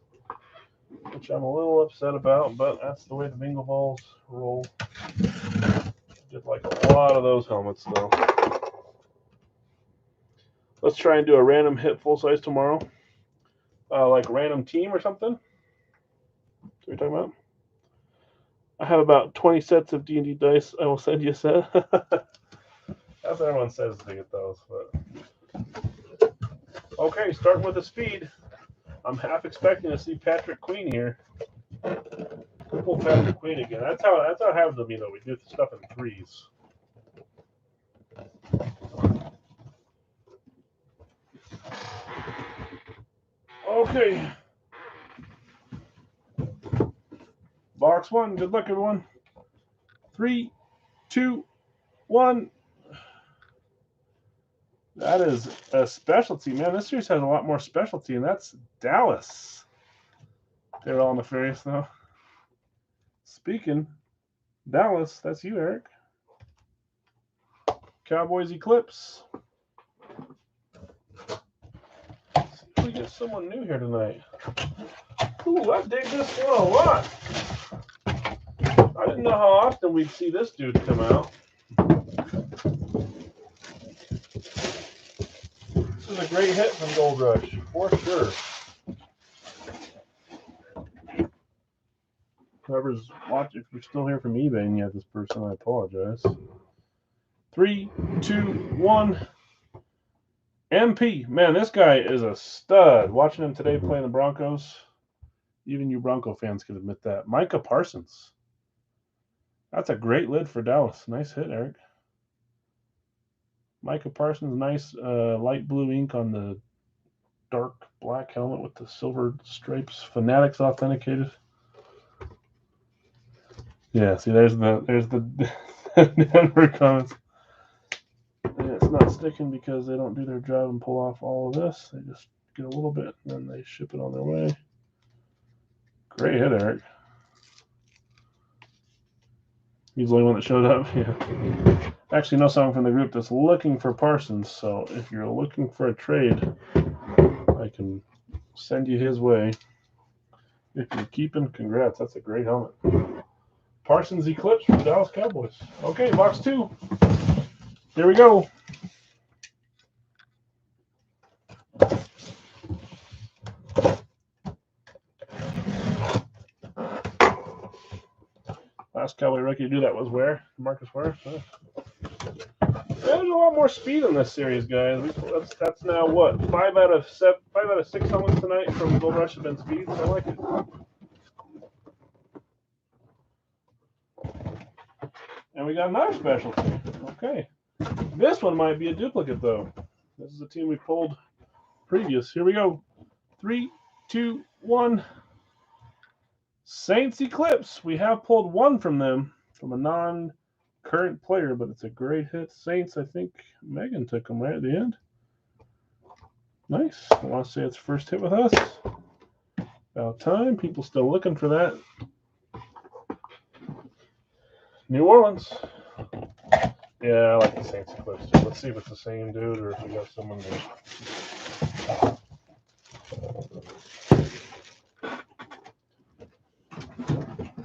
which I'm a little upset about, but that's the way the bingo balls roll. Did like a lot of those helmets, though. Let's try and do a random hit full size tomorrow. Like random team or something. What are you talking about? I have about 20 sets of D&D dice. I will send you a set. That's what everyone says to get those. But okay, starting with the speed. I'm half expecting to see Patrick Queen here. We'll pull Patrick Queen again. That's how it happens to me, though. We do stuff in 3s. Okay. Box 1. Good luck, everyone. 3, 2, 1. That is a specialty, man. This series has a lot more specialty, and that's Dallas. They're all nefarious, though. Speaking, Dallas, that's you, Eric. Cowboys Eclipse. Let's see if we get someone new here tonight. Ooh, I dig this one a lot. I didn't know how often we'd see this dude come out. This is a great hit from Gold Rush, for sure. Whoever's watching, if you're still here from eBay and you have this person, I apologize. 3, 2, 1. MP. Man, this guy is a stud. Watching him today playing the Broncos, even you Bronco fans can admit that. Micah Parsons. That's a great lid for Dallas. Nice hit, Eric. Micah Parsons, nice light blue ink on the dark black helmet with the silver stripes. Fanatics authenticated. Yeah, see, there's the Denver comments. And it's not sticking because they don't do their job and pull off all of this. They just get a little bit and then they ship it on their way. Great hit, Eric. He's the only one that showed up. Yeah. Actually, know someone from the group that's looking for Parsons. So if you're looking for a trade, I can send you his way. If you're keeping, congrats. That's a great helmet. Parsons Eclipse for the Dallas Cowboys. Okay, box 2. Here we go. Last Cowboy rookie to do that was where? Marcus Ware? Huh. There's a lot more speed in this series, guys. That's now what? 5 out of 6 helmets tonight from Gold Rush have been speeds. I like it. And we got another specialty. Okay. This one might be a duplicate, though. This is a team we pulled previous. Here we go. 3, 2, 1. Saints Eclipse. We have pulled one from them, from a non-current player, but it's a great hit. Saints, I think Megan took them right at the end. Nice. I want to say it's first hit with us. About time. People still looking for that. New Orleans. Yeah, I like the Saints Eclipse. Let's see if it's the same dude or if we got someone new.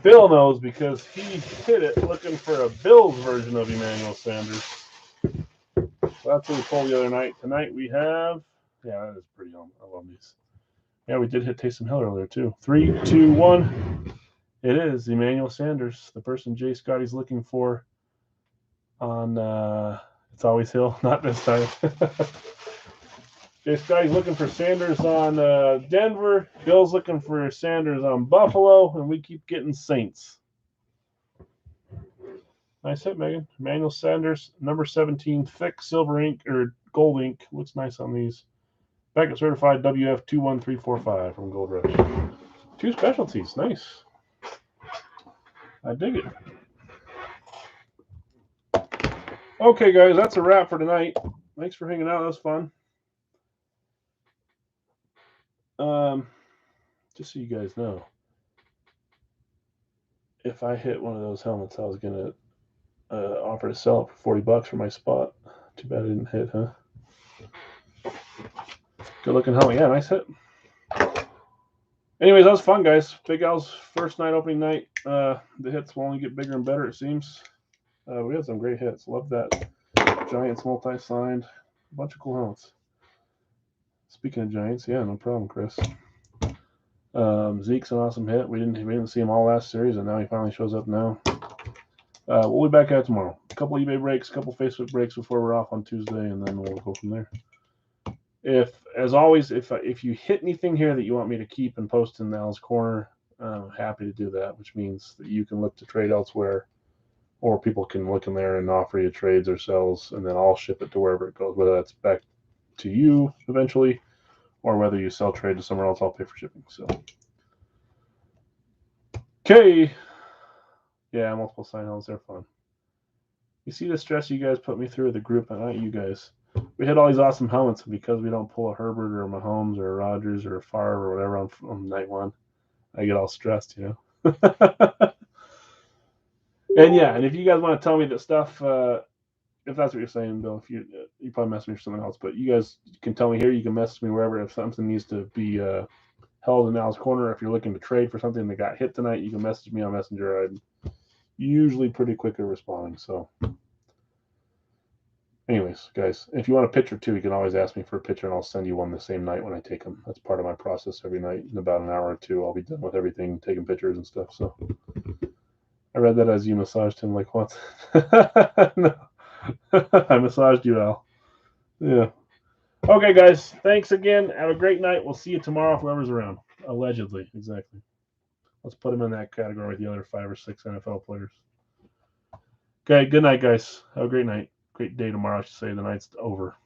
Bill knows because he hit it looking for a Bills version of Emmanuel Sanders. So that's what we pulled the other night. Tonight we have, yeah, that is pretty on. I love these. Yeah, we did hit Taysom Hill earlier too. 3, 2, 1. It is Emmanuel Sanders, the person Jay Scotty's looking for on It's Always Hill. Not this time. Jay Scotty's looking for Sanders on Denver. Bill's looking for Sanders on Buffalo, and we keep getting Saints. Nice hit, Megan. Emmanuel Sanders, number 17, thick silver ink or gold ink. Looks nice on these. Packet certified WF21345 from Gold Rush. 2 specialties. Nice. I dig it. Okay, guys, that's a wrap for tonight. Thanks for hanging out. That was fun. Just so you guys know, if I hit one of those helmets, I was gonna offer to sell it for $40 for my spot. Too bad I didn't hit, huh? Good looking helmet. Yeah, nice hit. Anyways, that was fun, guys. Big Al's first night, opening night. The hits will only get bigger and better, it seems. We had some great hits. Love that Giants multi-signed. A bunch of cool helmets. Speaking of Giants, yeah, no problem, Chris. Zeke's an awesome hit. We didn't see him all last series, and now he finally shows up now. We'll be back at it tomorrow. A couple eBay breaks, a couple Facebook breaks before we're off on Tuesday, and then we'll go from there. As always, if you hit anything here that you want me to keep and post in Al's Corner, I'm happy to do that, which means that you can look to trade elsewhere, or people can look in there and offer you trades or sells, and then I'll ship it to wherever it goes, whether that's back to you eventually, or whether you sell trade to somewhere else, I'll pay for shipping. So, okay. Yeah, multiple sign helmets, they're fun. You see the stress you guys put me through the group, and not you guys. We hit all these awesome helmets, and because we don't pull a Herbert or a Mahomes or a Rodgers or a Favre or whatever on night one, I get all stressed, you know. And yeah, and if you guys want to tell me that stuff, if that's what you're saying, Bill, if you probably message me for something else, but you guys can tell me here. You can message me wherever if something needs to be held in Al's Corner. If you're looking to trade for something that got hit tonight, you can message me on Messenger. I'm usually pretty quick at responding. So, anyways, guys, if you want a picture too, you can always ask me for a picture, and I'll send you one the same night when I take them. That's part of my process every night. In about an hour or two, I'll be done with everything, taking pictures and stuff. So, I read that as you massaged him. Like, what? No. I massaged you, Al. Yeah. Okay, guys. Thanks again. Have a great night. We'll see you tomorrow, whoever's around. Allegedly. Exactly. Let's put them in that category with the other 5 or 6 NFL players. Okay, good night, guys. Have a great night. Great day tomorrow, I should say. The night's over.